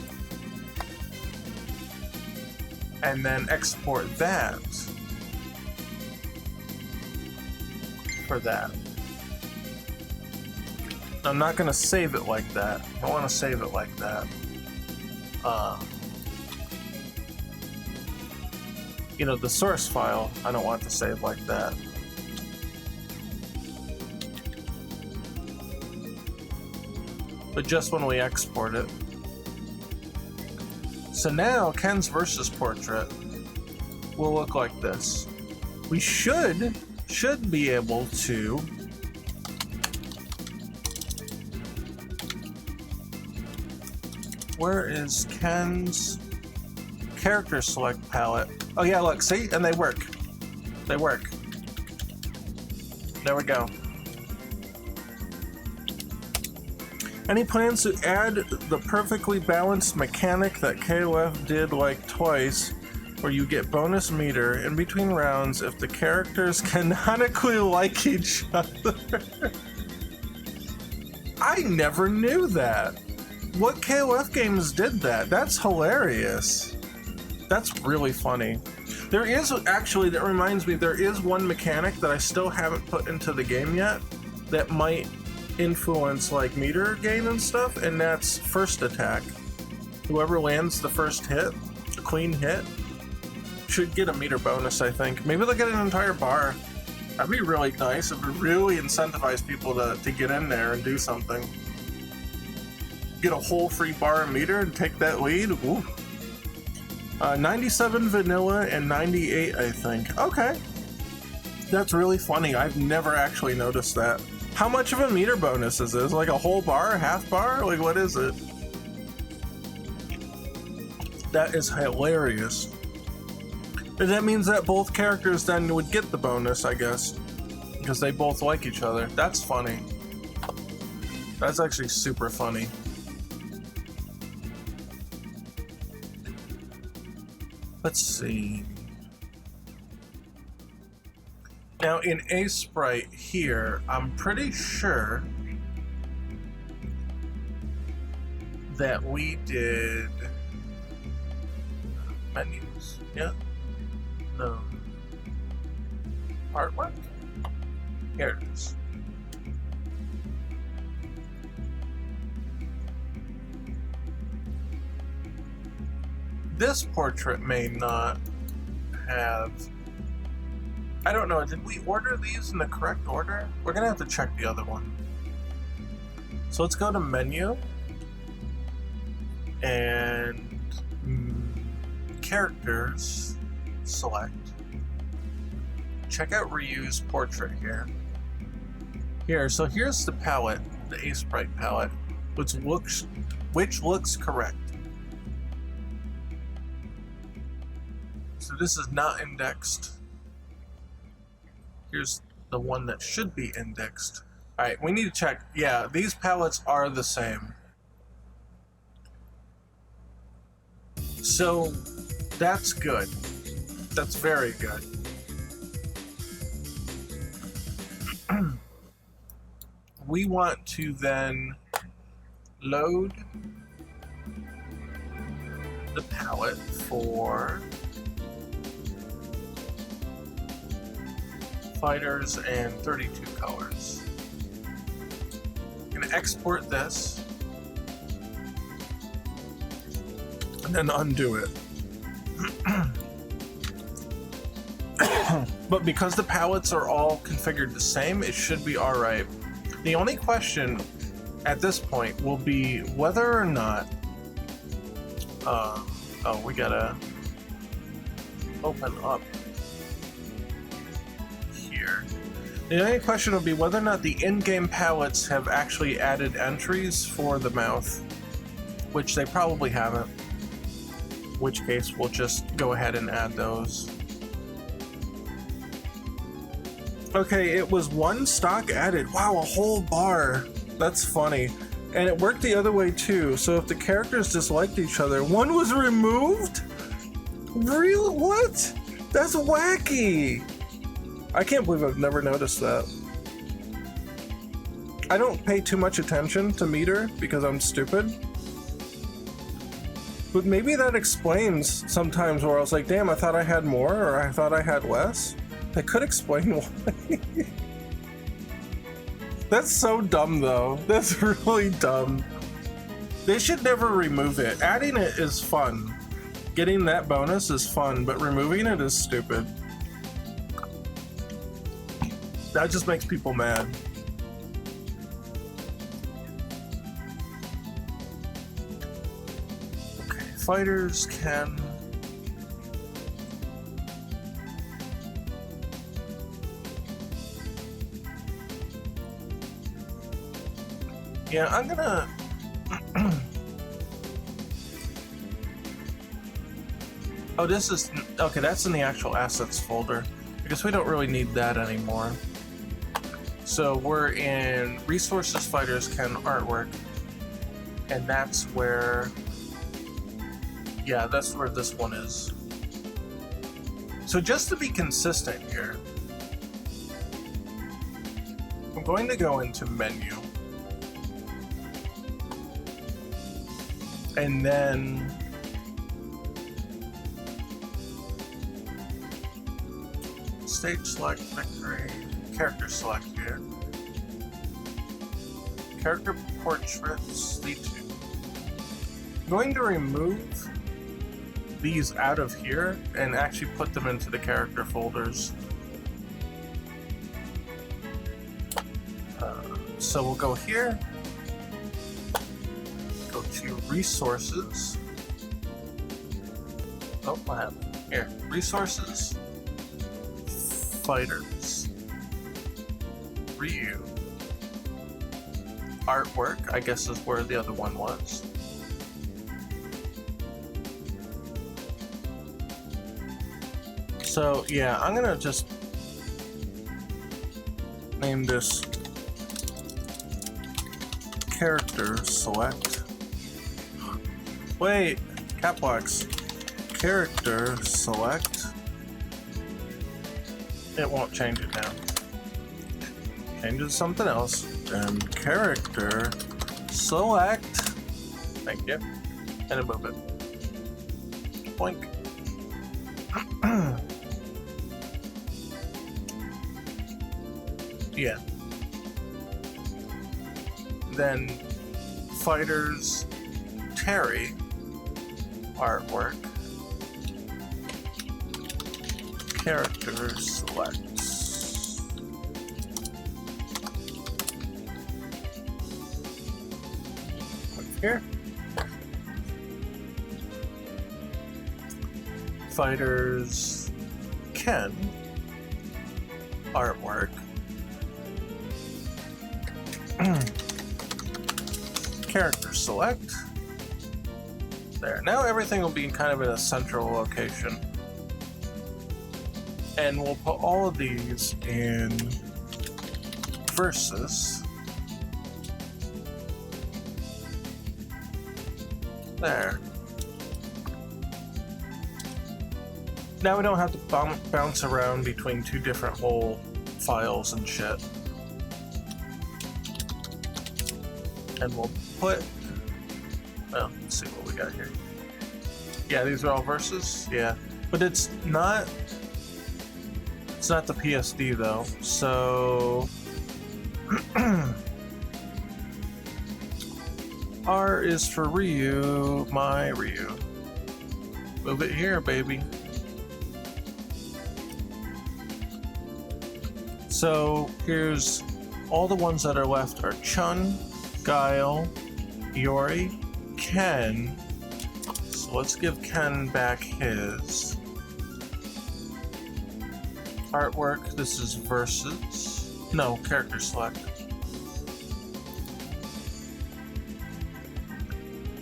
and then export that for that. I'm not going to save it like that. I don't want to save it like that. You know, the source file, I don't want to save like that. But just when we export it. So now Ken's versus portrait will look like this. We should be able to where is Ken's character select palette? Oh yeah, look, see? And they work. They work. There we go. Any plans to add the perfectly balanced mechanic that KOF did like twice, where you get bonus meter in between rounds if the characters canonically like each other? I never knew that. What KOF games did that? That's hilarious. That's really funny. There is actually, that reminds me, there is one mechanic that I still haven't put into the game yet that might influence like meter gain and stuff, and that's first attack. Whoever lands the first hit, a clean hit, should get a meter bonus, I think. Maybe they'll get an entire bar. That'd be really nice. It would really incentivize people to get in there and do something. Get a whole free bar of meter and take that lead. Ooh. 97 vanilla and 98, I think. Okay. That's really funny. I've never actually noticed that. How much of a meter bonus is this? Like a whole bar, half bar? Like, what is it? That is hilarious. And that means that both characters then would get the bonus, I guess. Because they both like each other. That's funny. That's actually super funny. Let's see. Now in A Sprite here, I'm pretty sure that we did menus. Yeah. No. Artwork? Here it is. This portrait may not have... I don't know, did we order these in the correct order? We're gonna have to check the other one. So let's go to menu and characters, select. Check out reuse portrait here. Here, so here's the palette, the A Sprite palette, which looks correct. So this is not indexed. Here's the one that should be indexed. Alright, we need to check. Yeah, these palettes are the same. So that's good. That's very good. We want to then load the palette for fighters and 32 colors. I'm gonna export this and then undo it. But because the palettes are all configured the same, it should be alright. The only question at this point will be whether or not oh, we gotta open up here. The only question will be whether or not the in-game palettes have actually added entries for the mouth, which they probably haven't. In which case we'll just go ahead and add those. Okay, it was one stock added. Wow, a whole bar. That's funny. And it worked the other way too. So if the characters disliked each other, one was removed? Real? What? That's wacky. I can't believe I've never noticed that. I don't pay too much attention to meter because I'm stupid. But maybe that explains sometimes where I was like, damn, I thought I had more or I thought I had less. That could explain why. That's so dumb though. That's really dumb. They should never remove it. Adding it is fun. Getting that bonus is fun, but removing it is stupid. That just makes people mad. Okay, fighters can... Yeah, I'm gonna... Oh, this is... Okay, that's in the actual assets folder. I guess we don't really need that anymore. So we're in resources, fighters, can, artwork. And that's where, yeah, that's where this one is. So just to be consistent here, I'm going to go into menu and then stage select, victory, character select here, character portraits, D2. I'm going to remove these out of here and actually put them into the character folders. So we'll go here, go to resources. Oh, what happened? Here, resources, fighters, Ryu, artwork, I guess is where the other one was. So yeah, I'm gonna just name this character select. Wait, cap locks. Character select. It won't change it now. Change it to something else. And character select. Thank you. And then move it. Boink. Yeah. Then fighters Terry artwork character selects. Click here. Fighters Ken artwork character select. There. Now everything will be kind of in a central location. And we'll put all of these in versus. There. Now we don't have to bounce around between two different whole files and shit. And we'll put, well, let's see what we got here. Yeah, these are all verses, yeah. But it's not the PSD though, so R is for Ryu, my Ryu. Move it here, baby. So here's all the ones that are left are Chun, Guile, Yori, Ken. So let's give Ken back his artwork. This is versus. No, character select.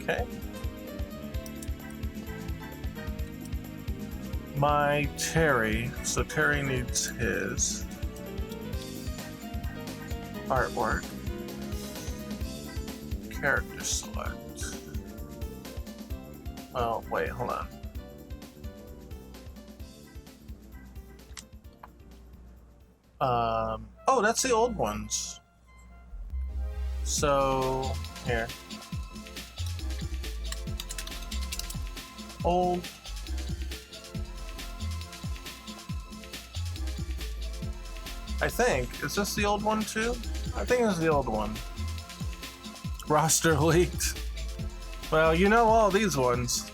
Okay. My Terry. So Terry needs his artwork. Character select. Oh, wait, hold on. Oh, that's the old ones. So, here. Old. I think. Is this the old one too? I think it's the old one. Roster leaked. Well, you know all these ones.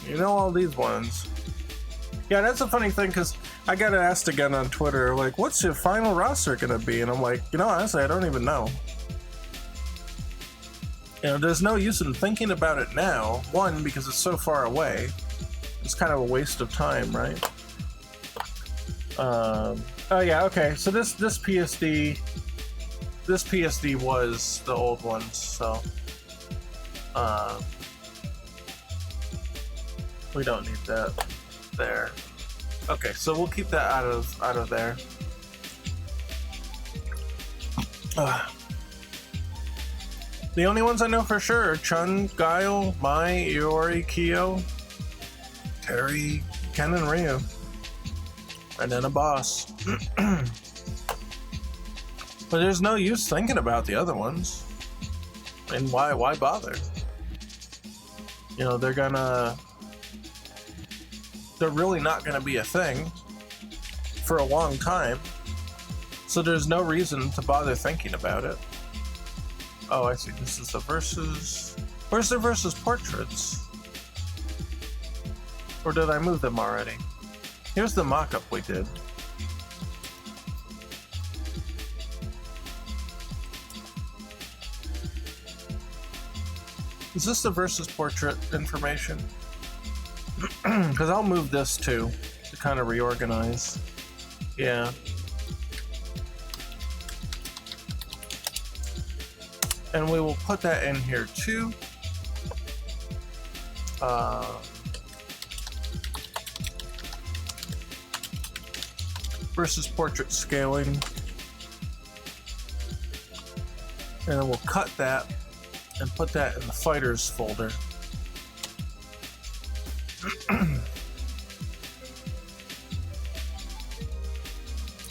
You know all these ones. Yeah, that's a funny thing because I got asked again on Twitter, like, what's your final roster gonna be? And I'm like, you know, honestly, I don't even know. You know, there's no use in thinking about it now. One, because it's so far away. It's kind of a waste of time, right? Oh yeah, okay. So this PSD was the old ones, so we don't need that there. Okay, so we'll keep that out of there. The only ones I know for sure are Chun, Guile, Mai, Iori, Kyo, Terry, Ken, and Ryu. And then a boss. But there's no use thinking about the other ones. And why bother? You know, they're really not gonna be a thing for a long time. So there's no reason to bother thinking about it. Oh, I see. This is the versus. Where's the versus portraits? Or did I move them already? Here's the mock-up we did. Is this the versus portrait information? Because I'll move this too to kind of reorganize. Yeah. And we will put that in here too. Versus portrait scaling. And then we'll cut that and put that in the fighters folder.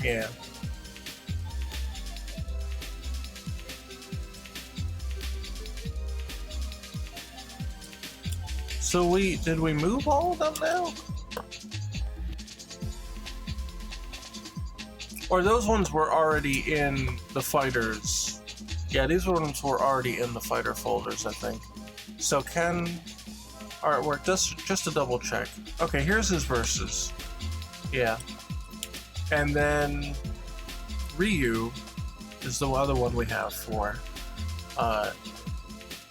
Yeah. So did we move all of them now? Or those ones were already in the fighters. Yeah, these ones were already in the fighter folders, I think. So artwork, just to double check. Okay, here's his verses. Yeah. And then Ryu is the other one we have for. Yeah,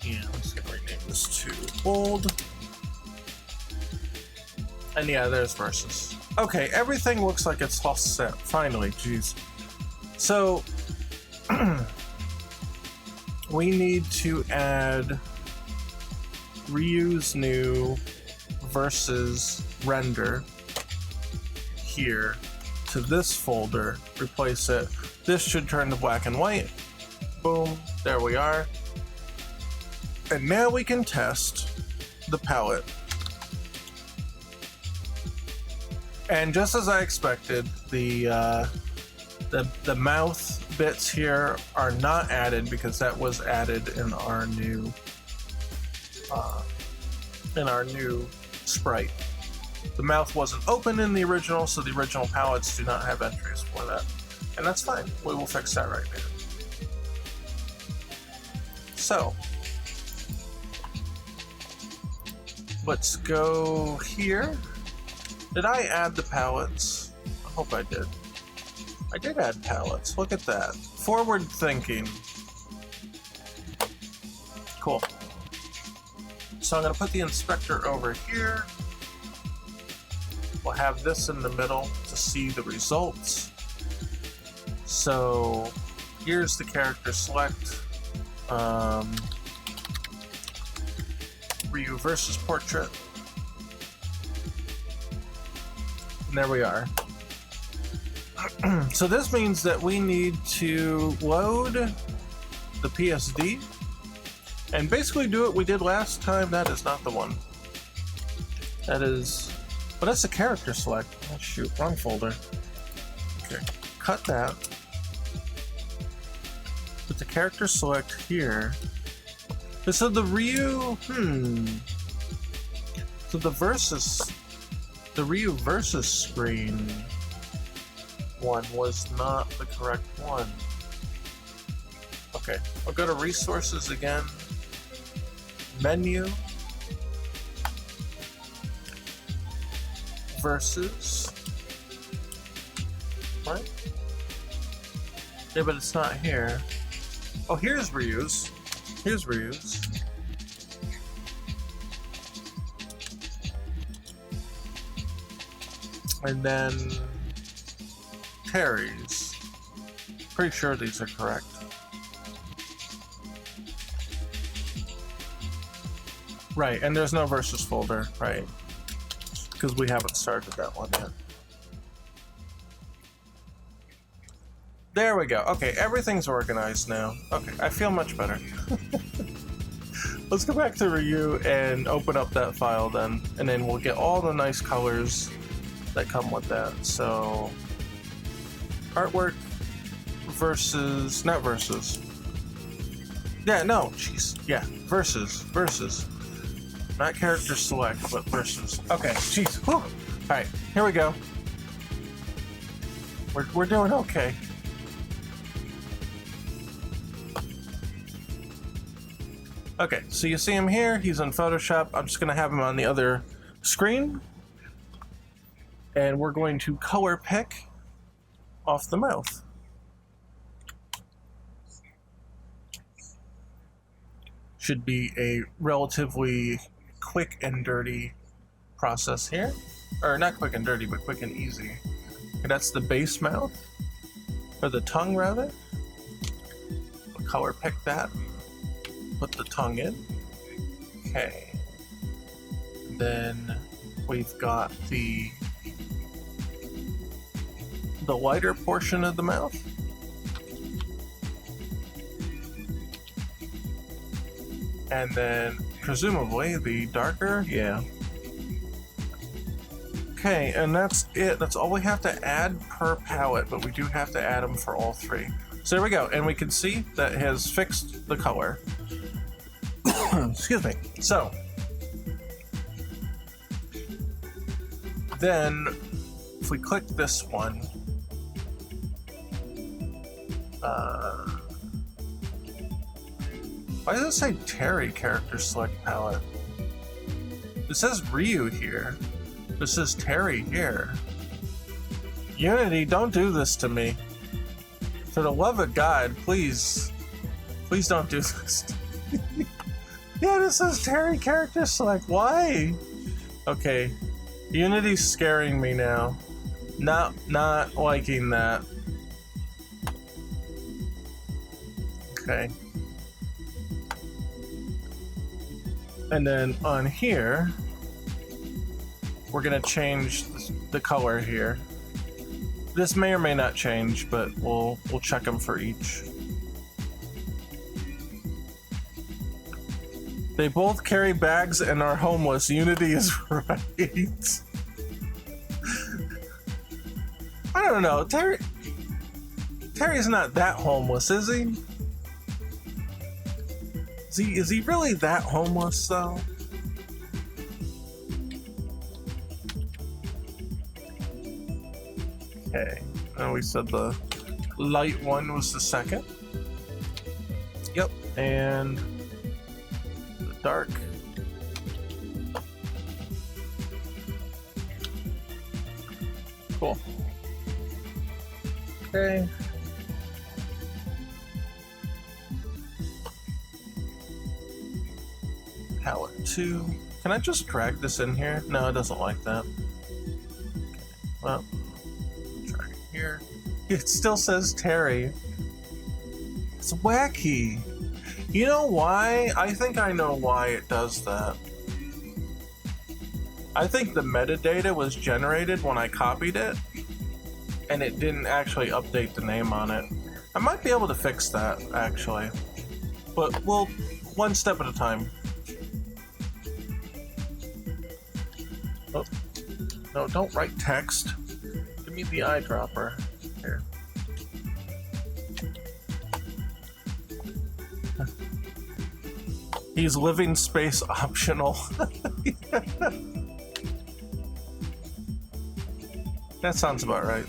I'm just gonna rename this to bold. And yeah, there's verses. Okay, everything looks like it's all set. Finally, jeez. So we need to add Ryu's new versus render here to this folder. Replace it. This should turn to black and white. Boom, there we are. And now we can test the palette. And just as I expected, the mouth bits here are not added because that was added in our new sprite. The mouth wasn't open in the original, so the original palettes do not have entries for that, and that's fine. We will fix that right now. So let's go here. Did I add the palettes? I hope I did. I did add palettes. Look at that. Forward thinking. Cool. So I'm going to put the inspector over here. We'll have this in the middle to see the results. So here's the character select. Ryu versus portrait. And there we are. So this means that we need to load the PSD and basically do what we did last time. That is not the one. That is, well, that's the character select. Oh shoot, wrong folder. Okay, cut that. Put the character select here. So the Ryu, so the Ryu versus screen one was not the correct one. Okay, I'll go to resources again. Menu. Versus. Right? Yeah, but it's not here. Oh, here's Ryu's. Here's Ryu's. And then Terry's. Pretty sure these are correct. Right, and there's no versus folder, right? Because we haven't started that one yet. There we go. Okay, everything's organized now. Okay, I feel much better. Let's go back to Ryu and open up that file then, and then we'll get all the nice colors that come with that. So, artwork versus, not versus. Yeah, no, jeez, yeah, versus. Not character select, but versus. Okay, jeez, whew. All right, here we go. We're doing okay. Okay, so you see him here, he's in Photoshop. I'm just gonna have him on the other screen. And we're going to color pick off the mouth. Should be a relatively quick and dirty process here. Or not quick and dirty, but quick and easy. Okay, that's the base mouth, or the tongue rather. We'll color pick that. Put the tongue in. Okay. Then we've got the lighter portion of the mouth. And then presumably the darker, yeah. Okay, and that's it. That's all we have to add per palette, but we do have to add them for all three. So there we go, and we can see that it has fixed the color. Excuse me. So, then if we click this one, why does it say Terry character select palette? It says Ryu here. This says Terry here. Unity, don't do this to me. For the love of God, please don't do this. Yeah, this says Terry character select. Why? Okay, Unity's scaring me now. Not liking that. Okay. And then on here, we're gonna change the color here. This may or may not change, but we'll check them for each. They both carry bags and are homeless. Unity is right. I don't know. Terry's not that homeless, is he? Is he really that homeless though? Okay. And we said the light one was the second. Yep. And dark. Cool. Okay. Palette 2. Can I just drag this in here? No, it doesn't like that. Okay. Well, drag it here. It still says Terry. It's wacky. You know why? I think I know why it does that. I think the metadata was generated when I copied it, and it didn't actually update the name on it. I might be able to fix that, actually. But we'll, one step at a time. Oh, no, don't write text. Give me the eyedropper. Here. He's living space optional. That sounds about right.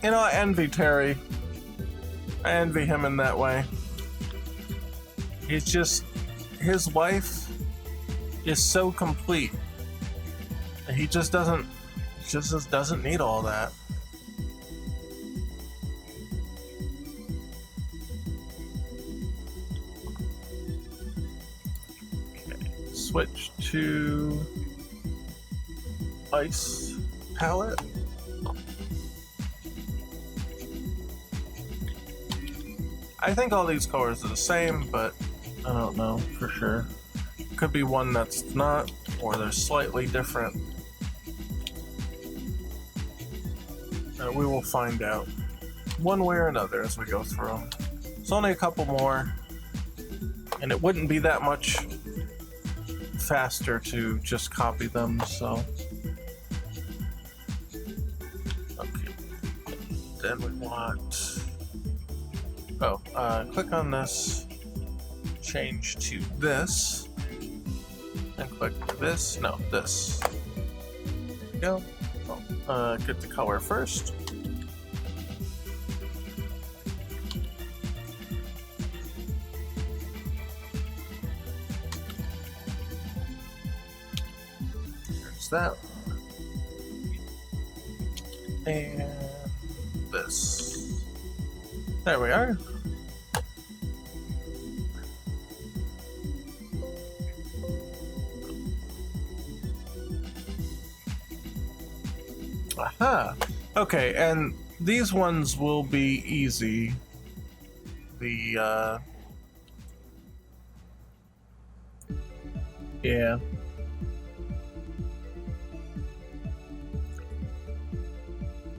You know, I envy Terry. I envy him in that way. He's just, his life is so complete. He just doesn't need all that. Switch to ice palette. I think all these colors are the same, but I don't know for sure. Could be one that's not, or they're slightly different. We will find out one way or another as we go through them. It's only a couple more, and it wouldn't be that much faster to just copy them, so. Okay. Then we want, click on this, change to this, and click this, no, this. There we go. Get the color first. There's that. And this. There we are. Aha. Okay, and these ones will be easy. The yeah.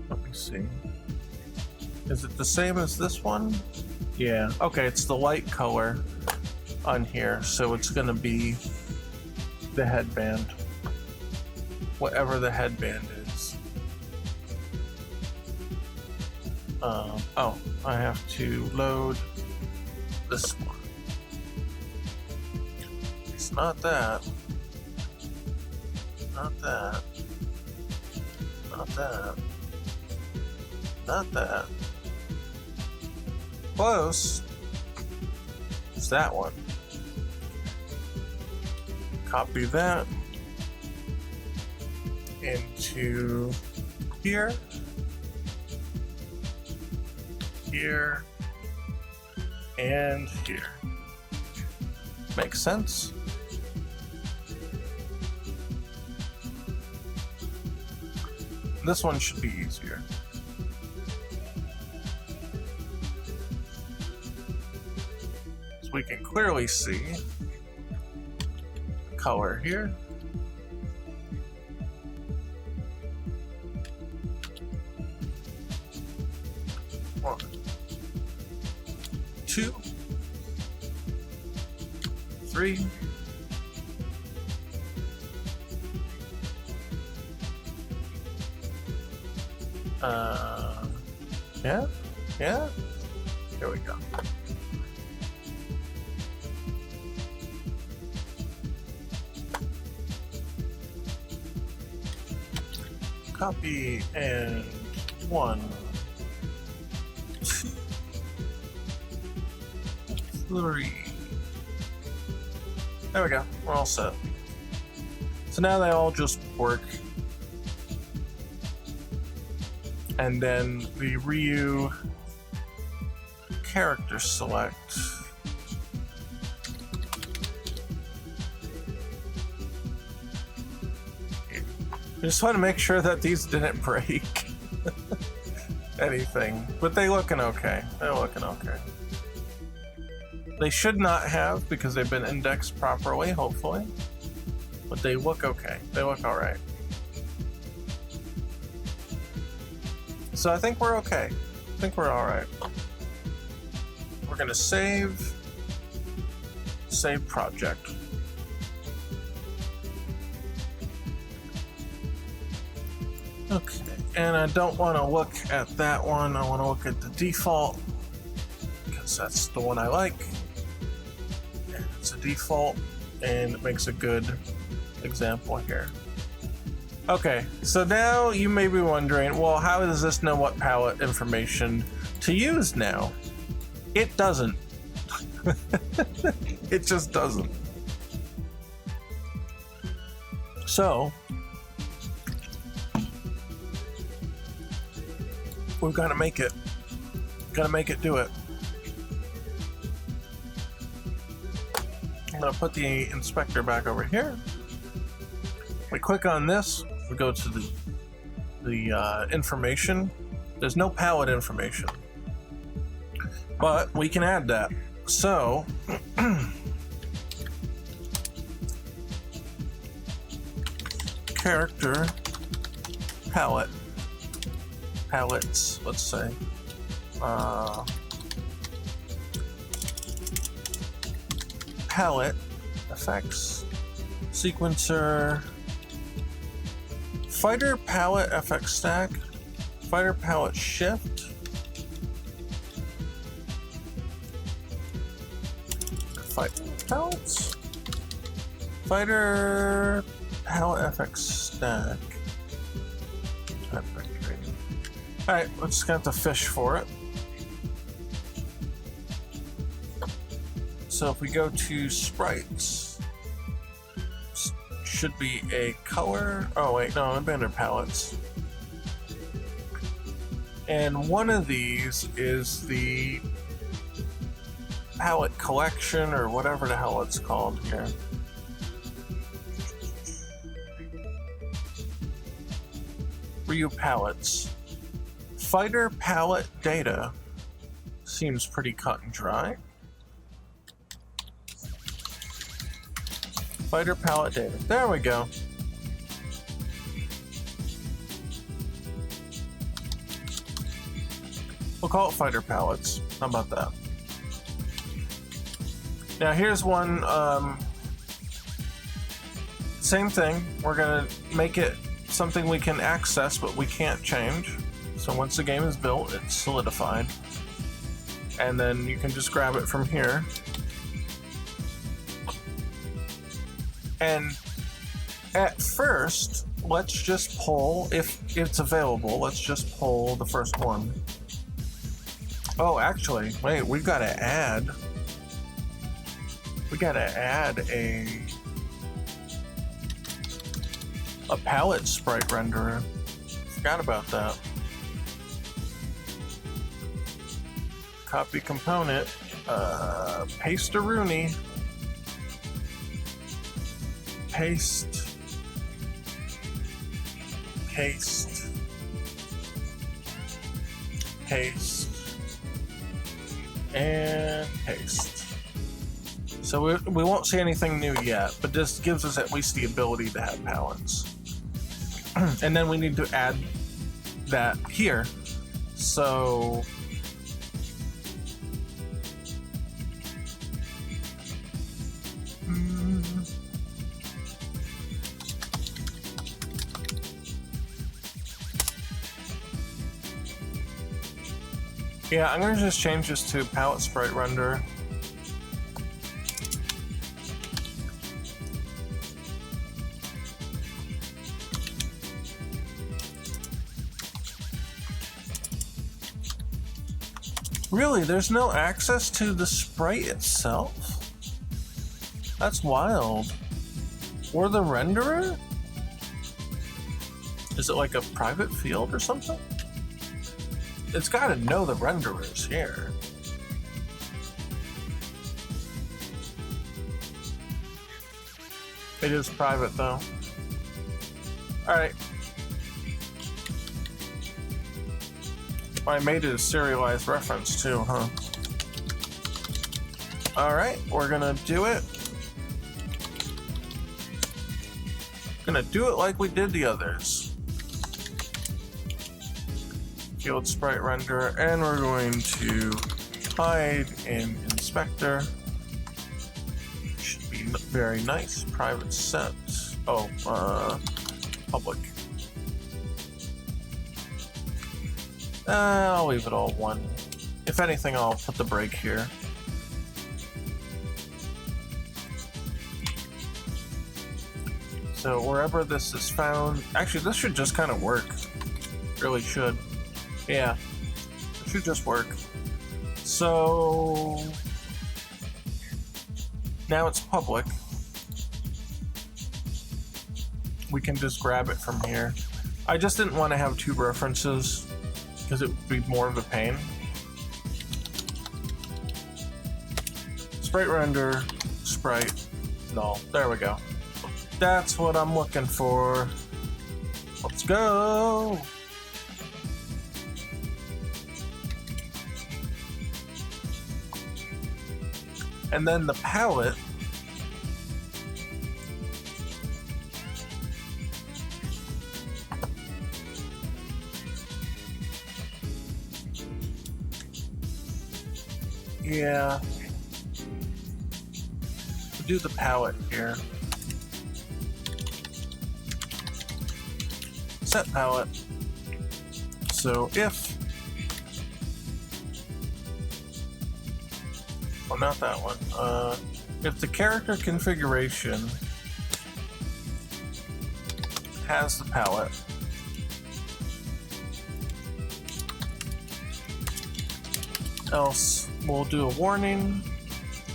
Let me see. Is it the same as this one? Yeah. Okay, it's the light color on here, so it's gonna be the headband. Whatever the headband is. Oh, I have to load this one. It's not that. Not that. Not that. Not that. Close. It's that one. Copy that into here. Here and here. Makes sense. This one should be easier. So we can clearly see the color here. One, 2, 3, yeah, here we go. Copy and 1, 2, 3. There we go, we're all set. So now they all just work. And then the Ryu character select. I just want to make sure that these didn't break anything, but they looking okay. They're looking okay. They should not have because they've been indexed properly, hopefully, but they look okay. They look all right. So I think we're okay. I think we're all right. We're gonna save project. Okay, and I don't want to look at that one. I want to look at the default because that's the one I like. And it's a default, and it makes a good example here. Okay, so now you may be wondering, well, how does this know what palette information to use now? It doesn't. It just doesn't. So, we've got to make it. Got to make it do it. I'm going to put the inspector back over here. We click on this. We go to the information. There's no palette information, but we can add that. So character palettes, let's say palette, effects, sequencer, fighter palette FX stack, fighter palette shift, fighter palettes, fighter palette FX stack. Alright, we're just gonna have to fish for it. So if we go to sprites, should be a color. Oh wait, no, I'm under palettes. And one of these is the palette collection or whatever the hell it's called here. Ryu palettes. Fighter palette data seems pretty cut and dry. Fighter palette data. There we go. We'll call it fighter palettes. How about that? Now here's one. Same thing. We're gonna make it something we can access, but we can't change. So once the game is built, it's solidified. And then you can just grab it from here. And at first, let's just pull, if it's available, let's just pull the first one. Oh, actually, wait, we've got to add. We got to add a palette sprite renderer. Forgot about that. Copy component, paste a Rooney, paste, paste, paste, and paste. So we won't see anything new yet, but this gives us at least the ability to have palettes. And then we need to add that here. So yeah, I'm gonna just change this to palette sprite render. Really, there's no access to the sprite itself? That's wild. Or the renderer? Is it like a private field or something? It's got to know the renderers here. It is private though. Alright. I made it a serialized reference too, huh? Alright, we're gonna do it. Gonna do it like we did the others. Field sprite renderer, and we're going to hide in inspector. Should be very nice. Private set. Oh, public. I'll leave it all one. If anything, I'll put the break here. So wherever this is found, actually this should just kind of work. Really should. Yeah, it should just work. So now it's public. We can just grab it from here. I just didn't want to have two references because it would be more of a pain. Sprite render, sprite, null. There we go. That's what I'm looking for. Let's go. And then the palette. Yeah. do the palette here. Set palette. So if, well, not that one. If the character configuration has the palette, else we'll do a warning,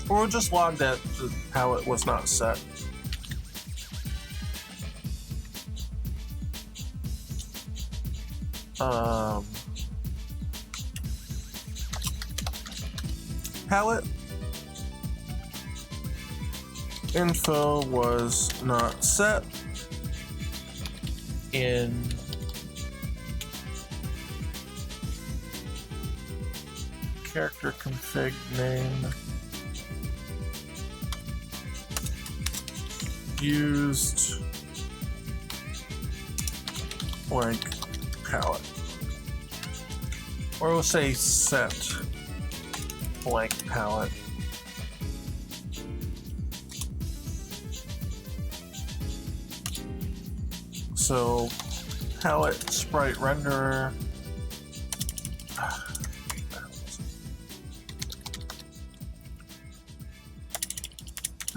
or we'll just log that the palette was not set. Palette info was not set in character config name used blank palette, or we'll say set blank palette. So palette sprite renderer.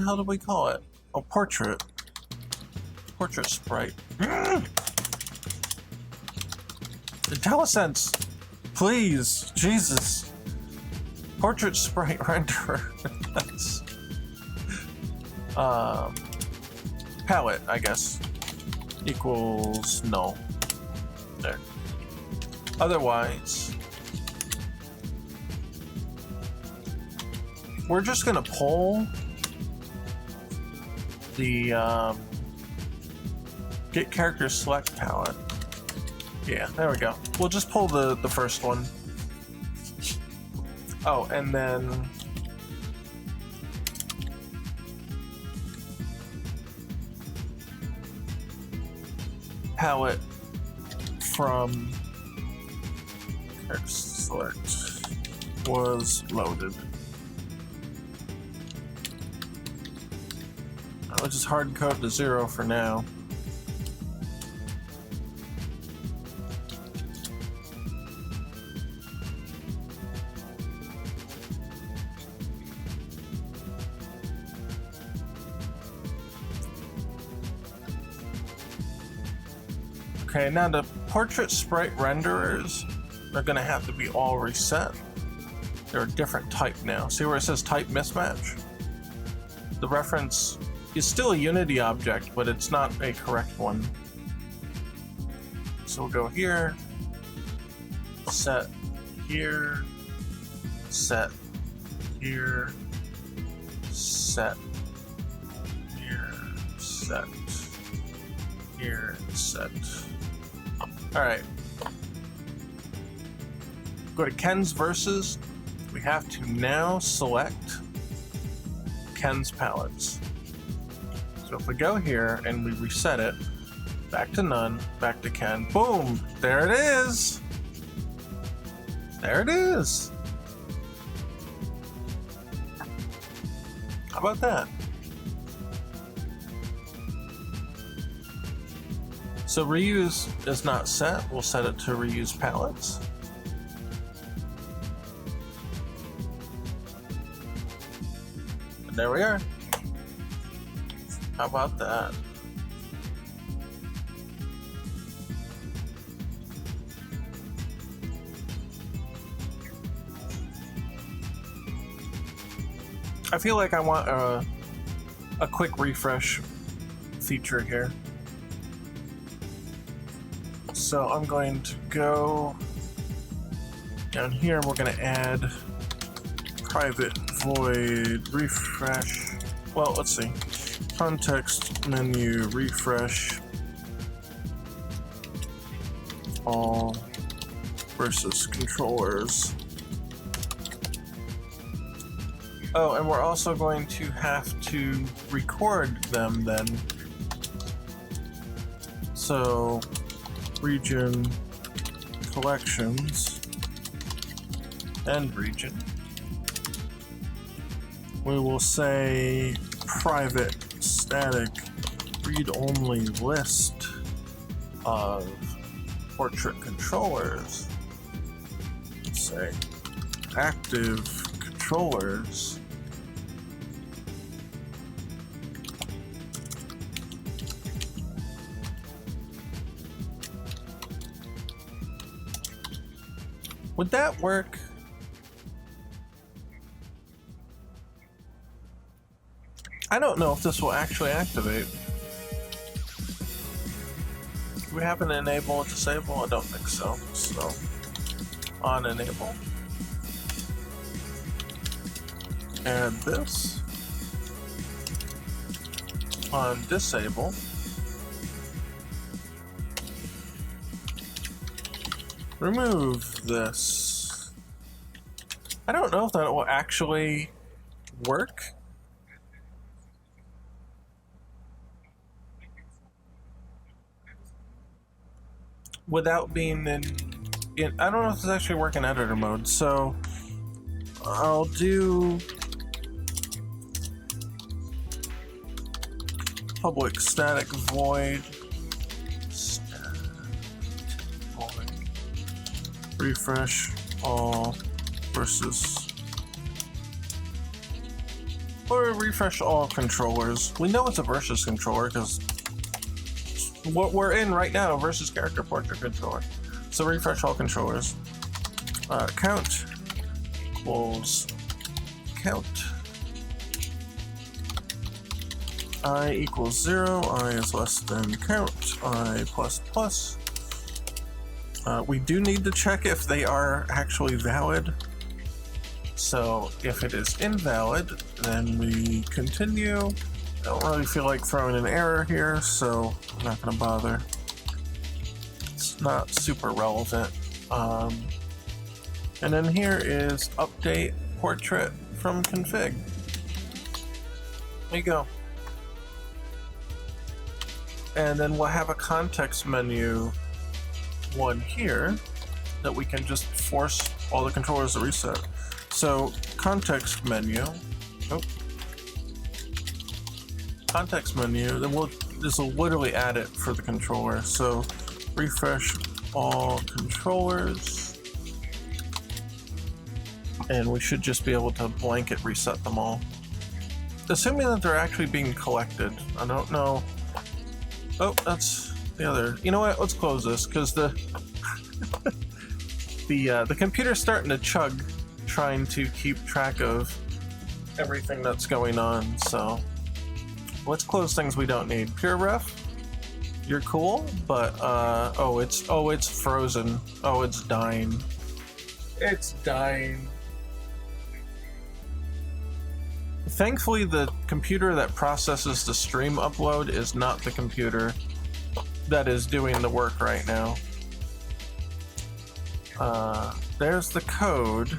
How do we call it? Oh, portrait sprite. IntelliSense, please, Jesus. Portrait sprite renderer. That's palette, I guess, equals null. There. Otherwise, we're just gonna pull the get character select palette. Yeah, there we go. We'll just pull the first one. Oh, and then palette from character select was loaded. I'll just hard code to 0 for now. Okay, now the portrait sprite renderers are going to have to be all reset. They're a different type now. See where it says type mismatch? The reference is still a Unity object, but it's not a correct one. So we'll go here, set here, set here, set here, set here, set. Alright. Go to Ken's versus. We have to now select Ken's palettes. So if we go here and we reset it, back to none, back to Ken, boom, there it is. There it is. How about that? So reuse is not set. We'll set it to reuse palettes. And there we are. How about that? I feel like I want a quick refresh feature here. So I'm going to go down here. We're going to add private void refresh. Well, let's see. Context menu refresh all versus controllers. Oh, and we're also going to have to record them then. So region collections and region. We will say private static read-only list of portrait controllers. Let's say active controllers. Would that work? I don't know if this will actually activate. Do we have an enable or disable? I don't think so. So, on enable. Add this. On disable. Remove this. I don't know if that will actually work. Without being in I don't know if this actually work in editor mode, so I'll do public static void refresh all versus, or refresh all controllers. We know it's a versus controller because what we're in right now, versus character portrait controller. So refresh all controllers. Count equals count. I equals 0. I is less than count. I plus plus. We do need to check if they are actually valid. So if it is invalid, then we continue. I don't really feel like throwing an error here, so I'm not gonna bother. It's not super relevant. And then here is update portrait from config. There you go. And then we'll have a context menu one here that we can just force all the controllers to reset. So context menu, context menu, then this will literally add it for the controller. So refresh all controllers, and we should just be able to blanket reset them all, assuming that they're actually being collected. I don't know. Oh, that's the other. You know what? Let's close this because the the computer's starting to chug, trying to keep track of everything that's going on. So let's close things we don't need. Pure ref, you're cool, but oh, it's frozen. Oh, it's dying. It's dying. Thankfully, the computer that processes the stream upload is not the computer that is doing the work right now. There's the code.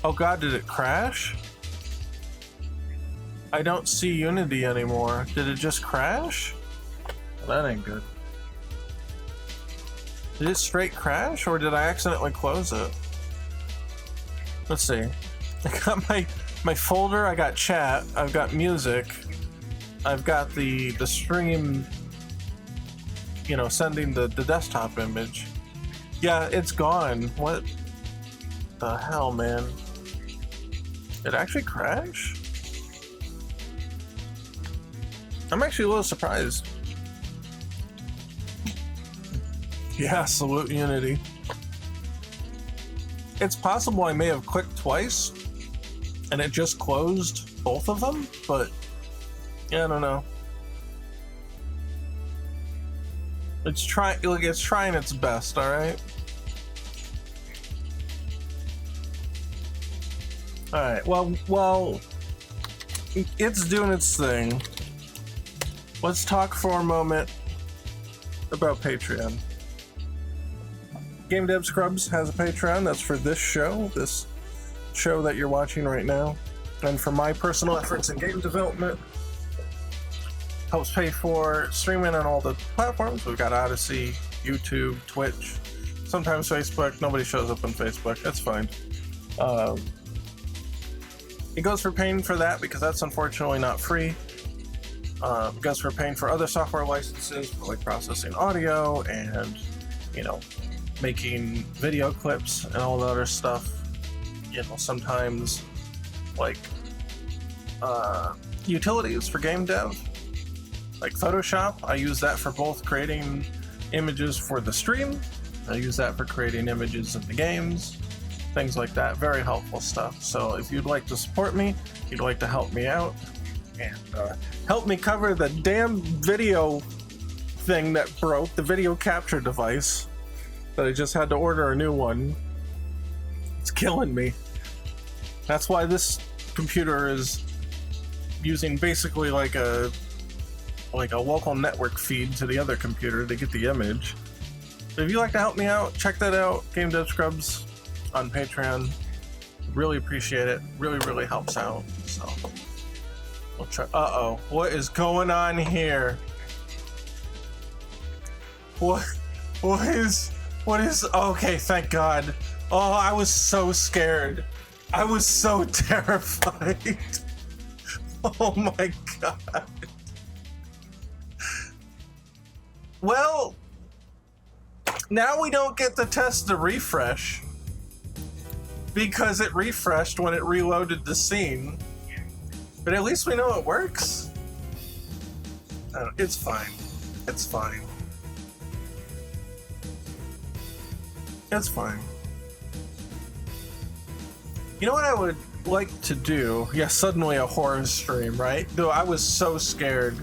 Oh god, did it crash? I don't see Unity anymore. Did it just crash? Well, that ain't good. Did it straight crash, or did I accidentally close it? Let's see. I got my folder, I got chat, I've got music, I've got the stream, you know, sending the desktop image. Yeah, it's gone. What the hell, man? Did it actually crash? I'm actually a little surprised. Yeah, salute Unity. It's possible I may have clicked twice and it just closed both of them, but yeah, I don't know. It's trying its best, alright? Alright, well, it's doing its thing. Let's talk for a moment about Patreon. GameDevScrubs has a Patreon. That's for this show that you're watching right now, and for my personal efforts in game development. Helps pay for streaming on all the platforms. We've got Odyssey, YouTube, Twitch, sometimes Facebook. Nobody shows up on Facebook. That's fine. It goes for paying for that because that's unfortunately not free. It goes for paying for other software licenses for like processing audio and, you know, making video clips and all the other stuff. You know, sometimes like utilities for game dev, like Photoshop. I use that for both creating images for the stream. I use that for creating images of the games, things like that. Very helpful stuff. So if you'd like to support me, if you'd like to help me out, and help me cover the damn video thing that broke, the video capture device, that I just had to order a new one. It's killing me. That's why this computer is using basically like a local network feed to the other computer to get the image. But if you'd like to help me out, check that out. GameDevScrubs on Patreon. Really appreciate it. Really helps out. So we'll try. Uh-oh. What is going on here? What is okay, thank God. Oh, I was so scared. I was so terrified. Oh my God. Well, now we don't get to test the refresh because it refreshed when it reloaded the scene. But at least we know it works. It's fine. It's fine. It's fine. You know what I would like to do? Yeah, suddenly a horror stream, right? Though I was so scared.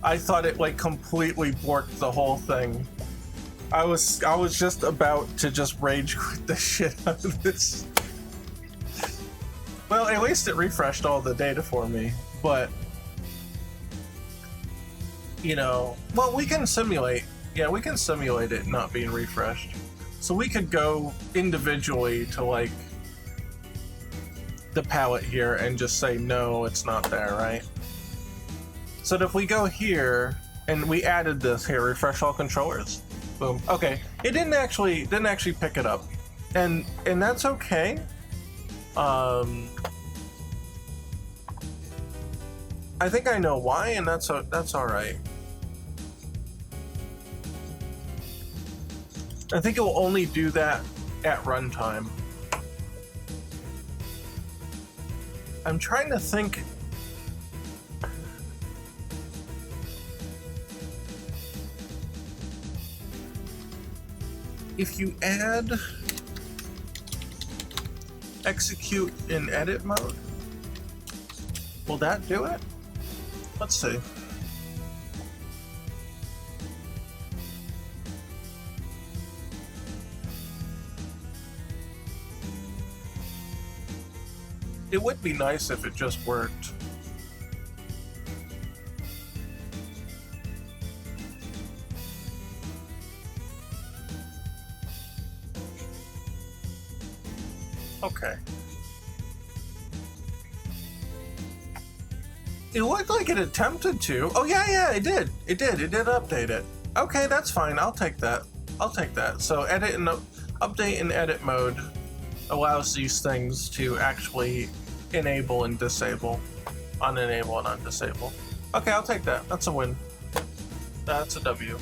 I thought it like completely borked the whole thing. I was just about to just rage quit the shit out of this. Well, at least it refreshed all the data for me, but you know, well, we can simulate. Yeah, we can simulate it not being refreshed. So we could go individually to like the palette here and just say no, it's not there, right? So if we go here and we added this here, refresh all controllers, boom. Okay, it didn't actually pick it up, and that's okay. I think I know why, and that's all right. I think it will only do that at runtime. I'm trying to think. If you add execute in edit mode, will that do it? Let's see. It would be nice if it just worked. Okay. It looked like it attempted to. Oh yeah, it did. It did update it. Okay, that's fine. I'll take that. So edit and update in edit mode allows these things to actually enable and disable, unenable and undisable. Okay, I'll take that. That's a win. That's a W.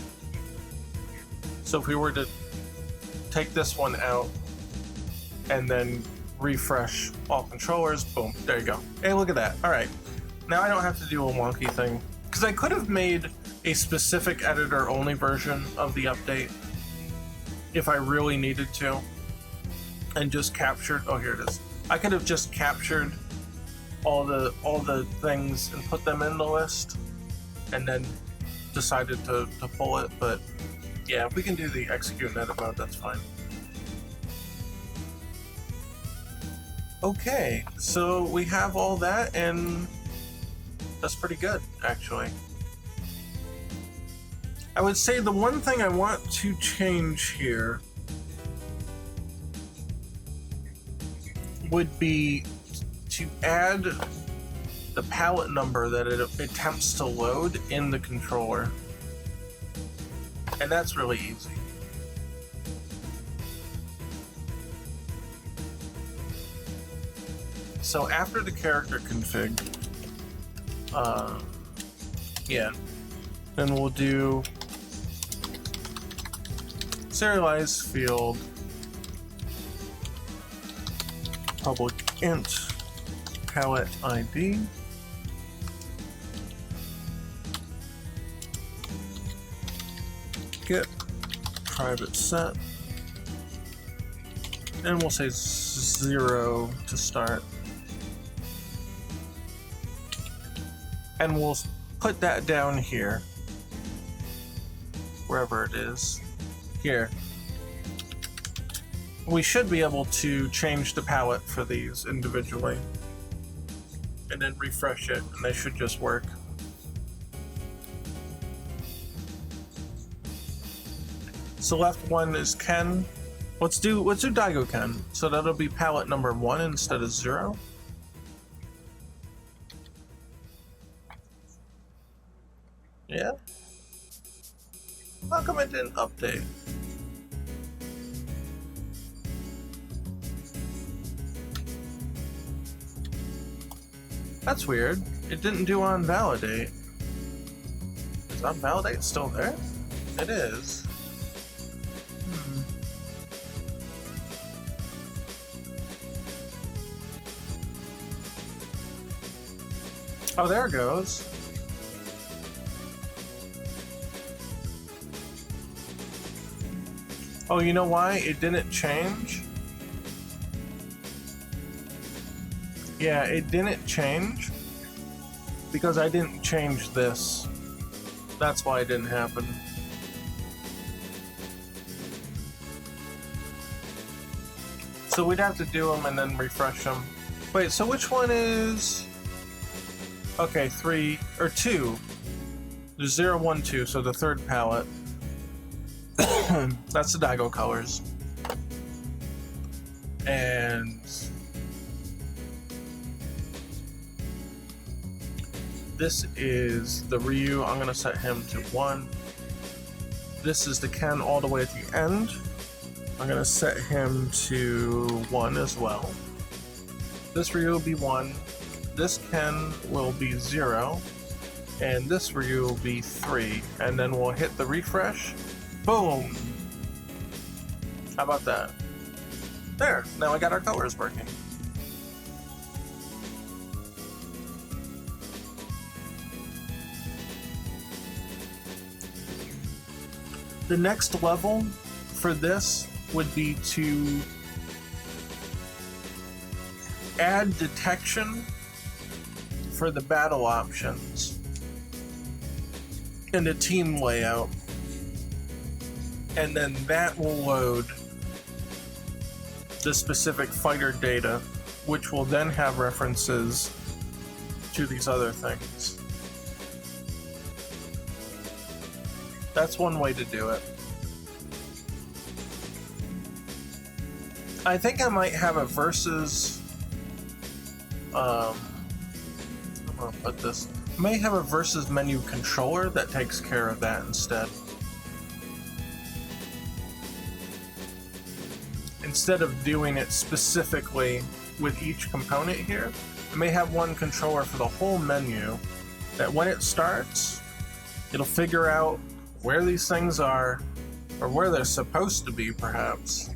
So if we were to take this one out and then refresh all controllers, boom, there you go. Hey, look at that. All right, now I don't have to do a wonky thing, because I could have made a specific editor only version of the update if I really needed to, and just captured, oh, here it is. I could have just captured all the things and put them in the list and then decided to pull it, but yeah, if we can do the execute and edit mode, that's fine. Okay, so we have all that, and that's pretty good, actually. I would say the one thing I want to change here would be to add the palette number that it attempts to load in the controller. And that's really easy. so after the character config, yeah, then we'll do serialized field public int palette ID. Get private set, and we'll say 0 to start, and we'll put that down here, wherever it is. Here. We should be able to change the palette for these individually, and then refresh it, and they should just work. So left one is Ken. Let's do Daigo Ken. So that'll be palette number 1 instead of 0. Yeah. How come it didn't update? That's weird. It didn't do on validate. Is on validate still there? It is. Oh, there it goes. Oh, you know why it didn't change? Yeah, it didn't change because I didn't change this. That's why it didn't happen. So we'd have to do them and then refresh them. Wait, so which one is... Okay, 3 or 2. There's 0, 1, 2, so the third palette. That's the Daigo colors. And this is the Ryu. I'm gonna set him to 1. This is the Ken all the way at the end. I'm gonna set him to 1 as well. This Ryu will be 1. This Ken will be 0. And this Ryu will be 3. And then we'll hit the refresh. Boom! How about that? There, now we got our colors working. The next level for this would be to add detection for the battle options in the team layout. And then that will load the specific fighter data, which will then have references to these other things. That's one way to do it. I think I might have a versus... I'm gonna put this... I may have a versus menu controller that takes care of that instead. Instead of doing it specifically with each component here, I may have one controller for the whole menu that when it starts, it'll figure out where these things are, or where they're supposed to be perhaps,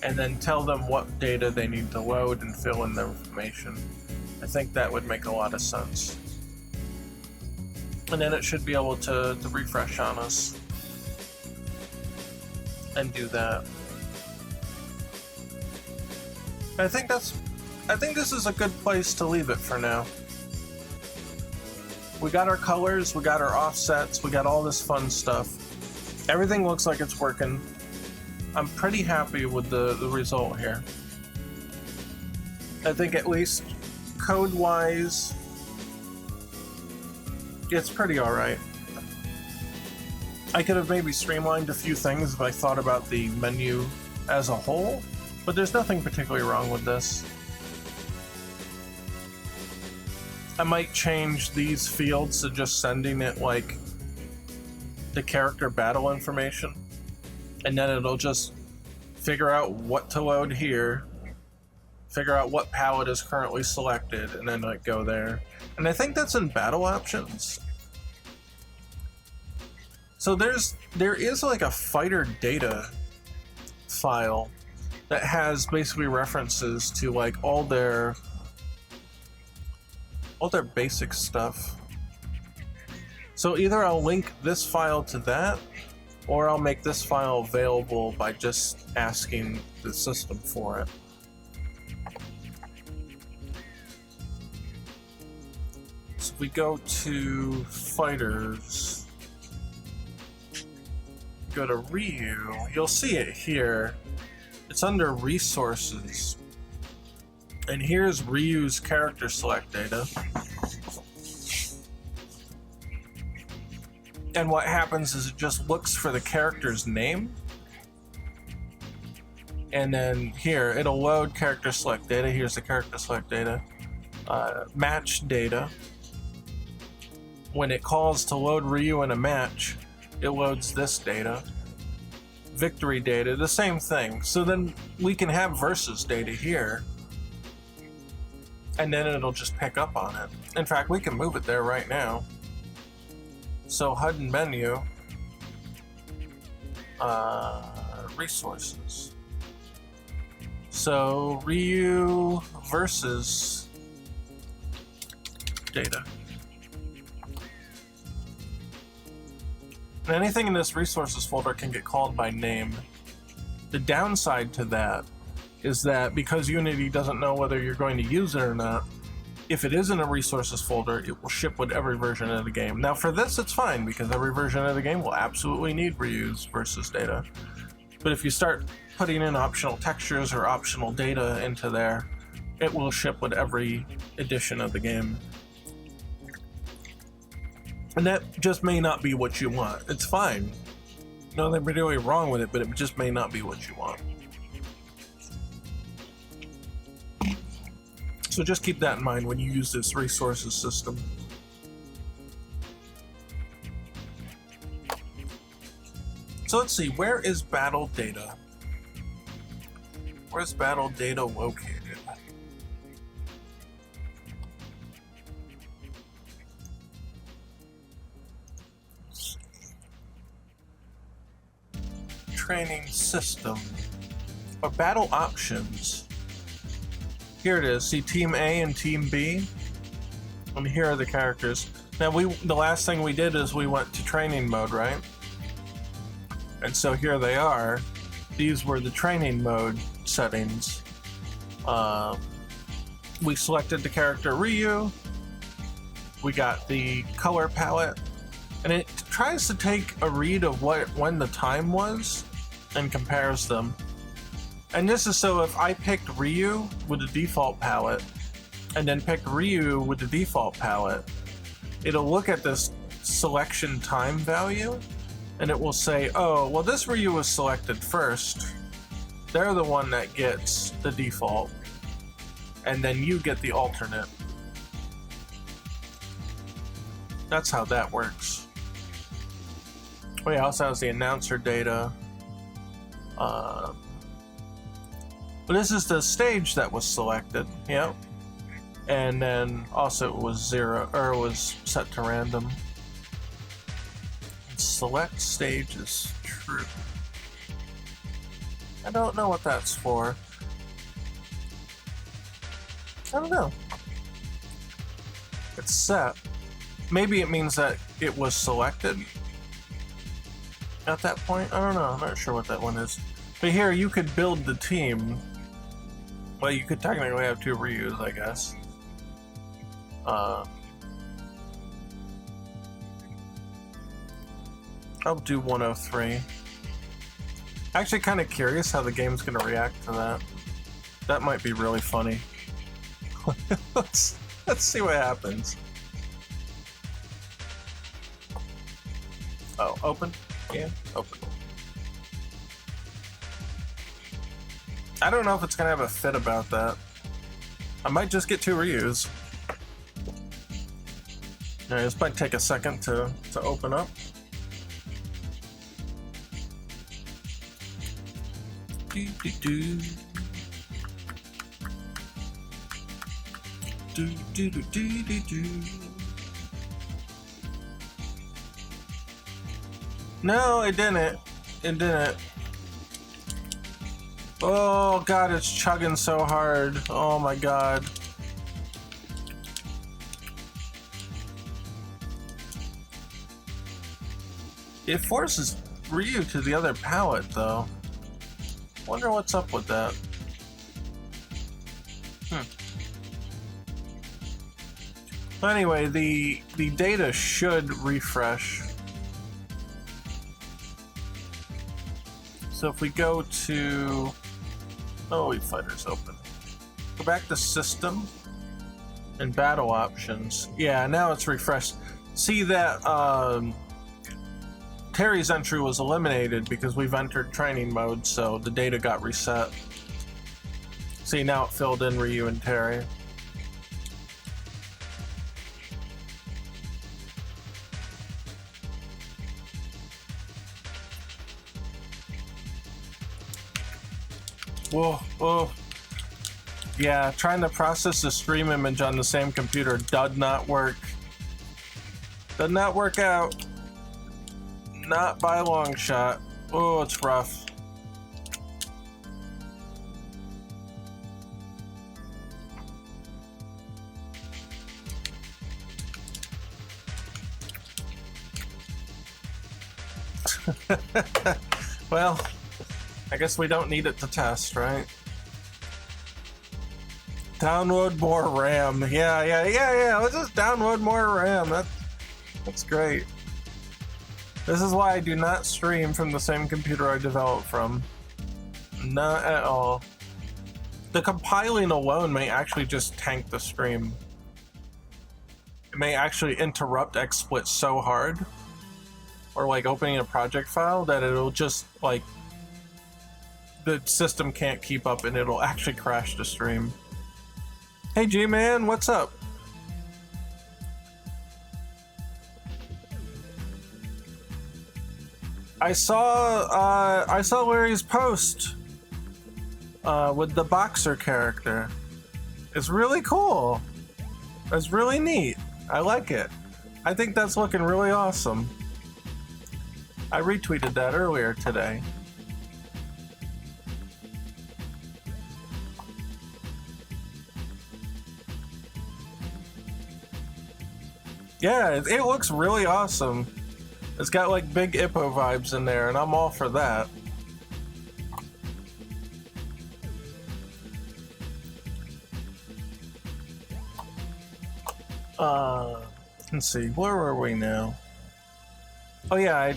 and then tell them what data they need to load and fill in their information. I think that would make a lot of sense. And then it should be able to refresh on us and do that. I think this is a good place to leave it for now. We got our colors, we got our offsets, we got all this fun stuff. Everything looks like it's working. I'm pretty happy with the result here. I think at least code-wise, it's pretty alright. I could have maybe streamlined a few things if I thought about the menu as a whole, but there's nothing particularly wrong with this. I might change these fields to just sending it like the character battle information, and then it'll just figure out what to load here figure out what palette is currently selected, and then like go there. And I think that's in battle options. So there is like a fighter data file that has basically references to like all their basic stuff. So either I'll link this file to that, or I'll make this file available by just asking the system for it. So if we go to fighters, go to Ryu, you'll see it here. It's under resources. And here's Ryu's character select data. And what happens is it just looks for the character's name. And then here, it'll load character select data. Here's the character select data. Match data. When it calls to load Ryu in a match, it loads this data. Victory data, the same thing. So then we can have versus data here. And then it'll just pick up on it. In fact, we can move it there right now. So HUD and menu, resources. So Ryu versus data. And anything in this resources folder can get called by name. The downside to that is that because Unity doesn't know whether you're going to use it or not, if it is in a resources folder, it will ship with every version of the game. Now for this, it's fine because every version of the game will absolutely need Ryu's versus data. But if you start putting in optional textures or optional data into there, it will ship with every edition of the game. And that just may not be what you want. It's fine. Nothing really wrong with it, but it just may not be what you want. So just keep that in mind when you use this resources system. So let's see, where is battle data? Where's battle data located? Training system or battle options. Here it is. See Team A and Team B, and here are the characters. Now the last thing we did is we went to training mode, right? And so here they are. These were the training mode settings. We selected the character Ryu. We got the color palette, and it tries to take a read of when the time was and compares them. And this is so if I picked Ryu with the default palette and then picked Ryu with the default palette, it'll look at this selection time value and it will say, oh, well, this Ryu was selected first. They're the one that gets the default, and then you get the alternate. That's how that works. Oh yeah, also has the announcer data. But this is the stage that was selected, yep. And then also it was was set to random. Select stage is true. I don't know what that's for. I don't know. It's set. Maybe it means that it was selected at that point. I don't know. I'm not sure what that one is. But here you could build the team. Well, you could technically have two Ryus, I guess. I'll do 103. Actually, kind of curious how the game's gonna react to that. That might be really funny. let's see what happens. Oh, open? Yeah, open. I don't know if it's gonna have a fit about that. I might just get two Ryus. Yeah, this might take a second to open up. Do, do, do, do, do, do. No, it didn't. It didn't. Oh god, it's chugging so hard. Oh my god. It forces Ryu to the other pallet, though. Wonder what's up with that. Anyway, the data should refresh. So if we go to... Oh, wait, fighter's open. Go back to system and battle options. Yeah, now it's refreshed. See that Terry's entry was eliminated because we've entered training mode, so the data got reset. See, now it filled in Ryu and Terry. Whoa, whoa. Yeah, trying to process the stream image on the same computer does not work. Does not work out. Not by a long shot. Oh, it's rough. Well, I guess we don't need it to test, right? Download more RAM. Yeah. Let's just download more RAM. That's great. This is why I do not stream from the same computer I develop from. Not at all. The compiling alone may actually just tank the stream. It may actually interrupt XSplit so hard, or like opening a project file, that it'll just like the system can't keep up and it'll actually crash the stream. Hey G-Man, what's up? I saw Larry's post with the boxer character. It's really cool. It's really neat. I like it. I think that's looking really awesome. I retweeted that earlier today. Yeah, it looks really awesome. It's got like big Ippo vibes in there, and I'm all for that. Let's see, where are we now? Oh yeah,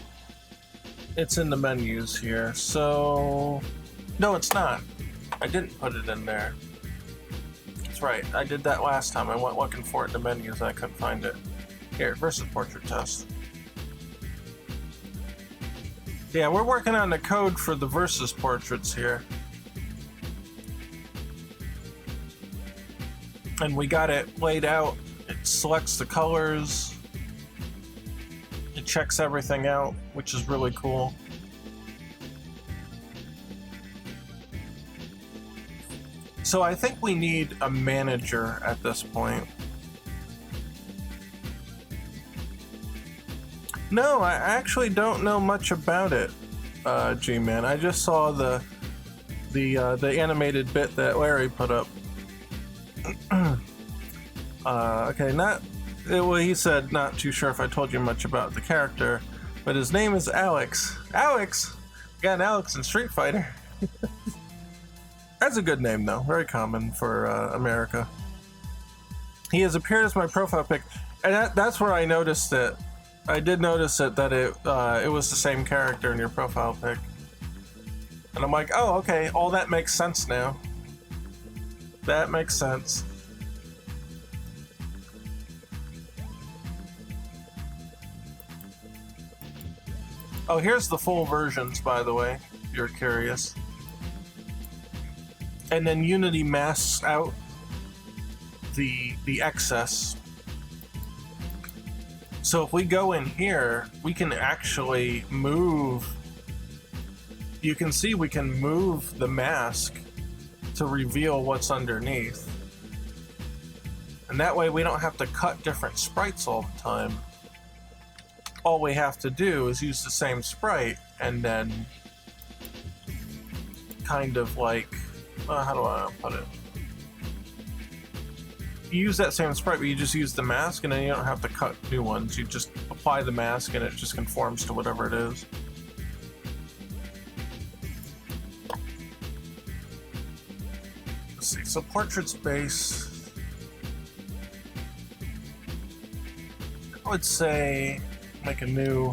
it's in the menus here. So, no, it's not. I didn't put it in there. That's right, I did that last time. I went looking for it in the menus and I couldn't find it. Here, versus portrait test. Yeah, we're working on the code for the versus portraits here. And we got it laid out. It selects the colors. It checks everything out, which is really cool. So I think we need a manager at this point. No, I actually don't know much about it, G-Man. I just saw the animated bit that Larry put up. Okay, well, he said not too sure if I told you much about the character, but his name is Alex. Alex! Got an Alex in Street Fighter. That's a good name, though. Very common for America. He has appeared as my profile pic, and that's where I noticed it. I did notice it, that it was the same character in your profile pic. And I'm like, oh, okay, all that makes sense now. That makes sense. Oh, here's the full versions, by the way, if you're curious. And then Unity masks out the excess. So if we go in here, we can actually move. You can see we can move the mask to reveal what's underneath. And that way we don't have to cut different sprites all the time. All we have to do is use the same sprite and then kind of like, how do I put it? You use that same sprite, but you just use the mask, and then you don't have to cut new ones. You just apply the mask, and it just conforms to whatever it is. Let's see. So portrait space, I would say make a new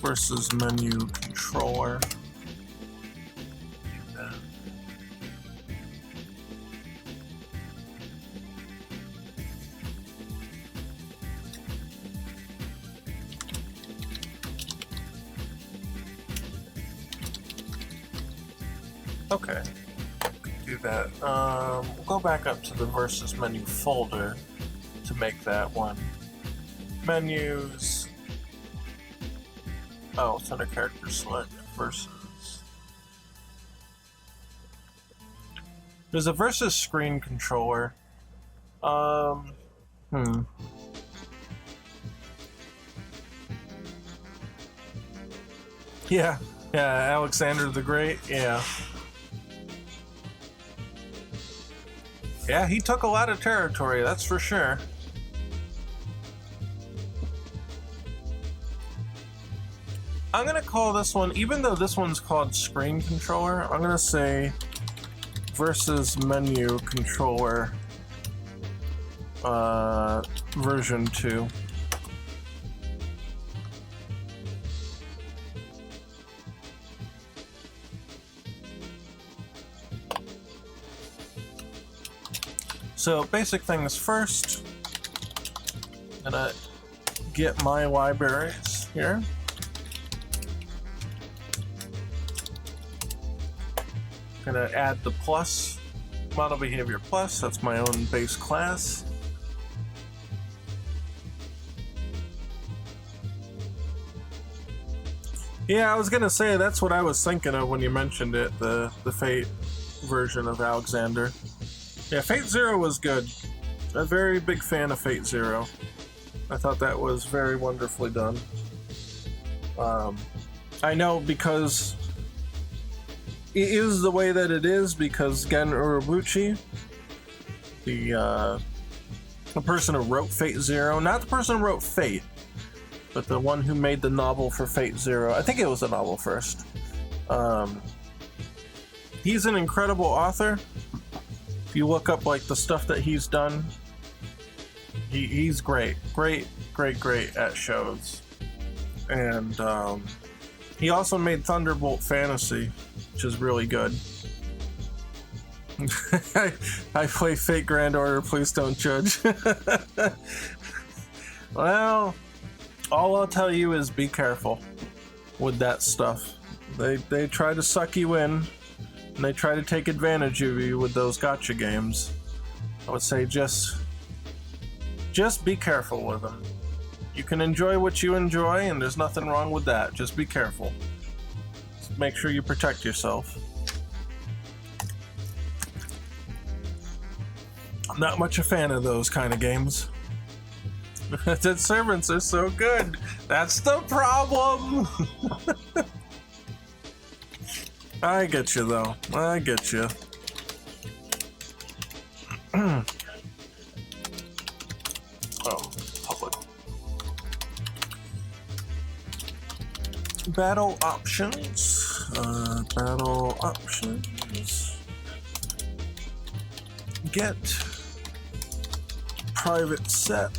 versus menu controller. Okay, do that. We'll go back up to the versus menu folder to make that one. Menus. Oh, it's under character select versus. There's a versus screen controller. Yeah, Alexander the Great, yeah. Yeah, he took a lot of territory, that's for sure. I'm gonna call this one, even though this one's called screen controller, I'm gonna say versus menu controller version 2. So basic things first, I'm gonna get my libraries here. Gonna add the plus, model behavior plus, that's my own base class. Yeah, I was gonna say that's what I was thinking of when you mentioned it, the Fate version of Alexander. Yeah, Fate Zero was good. I'm a very big fan of Fate Zero. I thought that was very wonderfully done. I know because it is the way that it is because Gen Urobuchi, the person who wrote Fate Zero, not the person who wrote Fate, but the one who made the novel for Fate Zero. I think it was a novel first. He's an incredible author. If you look up like the stuff that he's done, he's great at shows. And he also made Thunderbolt Fantasy, which is really good. I play Fate Grand Order, please don't judge. Well, all I'll tell you is be careful with that stuff. They try to suck you in, and they try to take advantage of you with those gacha games. I would say just be careful with them. You can enjoy what you enjoy, and there's nothing wrong with that. Just be careful. Just make sure you protect yourself. I'm not much a fan of those kind of games. Dead servants are so good. That's the problem. I get you though. I get you. Oh, public. Battle options. Battle options. Get private set.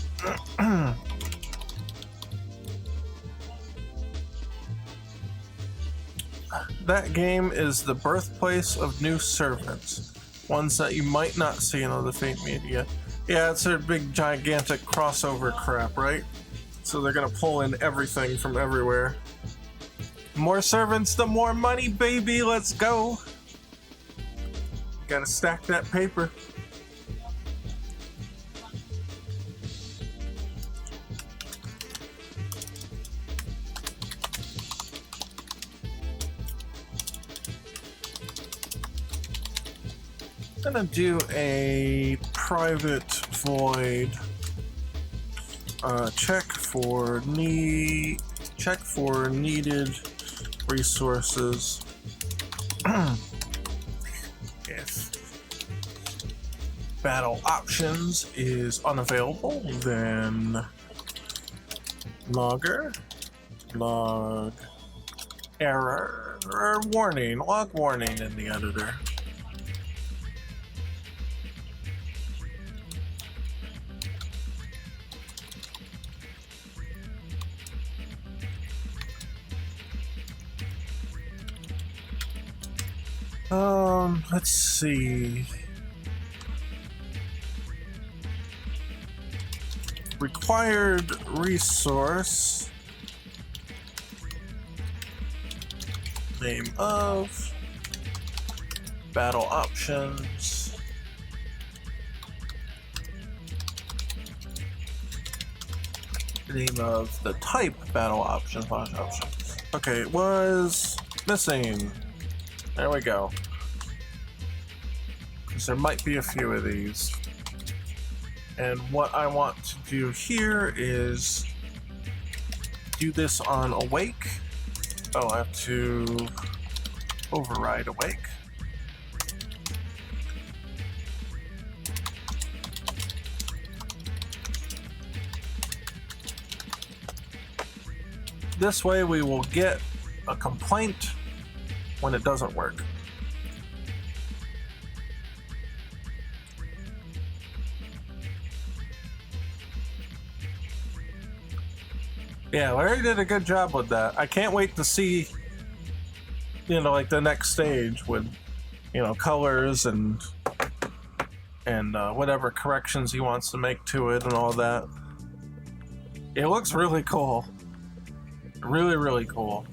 That game is the birthplace of new servants, ones that you might not see in other Fate media. Yeah, it's their big gigantic crossover crap, right? So they're gonna pull in everything from everywhere. More servants, the more money, baby, let's go! Gotta stack that paper. I'm gonna do a private void check for needed resources. If battle options is unavailable, then log error or warning, log warning in the editor. Let's see. Required resource. Name of. Battle options. Name of the type battle option / option. Okay, it was missing. There we go. Because there might be a few of these. And what I want to do here is do this on awake. Oh, I have to override awake. This way we will get a complaint when it doesn't work. Yeah, Larry did a good job with that. I can't wait to see, like the next stage with, colors and whatever corrections he wants to make to it and all that. It looks really cool. Really, really cool.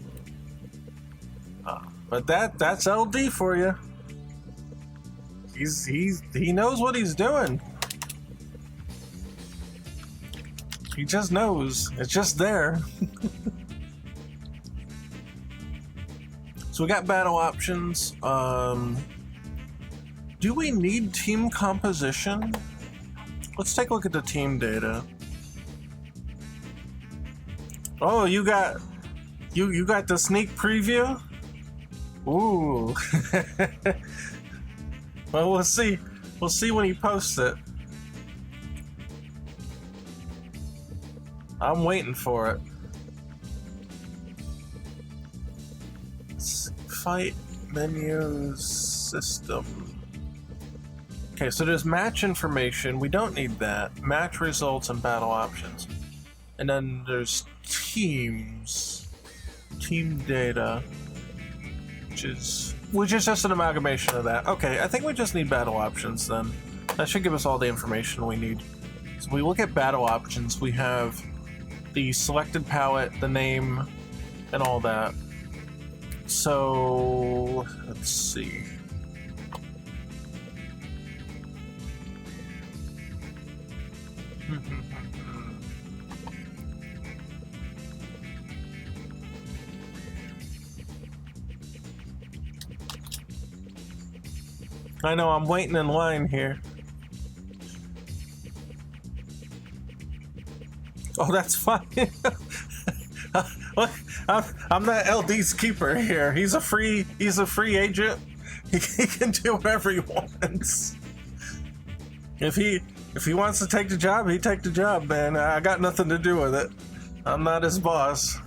But that's LD for you. He knows what he's doing. He just knows. It's just there. So we got battle options. Do we need team composition? Let's take a look at the team data. Oh, you got the sneak preview? Ooh. Well, we'll see. We'll see when he posts it. I'm waiting for it. Fight menus system. Okay, so there's match information. We don't need that. Match results and battle options. And then there's teams. Team data. Which is just an amalgamation of that. Okay, I think we just need battle options then. That should give us all the information we need. So we look at battle options. We have the selected palette, the name, and all that. So let's see. I know, I'm waiting in line here. Oh, that's fine. I'm not LD's keeper here. He's a free agent. He can do whatever he wants. If he wants to take the job, he take the job, man. I got nothing to do with it. I'm not his boss.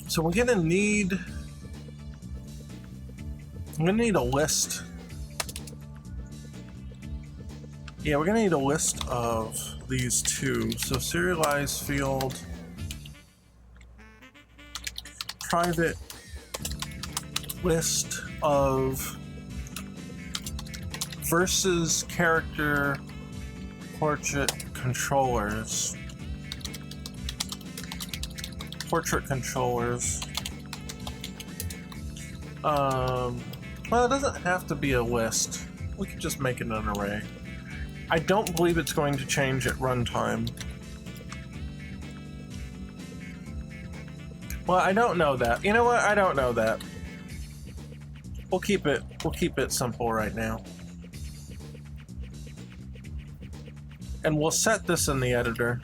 So we're gonna need a list. Yeah, we're gonna need a list of these two. So serialized field, private list of versus character portrait controllers. Well, it doesn't have to be a list. We could just make it an array. I don't believe it's going to change at runtime. Well, I don't know that. You know what? I don't know that. We'll keep it simple right now. And we'll set this in the editor.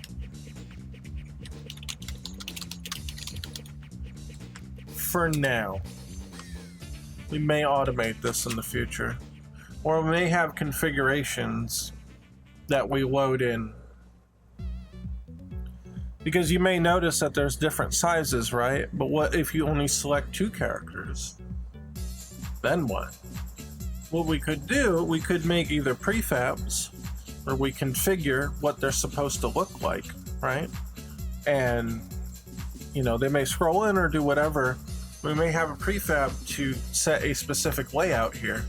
For now. We may automate this in the future. Or we may have configurations that we load in. Because you may notice that there's different sizes, right? But what if you only select 2 characters? Then what? What we could do, we could make either prefabs, or we configure what they're supposed to look like, right? And, you know, they may scroll in or do whatever. We may have a prefab to set a specific layout here.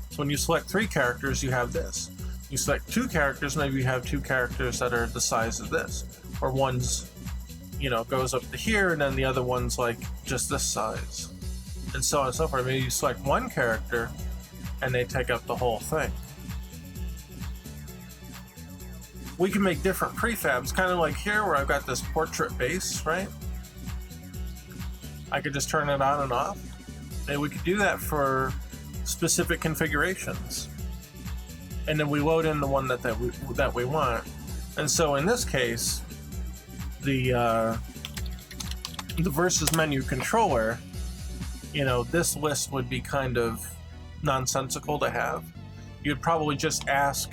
So when you select 3 characters, you have this. You select 2 characters, maybe you have 2 characters that are the size of this. Or one's, you know, goes up to here, and then the other one's like just this size. And so on and so forth. Maybe you select 1 character, and they take up the whole thing. We can make different prefabs, kind of like here where I've got this portrait base, right? I could just turn it on and off. And we could do that for specific configurations. And then we load in the one that we want. And so in this case, the versus menu controller, you know, this list would be kind of nonsensical to have. You'd probably just ask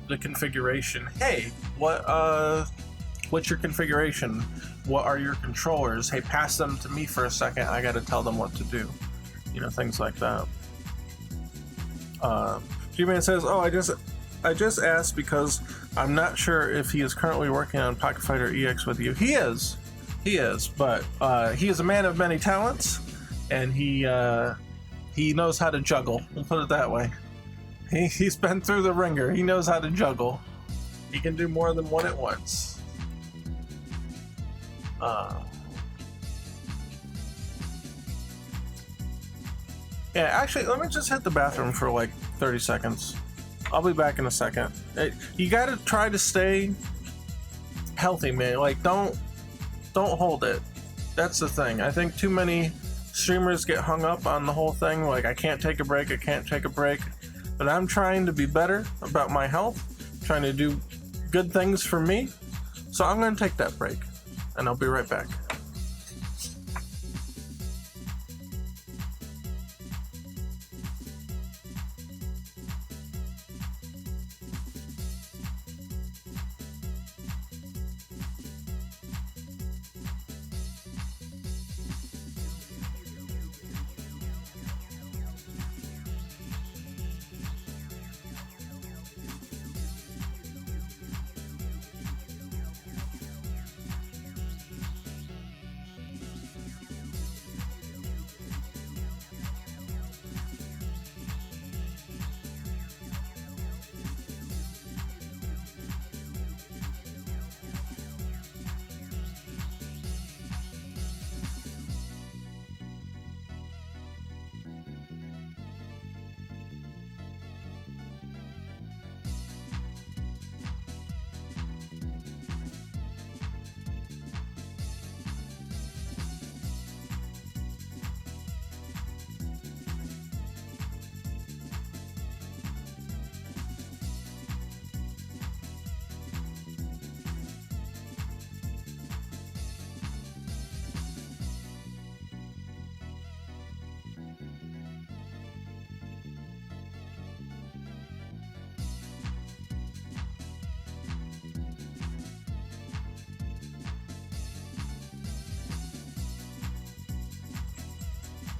the configuration, hey, what's your configuration? What are your controllers? Hey, pass them to me for a second. I got to tell them what to do. You know, things like that. G-Man says, oh, I just asked because I'm not sure if he is currently working on Pocket Fighter EX with you. He is, but he is a man of many talents, and he knows how to juggle. We'll put it that way. He's been through the ringer. He knows how to juggle. He can do more than one at once. Yeah, actually, let me just hit the bathroom for like 30 seconds. I'll be back in a second. You gotta try to stay healthy, man. Like, don't hold it. That's the thing. I think too many streamers get hung up on the whole thing. Like, I can't take a break. But I'm trying to be better about my health, trying to do good things for me. So I'm gonna take that break, and I'll be right back.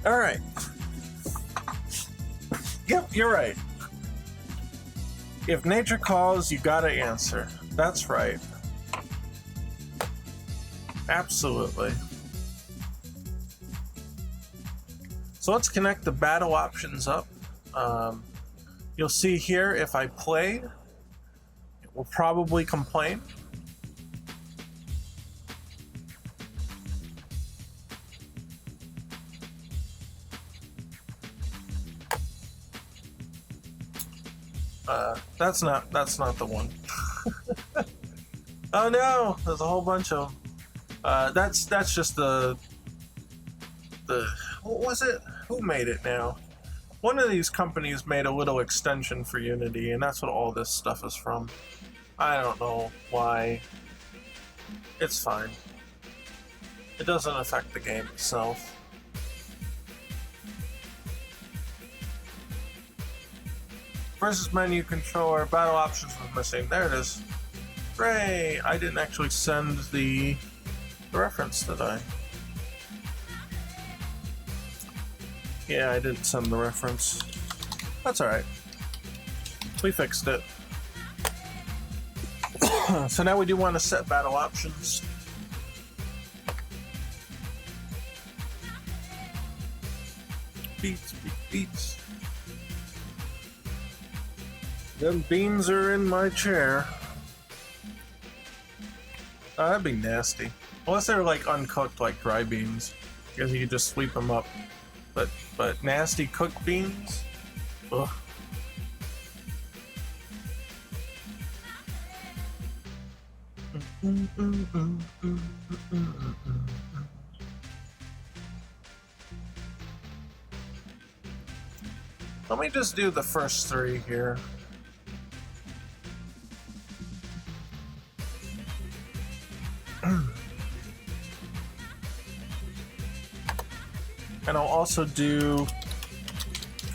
All right. Yep, you're right. If nature calls, you gotta answer. That's right. Absolutely. So let's connect the battle options up. You'll see here if I play, it will probably complain. That's not the one. Oh no, there's a whole bunch of them. That's just the what was it? Who made it now? One of these companies made a little extension for Unity, and that's what all this stuff is from. I don't know why. It's fine. It doesn't affect the game itself. Versus menu controller, battle options was missing. There it is. Hooray! I didn't actually send the reference, did I? Yeah, I didn't send the reference. That's alright. We fixed it. So now we do want to set battle options. Beats, beats. Them beans are in my chair. Oh, that'd be nasty. Unless they're like uncooked, like dry beans, because you could just sweep them up. But nasty cooked beans? Ugh. Let me just do the first three here. And I'll also do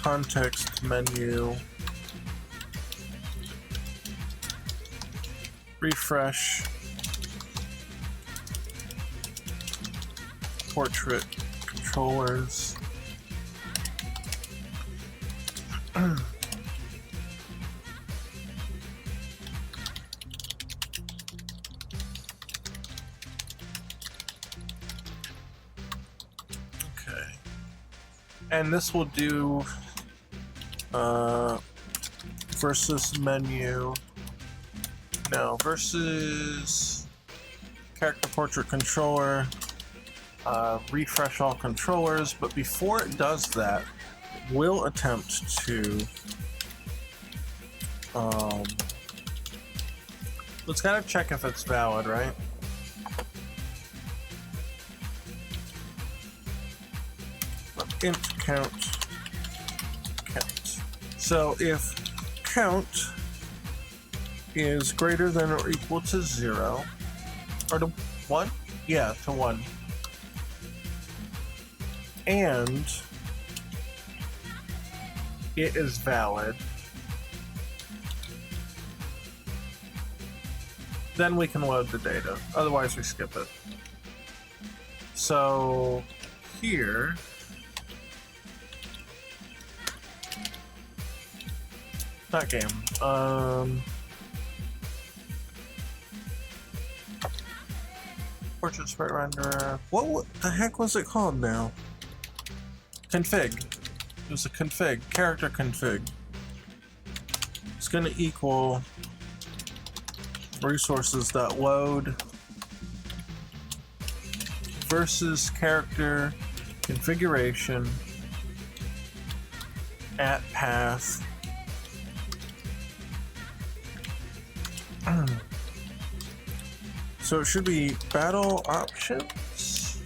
context menu, refresh, portrait controllers. And this will do versus menu. No, versus character portrait controller. Refresh all controllers, but before it does that, we'll attempt to let's kind of check if it's valid, right? Int count. So if count is greater than or equal to 0, or to 1? Yeah, to 1. And it is valid, then we can load the data. Otherwise we skip it. So here, not game. Portrait sprite renderer. What the heck was it called now? Config. It was a config. Character config. It's gonna equal resources.load versus character configuration at path. So it should be battle options.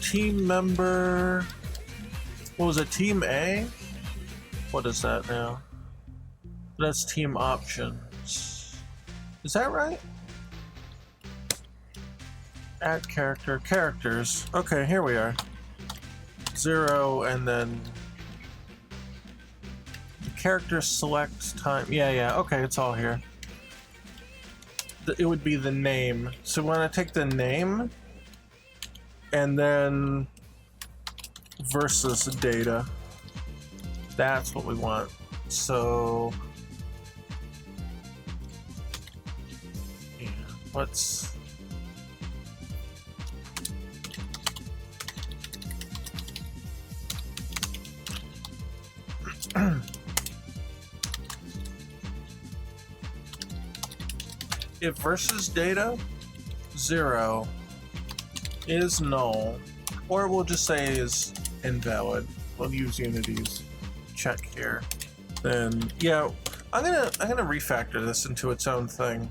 Team member. What was it? Team A? What is that now? That's team options. Is that right? Add character. Characters. Okay, here we are. 0 and then the character select time. Yeah, okay, it's all here. It would be the name. So we want to take the name and then versus data. That's what we want. So yeah, let's if versus data 0 is null, or we'll just say is invalid. We'll use Unity's check here. Then yeah, I'm gonna refactor this into its own thing.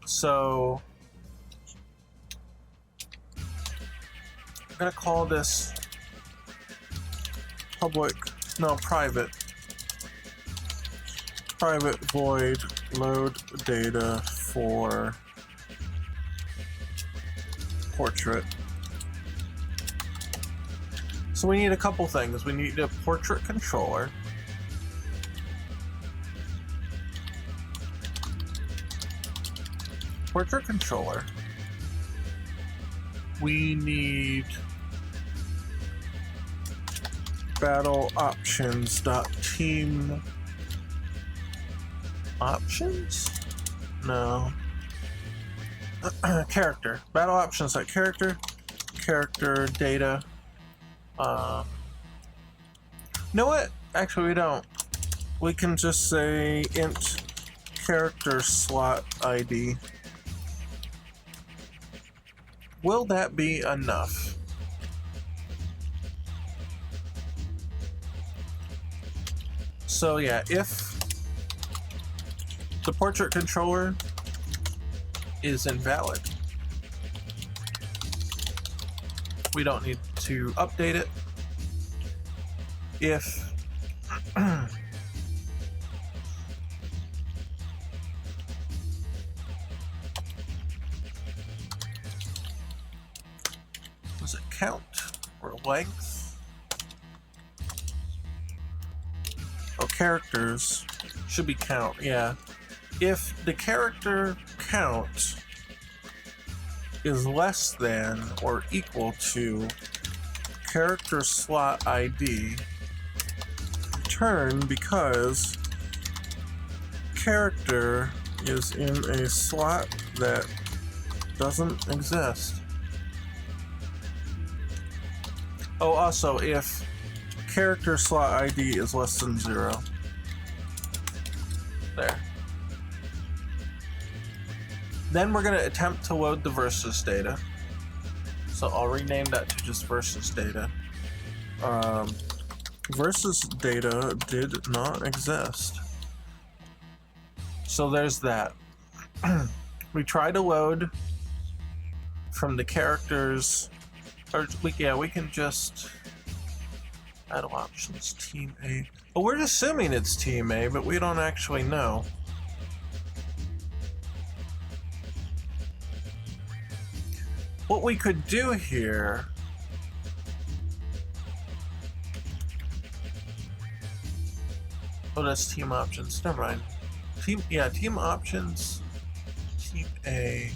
So I'm gonna call this private void load data for portrait. So we need a couple things. We need a portrait controller. We need battle options.team options? No. Character. Battle options.character. Character data. You know what? Actually, we don't. We can just say int character slot ID. Will that be enough? So yeah, if the portrait controller is invalid, we don't need to update it. If was it count or length? Oh, characters should be count, yeah. If the character count is less than or equal to character slot ID, return because character is in a slot that doesn't exist. Oh, also, if character slot ID is less than 0. There. Then we're going to attempt to load the versus data. So I'll rename that to just versus data. Versus data did not exist. So there's that. We try to load from the characters, or we can just battle options team A. Well, we're assuming it's team A, but we don't actually know. What we could do here oh, that's team options. Never mind. Team options. Team A.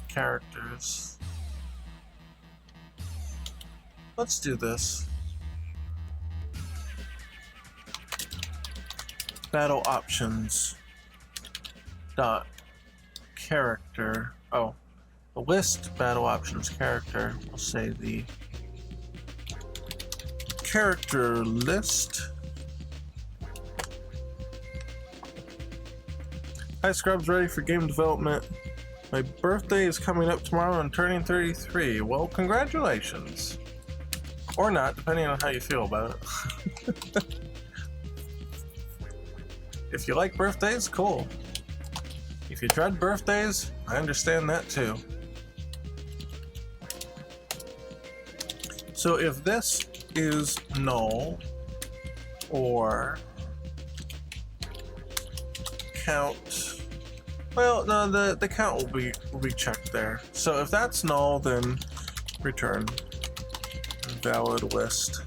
Characters. Let's do this. Battle options dot character. Oh, the list battle options character. We'll say the character list. Hi Scrubs, ready for game development. My birthday is coming up tomorrow. I'm turning 33. Well, congratulations. Or not, depending on how you feel about it. If you like birthdays, cool. If you dread birthdays, I understand that too. So if this is null or count, well, no, the count will be checked there. So if that's null, then return valid list.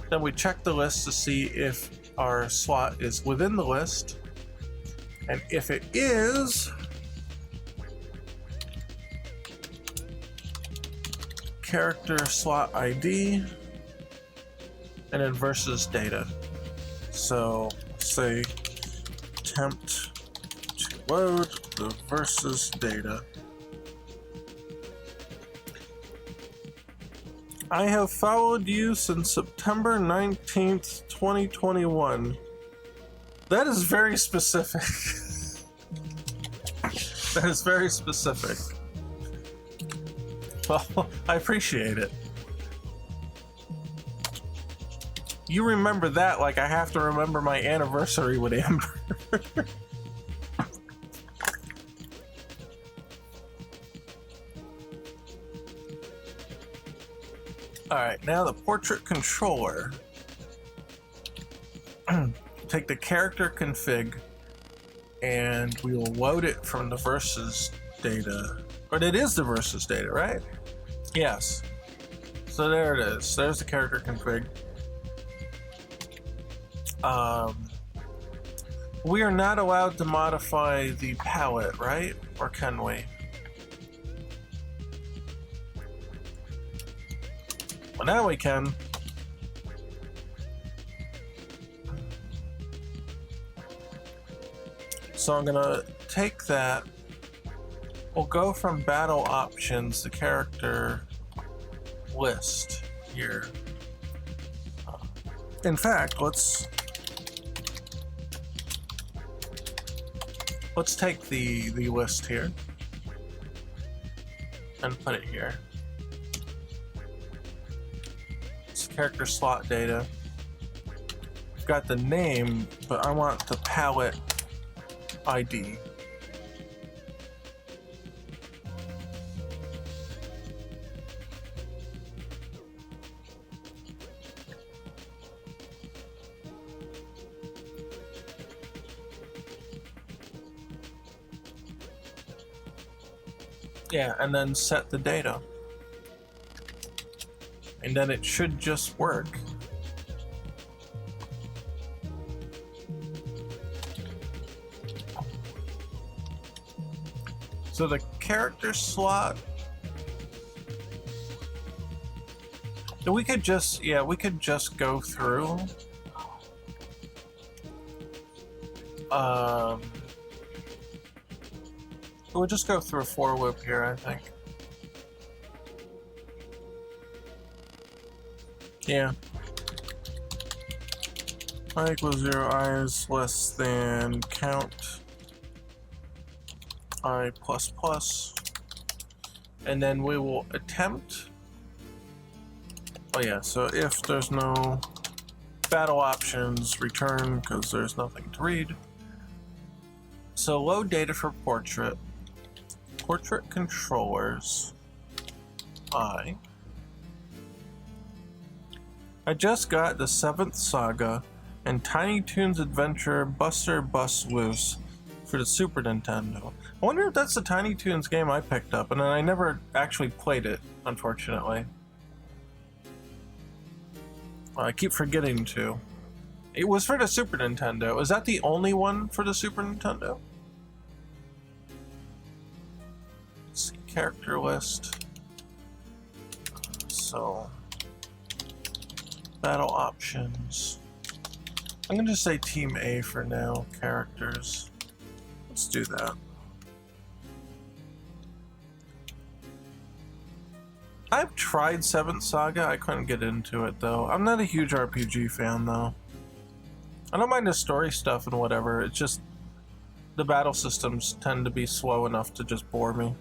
Then we check the list to see if our slot is within the list, and if it is, character slot ID, and then versus data. So say attempt to load the versus data. I have followed you since September 19th, 2021. That is very specific. That is very specific. Well, I appreciate it. You remember that like I have to remember my anniversary with Amber. Alright, now the portrait controller. Take the character config and we will load it from the versus data. Or it is the versus data, right? Yes. So there it is. There's the character config. We are not allowed to modify the palette, right? Or can we? Well, now we can. So I'm gonna take that. We'll go from battle options to character list here. In fact, let's take the list here and put it here. It's character slot data. We've got the name, but I want the palette ID. Yeah, and then set the data. And then it should just work. So the character slot, we could just go through. We'll just go through a for loop here, I think. Yeah. I equals 0, I is less than count I plus plus, and then we will attempt. Oh yeah, so if there's no battle options, return, because there's nothing to read. So load data for portrait controllers. I just got the 7th Saga and Tiny Toons Adventure Buster Bust Loose for the Super Nintendo. I wonder if that's the Tiny Toons game I picked up, and then I never actually played it, unfortunately. I keep forgetting to. It was for the Super Nintendo. Is that the only one for the Super Nintendo? Let's see, character list. So, battle options. I'm gonna just say Team A for now, characters. Let's do that. I've tried 7th Saga, I couldn't get into it though. I'm not a huge RPG fan though. I don't mind the story stuff and whatever, it's just the battle systems tend to be slow enough to just bore me.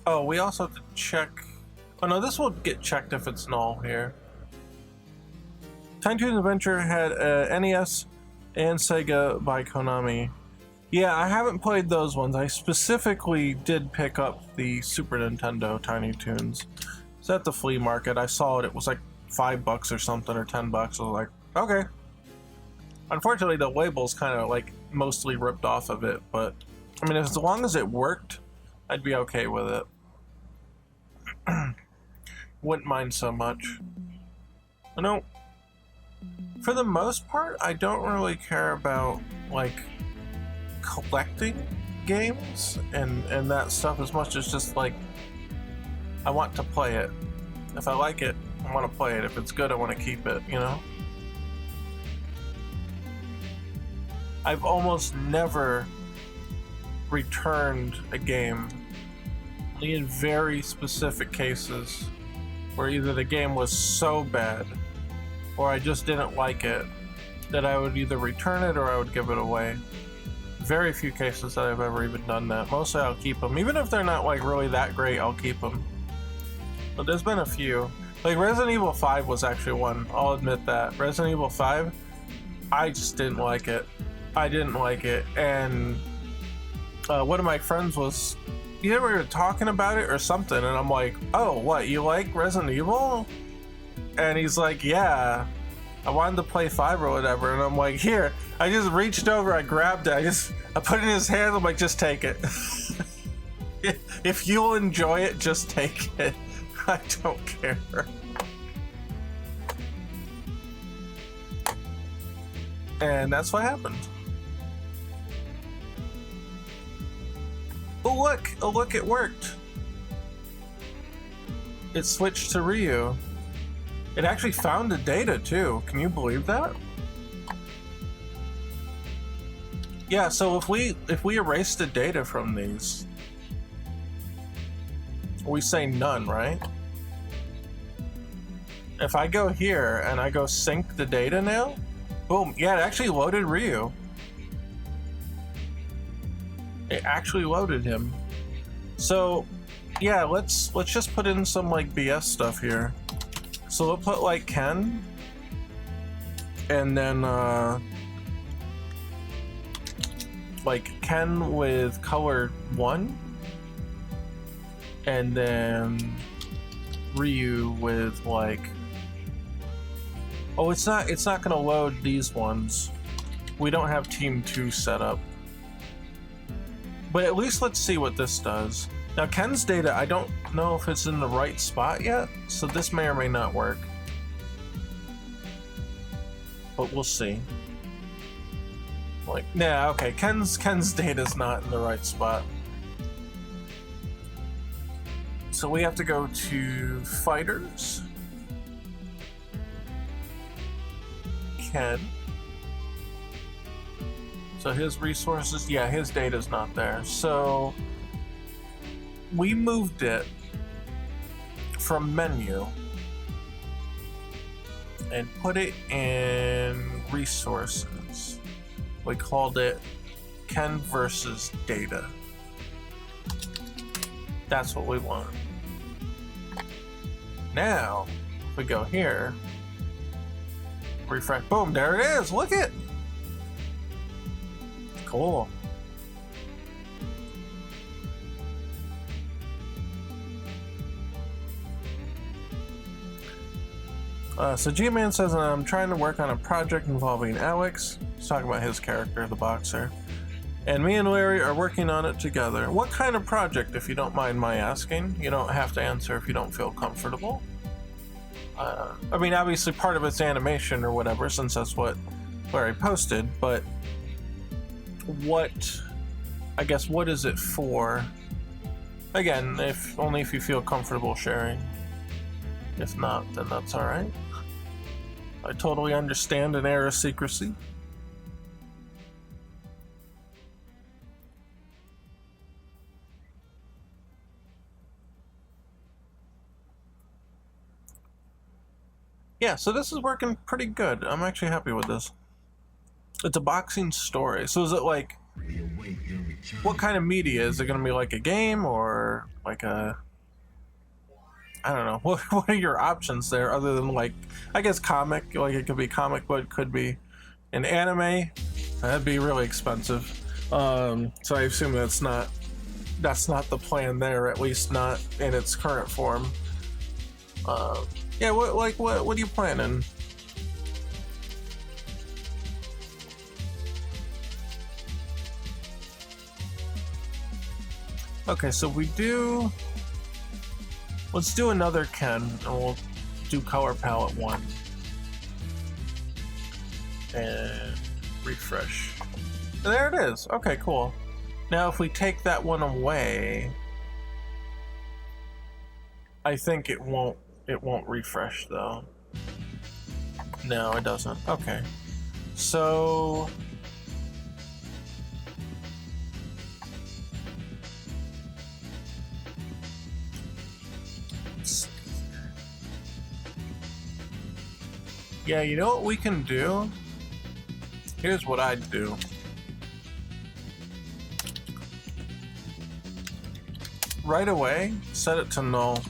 Oh, we also have to check. Oh no, this will get checked if it's null here. Tiny Toons Adventure had NES and Sega by Konami. Yeah, I haven't played those ones. I specifically did pick up the Super Nintendo Tiny Toons. It's at the flea market. I saw it. It was like $5 or something, or $10. I was like, okay. Unfortunately, the label's kind of like mostly ripped off of it, but I mean, as long as it worked, I'd be okay with it. Wouldn't mind so much. I know, for the most part, I don't really care about like collecting games and that stuff as much as just like I want to play it. If I like it, I want to play it. If it's good, I want to keep it, you know? I've almost never returned a game only in very specific cases where either the game was so bad or I just didn't like it that I would either return it or I would give it away. Very few cases that I've ever even done that. Mostly I'll keep them. Even if they're not like really that great, I'll keep them. But there's been a few. Like Resident Evil 5 was actually one, I'll admit that. Resident Evil 5, I just didn't like it. I didn't like it, and one of my friends was, we were talking about it or something, and I'm like, oh, what, you like Resident Evil? And he's like, yeah, I wanted to play 5 or whatever, and I'm like, here. I just reached over, I grabbed it, I put it in his hand, I'm like, just take it. If you'll enjoy it, just take it. I don't care. And that's what happened. Oh look, it worked. It switched to Ryu. It actually found the data too. Can you believe that? Yeah, so if we erase the data from these, we say none, right? If I go here and I go sync the data now, boom, yeah, it actually loaded Ryu. It actually loaded him. So yeah, let's just put in some like BS stuff here. So we'll put like Ken, and then like Ken with color 1, and then Ryu with like, oh, it's not gonna load these ones. We don't have team 2 set up. But at least let's see what this does. Now Ken's data, I don't know if it's in the right spot yet, so this may or may not work. But we'll see. Like, nah, okay, Ken's data's not in the right spot. So we have to go to fighters. Ken. So his resources, yeah, his data's not there. So we moved it from menu and put it in resources. We called it Ken versus data. That's what we want. Now, if we go here, refresh, boom, there it is, look it! Cool. So G-Man says, I'm trying to work on a project involving Alex. He's talking about his character, the boxer. And me and Larry are working on it together. What kind of project, if you don't mind my asking? You don't have to answer if you don't feel comfortable. I mean, obviously part of it's animation or whatever, since that's what Larry posted, but what, I guess, what is it for? Again, only if you feel comfortable sharing. If not, then that's alright. I totally understand an air of secrecy. Yeah, so this is working pretty good. I'm actually happy with this. It's a boxing story. So is it like, what kind of media? Is it going to be like a game or like a, I don't know. What are your options there other than like, I guess comic, like it could be comic, but it could be an anime. That'd be really expensive. So I assume that's not the plan there, at least not in its current form. Yeah, what are you planning? Okay, so let's do another Ken, and we'll do color palette 1. And refresh. And there it is. Okay, cool. Now if we take that one away, I think it won't refresh though. No, it doesn't. Okay. So Yeah, you know what we can do? Here's what I'd do. Right away, set it to null.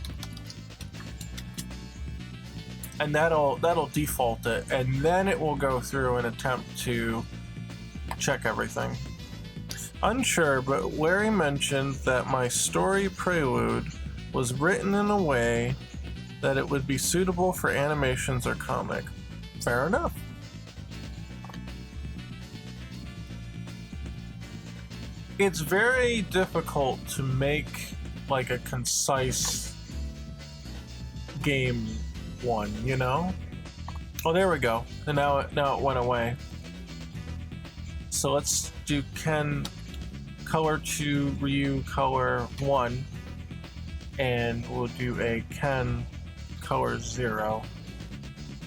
And that'll default it, and then it will go through and attempt to check everything. Unsure, but LBRY mentioned that my story prelude was written in a way that it would be suitable for animations or comic. Fair enough. It's very difficult to make like a concise game one, you know? Oh, there we go. And now it went away. So let's do Ken color 2, Ryu color 1, and we'll do a Ken color 0.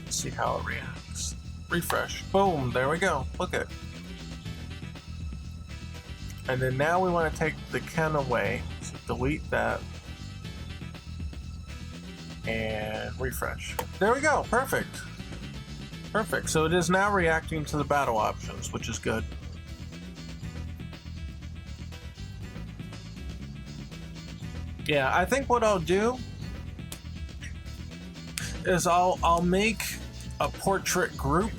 Let's see how it reacts. Refresh. Boom, there we go. Look at it. And then now we want to take the Ken away. So delete that. And refresh. There we go. Perfect. Perfect. So it is now reacting to the battle options, which is good. Yeah, I think what I'll do is I'll make a portrait group,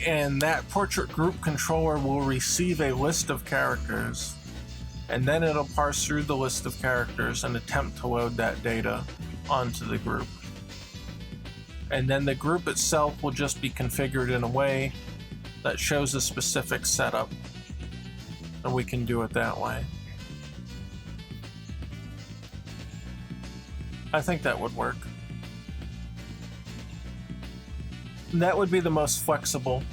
and that portrait group controller will receive a list of characters, and then it'll parse through the list of characters and attempt to load that data onto the group. And then the group itself will just be configured in a way that shows a specific setup, and we can do it that way. I think that would work. That would be the most flexible.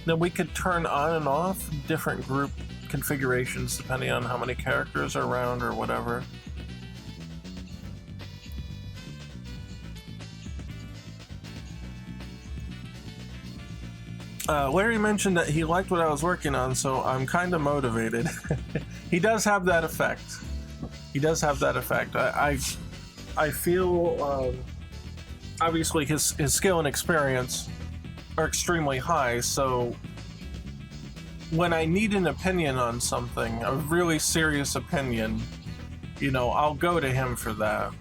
Then we could turn on and off different group configurations depending on how many characters are around or whatever. LBRY mentioned that he liked what I was working on, so I'm kind of motivated. He does have that effect. He does have that effect. I feel obviously his skill and experience are extremely high, so when I need an opinion on something, a really serious opinion, you know, I'll go to him for that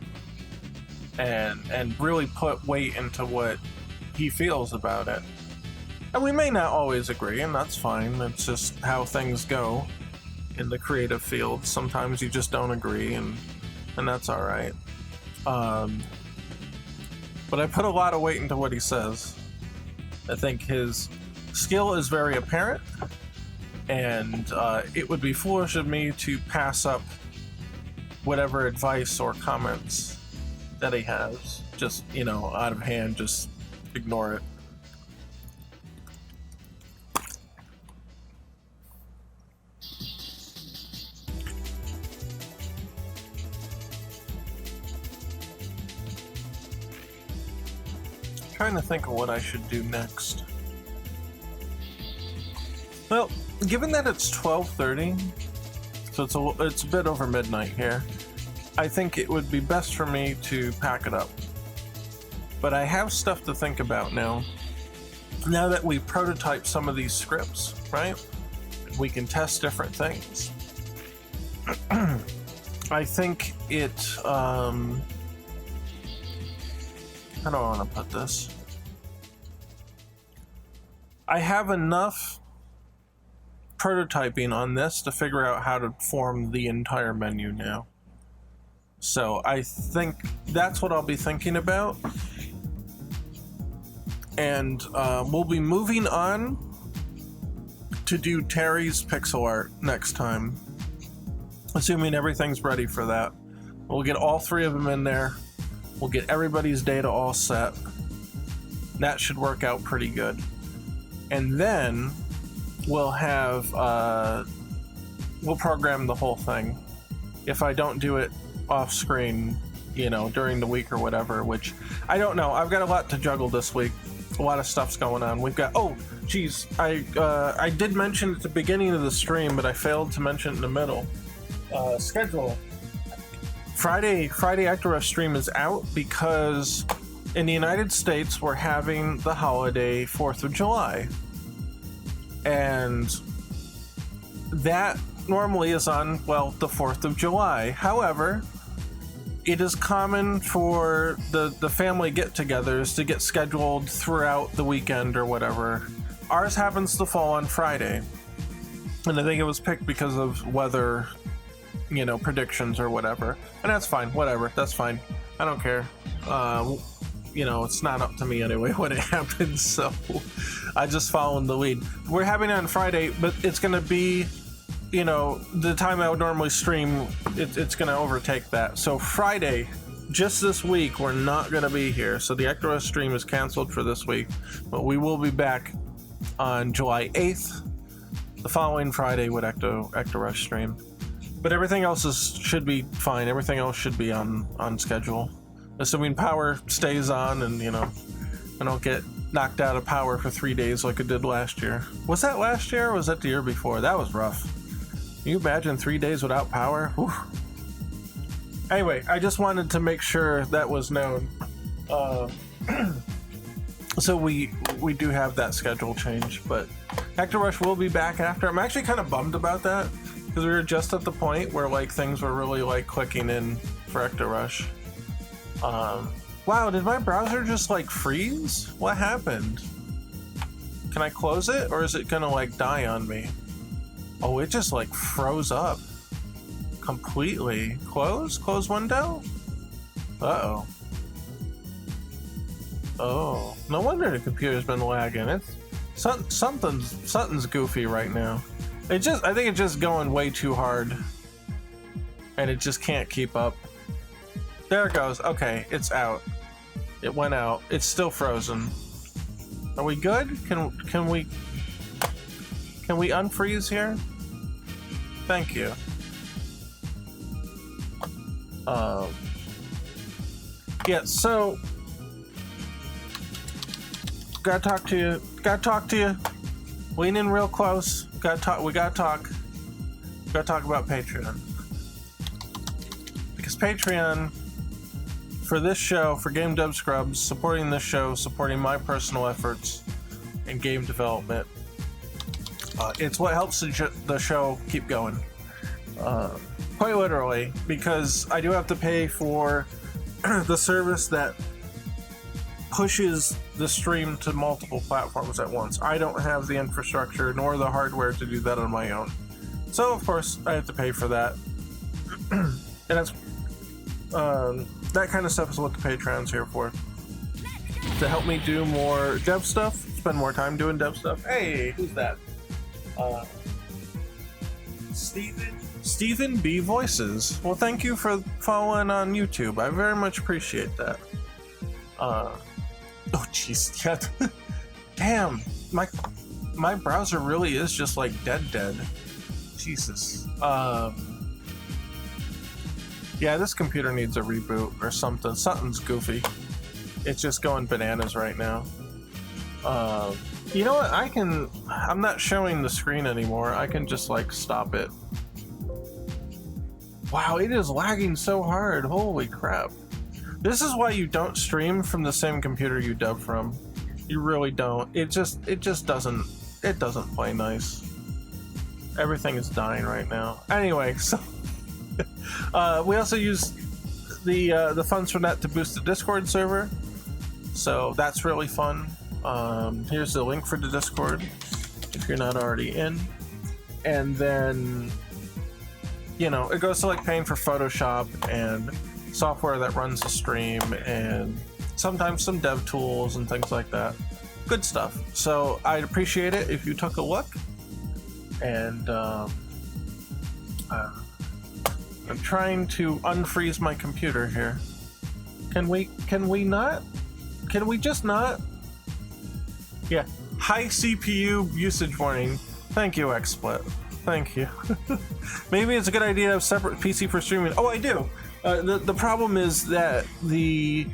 and really put weight into what he feels about it. And we may not always agree, and that's fine. It's just how things go in the creative field. Sometimes you just don't agree, and that's all right. But I put a lot of weight into what he says. I think his skill is very apparent, and it would be foolish of me to pass up whatever advice or comments that he has. Just, you know, out of hand, just ignore it. Trying to think of what I should do next. Well, given that it's 12:30, so it's a bit over midnight here, I think it would be best for me to pack it up. But I have stuff to think about now. Now that we prototype some of these scripts, right? We can test different things. I think it, how do I want to put this? I have enough prototyping on this to figure out how to form the entire menu now. So I think that's what I'll be thinking about. And we'll be moving on to do Terry's pixel art next time. Assuming everything's ready for that. We'll get all three of them in there. We'll get everybody's data all set. That should work out pretty good. And then we'll have, we'll program the whole thing. If I don't do it off screen, you know, during the week or whatever, which I don't know. I've got a lot to juggle this week. A lot of stuff's going on. We've got, oh, geez, I did mention at the beginning of the stream, but I failed to mention it in the middle. Schedule. Friday Actor stream is out because in the United States, we're having the holiday 4th of July. And that normally is on, well, the 4th of July. However, it is common for the family get-togethers to get scheduled throughout the weekend or whatever. Ours happens to fall on Friday. And I think it was picked because of weather, you know, predictions or whatever. And that's fine, whatever, that's fine. I don't care. You know, it's not up to me anyway when it happens, so I just follow the lead. We're having it on Friday, but it's gonna be, you know, the time I would normally stream, it's gonna overtake that. So Friday, just this week, we're not gonna be here. So the Ecto Rush stream is canceled for this week, but we will be back on July 8th, the following Friday with Ecto Rush stream. But everything else should be fine. Everything else should be on schedule. Assuming power stays on and, you know, I don't get knocked out of power for 3 days like I did last year. Was that last year or was that the year before? That was rough. Can you imagine 3 days without power? Whew. Anyway, I just wanted to make sure that was known. So we do have that schedule change, but Ecto Rush will be back after. I'm actually kind of bummed about that because we were just at the point where like things were really like clicking in for Ecto Rush. Wow, did my browser just like freeze? What happened? Can I close it or is it gonna like die on me? Oh, it just like froze up completely. Close window? Uh-oh. Oh, no wonder the computer's been lagging. It's something's goofy right now. I think it's just going way too hard and it just can't keep up. There it goes. Okay, it's out. It went out. It's still frozen. Are we good? Can we unfreeze here? Thank you. Yeah, so gotta talk to you. Lean in real close. We gotta talk about Patreon. Because Patreon, for this show, for GameDevScrubs, supporting this show, supporting my personal efforts in game development, it's what helps the show keep going. Quite literally, because I do have to pay for the service that pushes the stream to multiple platforms at once. I don't have the infrastructure nor the hardware to do that on my own. So, of course, I have to pay for that. And that's that kind of stuff is what the Patreon's here for. To help me do more dev stuff, spend more time doing dev stuff. Hey, who's that? Stephen B. Voices. Well, thank you for following on YouTube. I very much appreciate that. Oh, jeez. Yeah. Damn. My browser really is just like dead. Jesus. Yeah, this computer needs a reboot or something. Something's goofy. It's just going bananas right now. You know what? I'm not showing the screen anymore. I can just like stop it. Wow, it is lagging so hard. Holy crap. This is why you don't stream from the same computer you dub from. You really don't. It just doesn't play nice. Everything is dying right now. Anyway, so we also use the funds from that to boost the Discord server. So that's really fun. Here's the link for the Discord if you're not already in. And then, you know, it goes to like paying for Photoshop and software that runs the stream and sometimes some dev tools and things like that. Good stuff. So I'd appreciate it if you took a look. And I'm trying to unfreeze my computer here. Can we not? Can we just not? Yeah. High CPU usage warning. Thank you, XSplit. Thank you. Maybe it's a good idea to have separate PC for streaming. Oh, I do. The problem is that the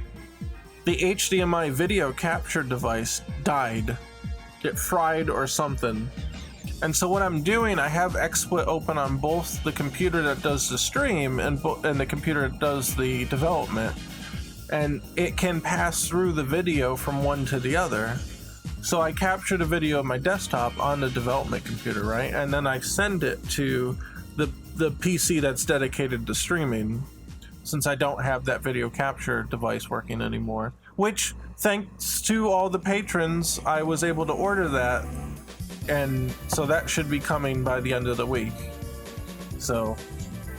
HDMI video capture device died. It fried or something. And so what I'm doing, I have XSplit open on both the computer that does the stream and the computer that does the development. and it can pass through the video from one to the other. So I captured a video of my desktop on the development computer, right? And then I send it to the PC that's dedicated to streaming, since I don't have that video capture device working anymore. Which, thanks to all the patrons, I was able to order that, and so that should be coming by the end of the week. So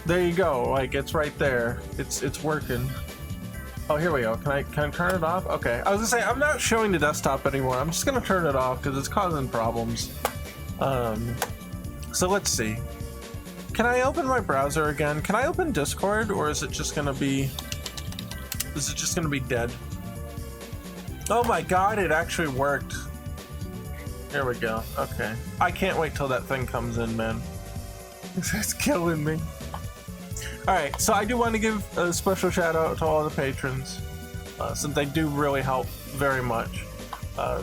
there you go, like, it's right there. It's working. Oh, here we go. Can I turn it off? Okay. I was gonna say, I'm not showing the desktop anymore. I'm just gonna turn it off because it's causing problems. So let's see. Can I open my browser again? Can I open Discord, or is it just gonna be dead? Oh my god, it actually worked. Here we go. Okay. I can't wait till that thing comes in, man. It's killing me. Alright, so I do want to give a special shout out to all the patrons, since they do really help very much.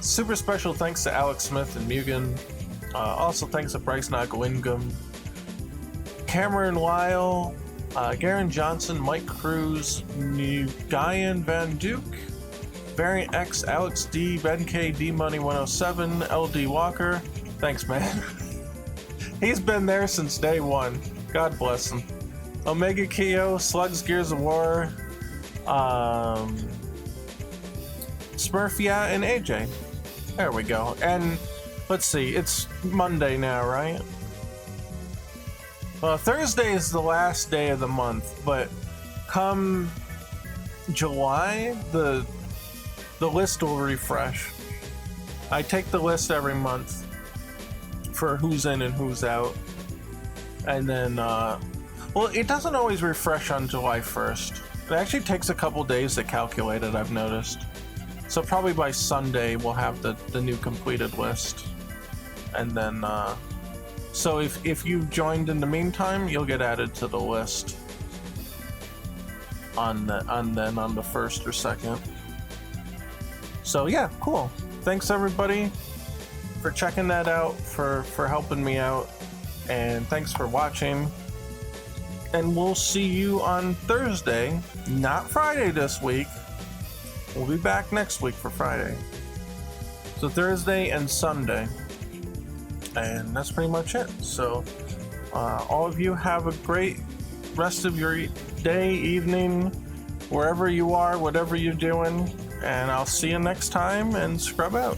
Super special thanks to Alex Smith and Mugen. Also thanks to Bryce Nagalingam, Cameron Lyle, Garen Johnson, Mike Cruz, Guyan Van Duke, Variant X, Alex D, Ben K, D Money 107, LD Walker. Thanks, man. He's been there since day one. God bless him. Omega Keo, Slugs Gears of War, Smurfia, and AJ. There we go. And let's see, it's Monday now, right? Well, Thursday is the last day of the month, but come July, the list will refresh. I take the list every month for who's in and who's out. And then, well, it doesn't always refresh on July 1st. It actually takes a couple days to calculate it, I've noticed. So probably by Sunday, we'll have the new completed list. And then, so if you've joined in the meantime, you'll get added to the list on the 1st or 2nd. So yeah, cool. Thanks everybody for checking that out, for helping me out, and thanks for watching. And we'll see you on Thursday, not Friday this week. We'll be back next week for Friday. So Thursday and Sunday. And that's pretty much it. So all of you have a great rest of your day, evening, wherever you are, whatever you're doing. And I'll see you next time, and scrub out.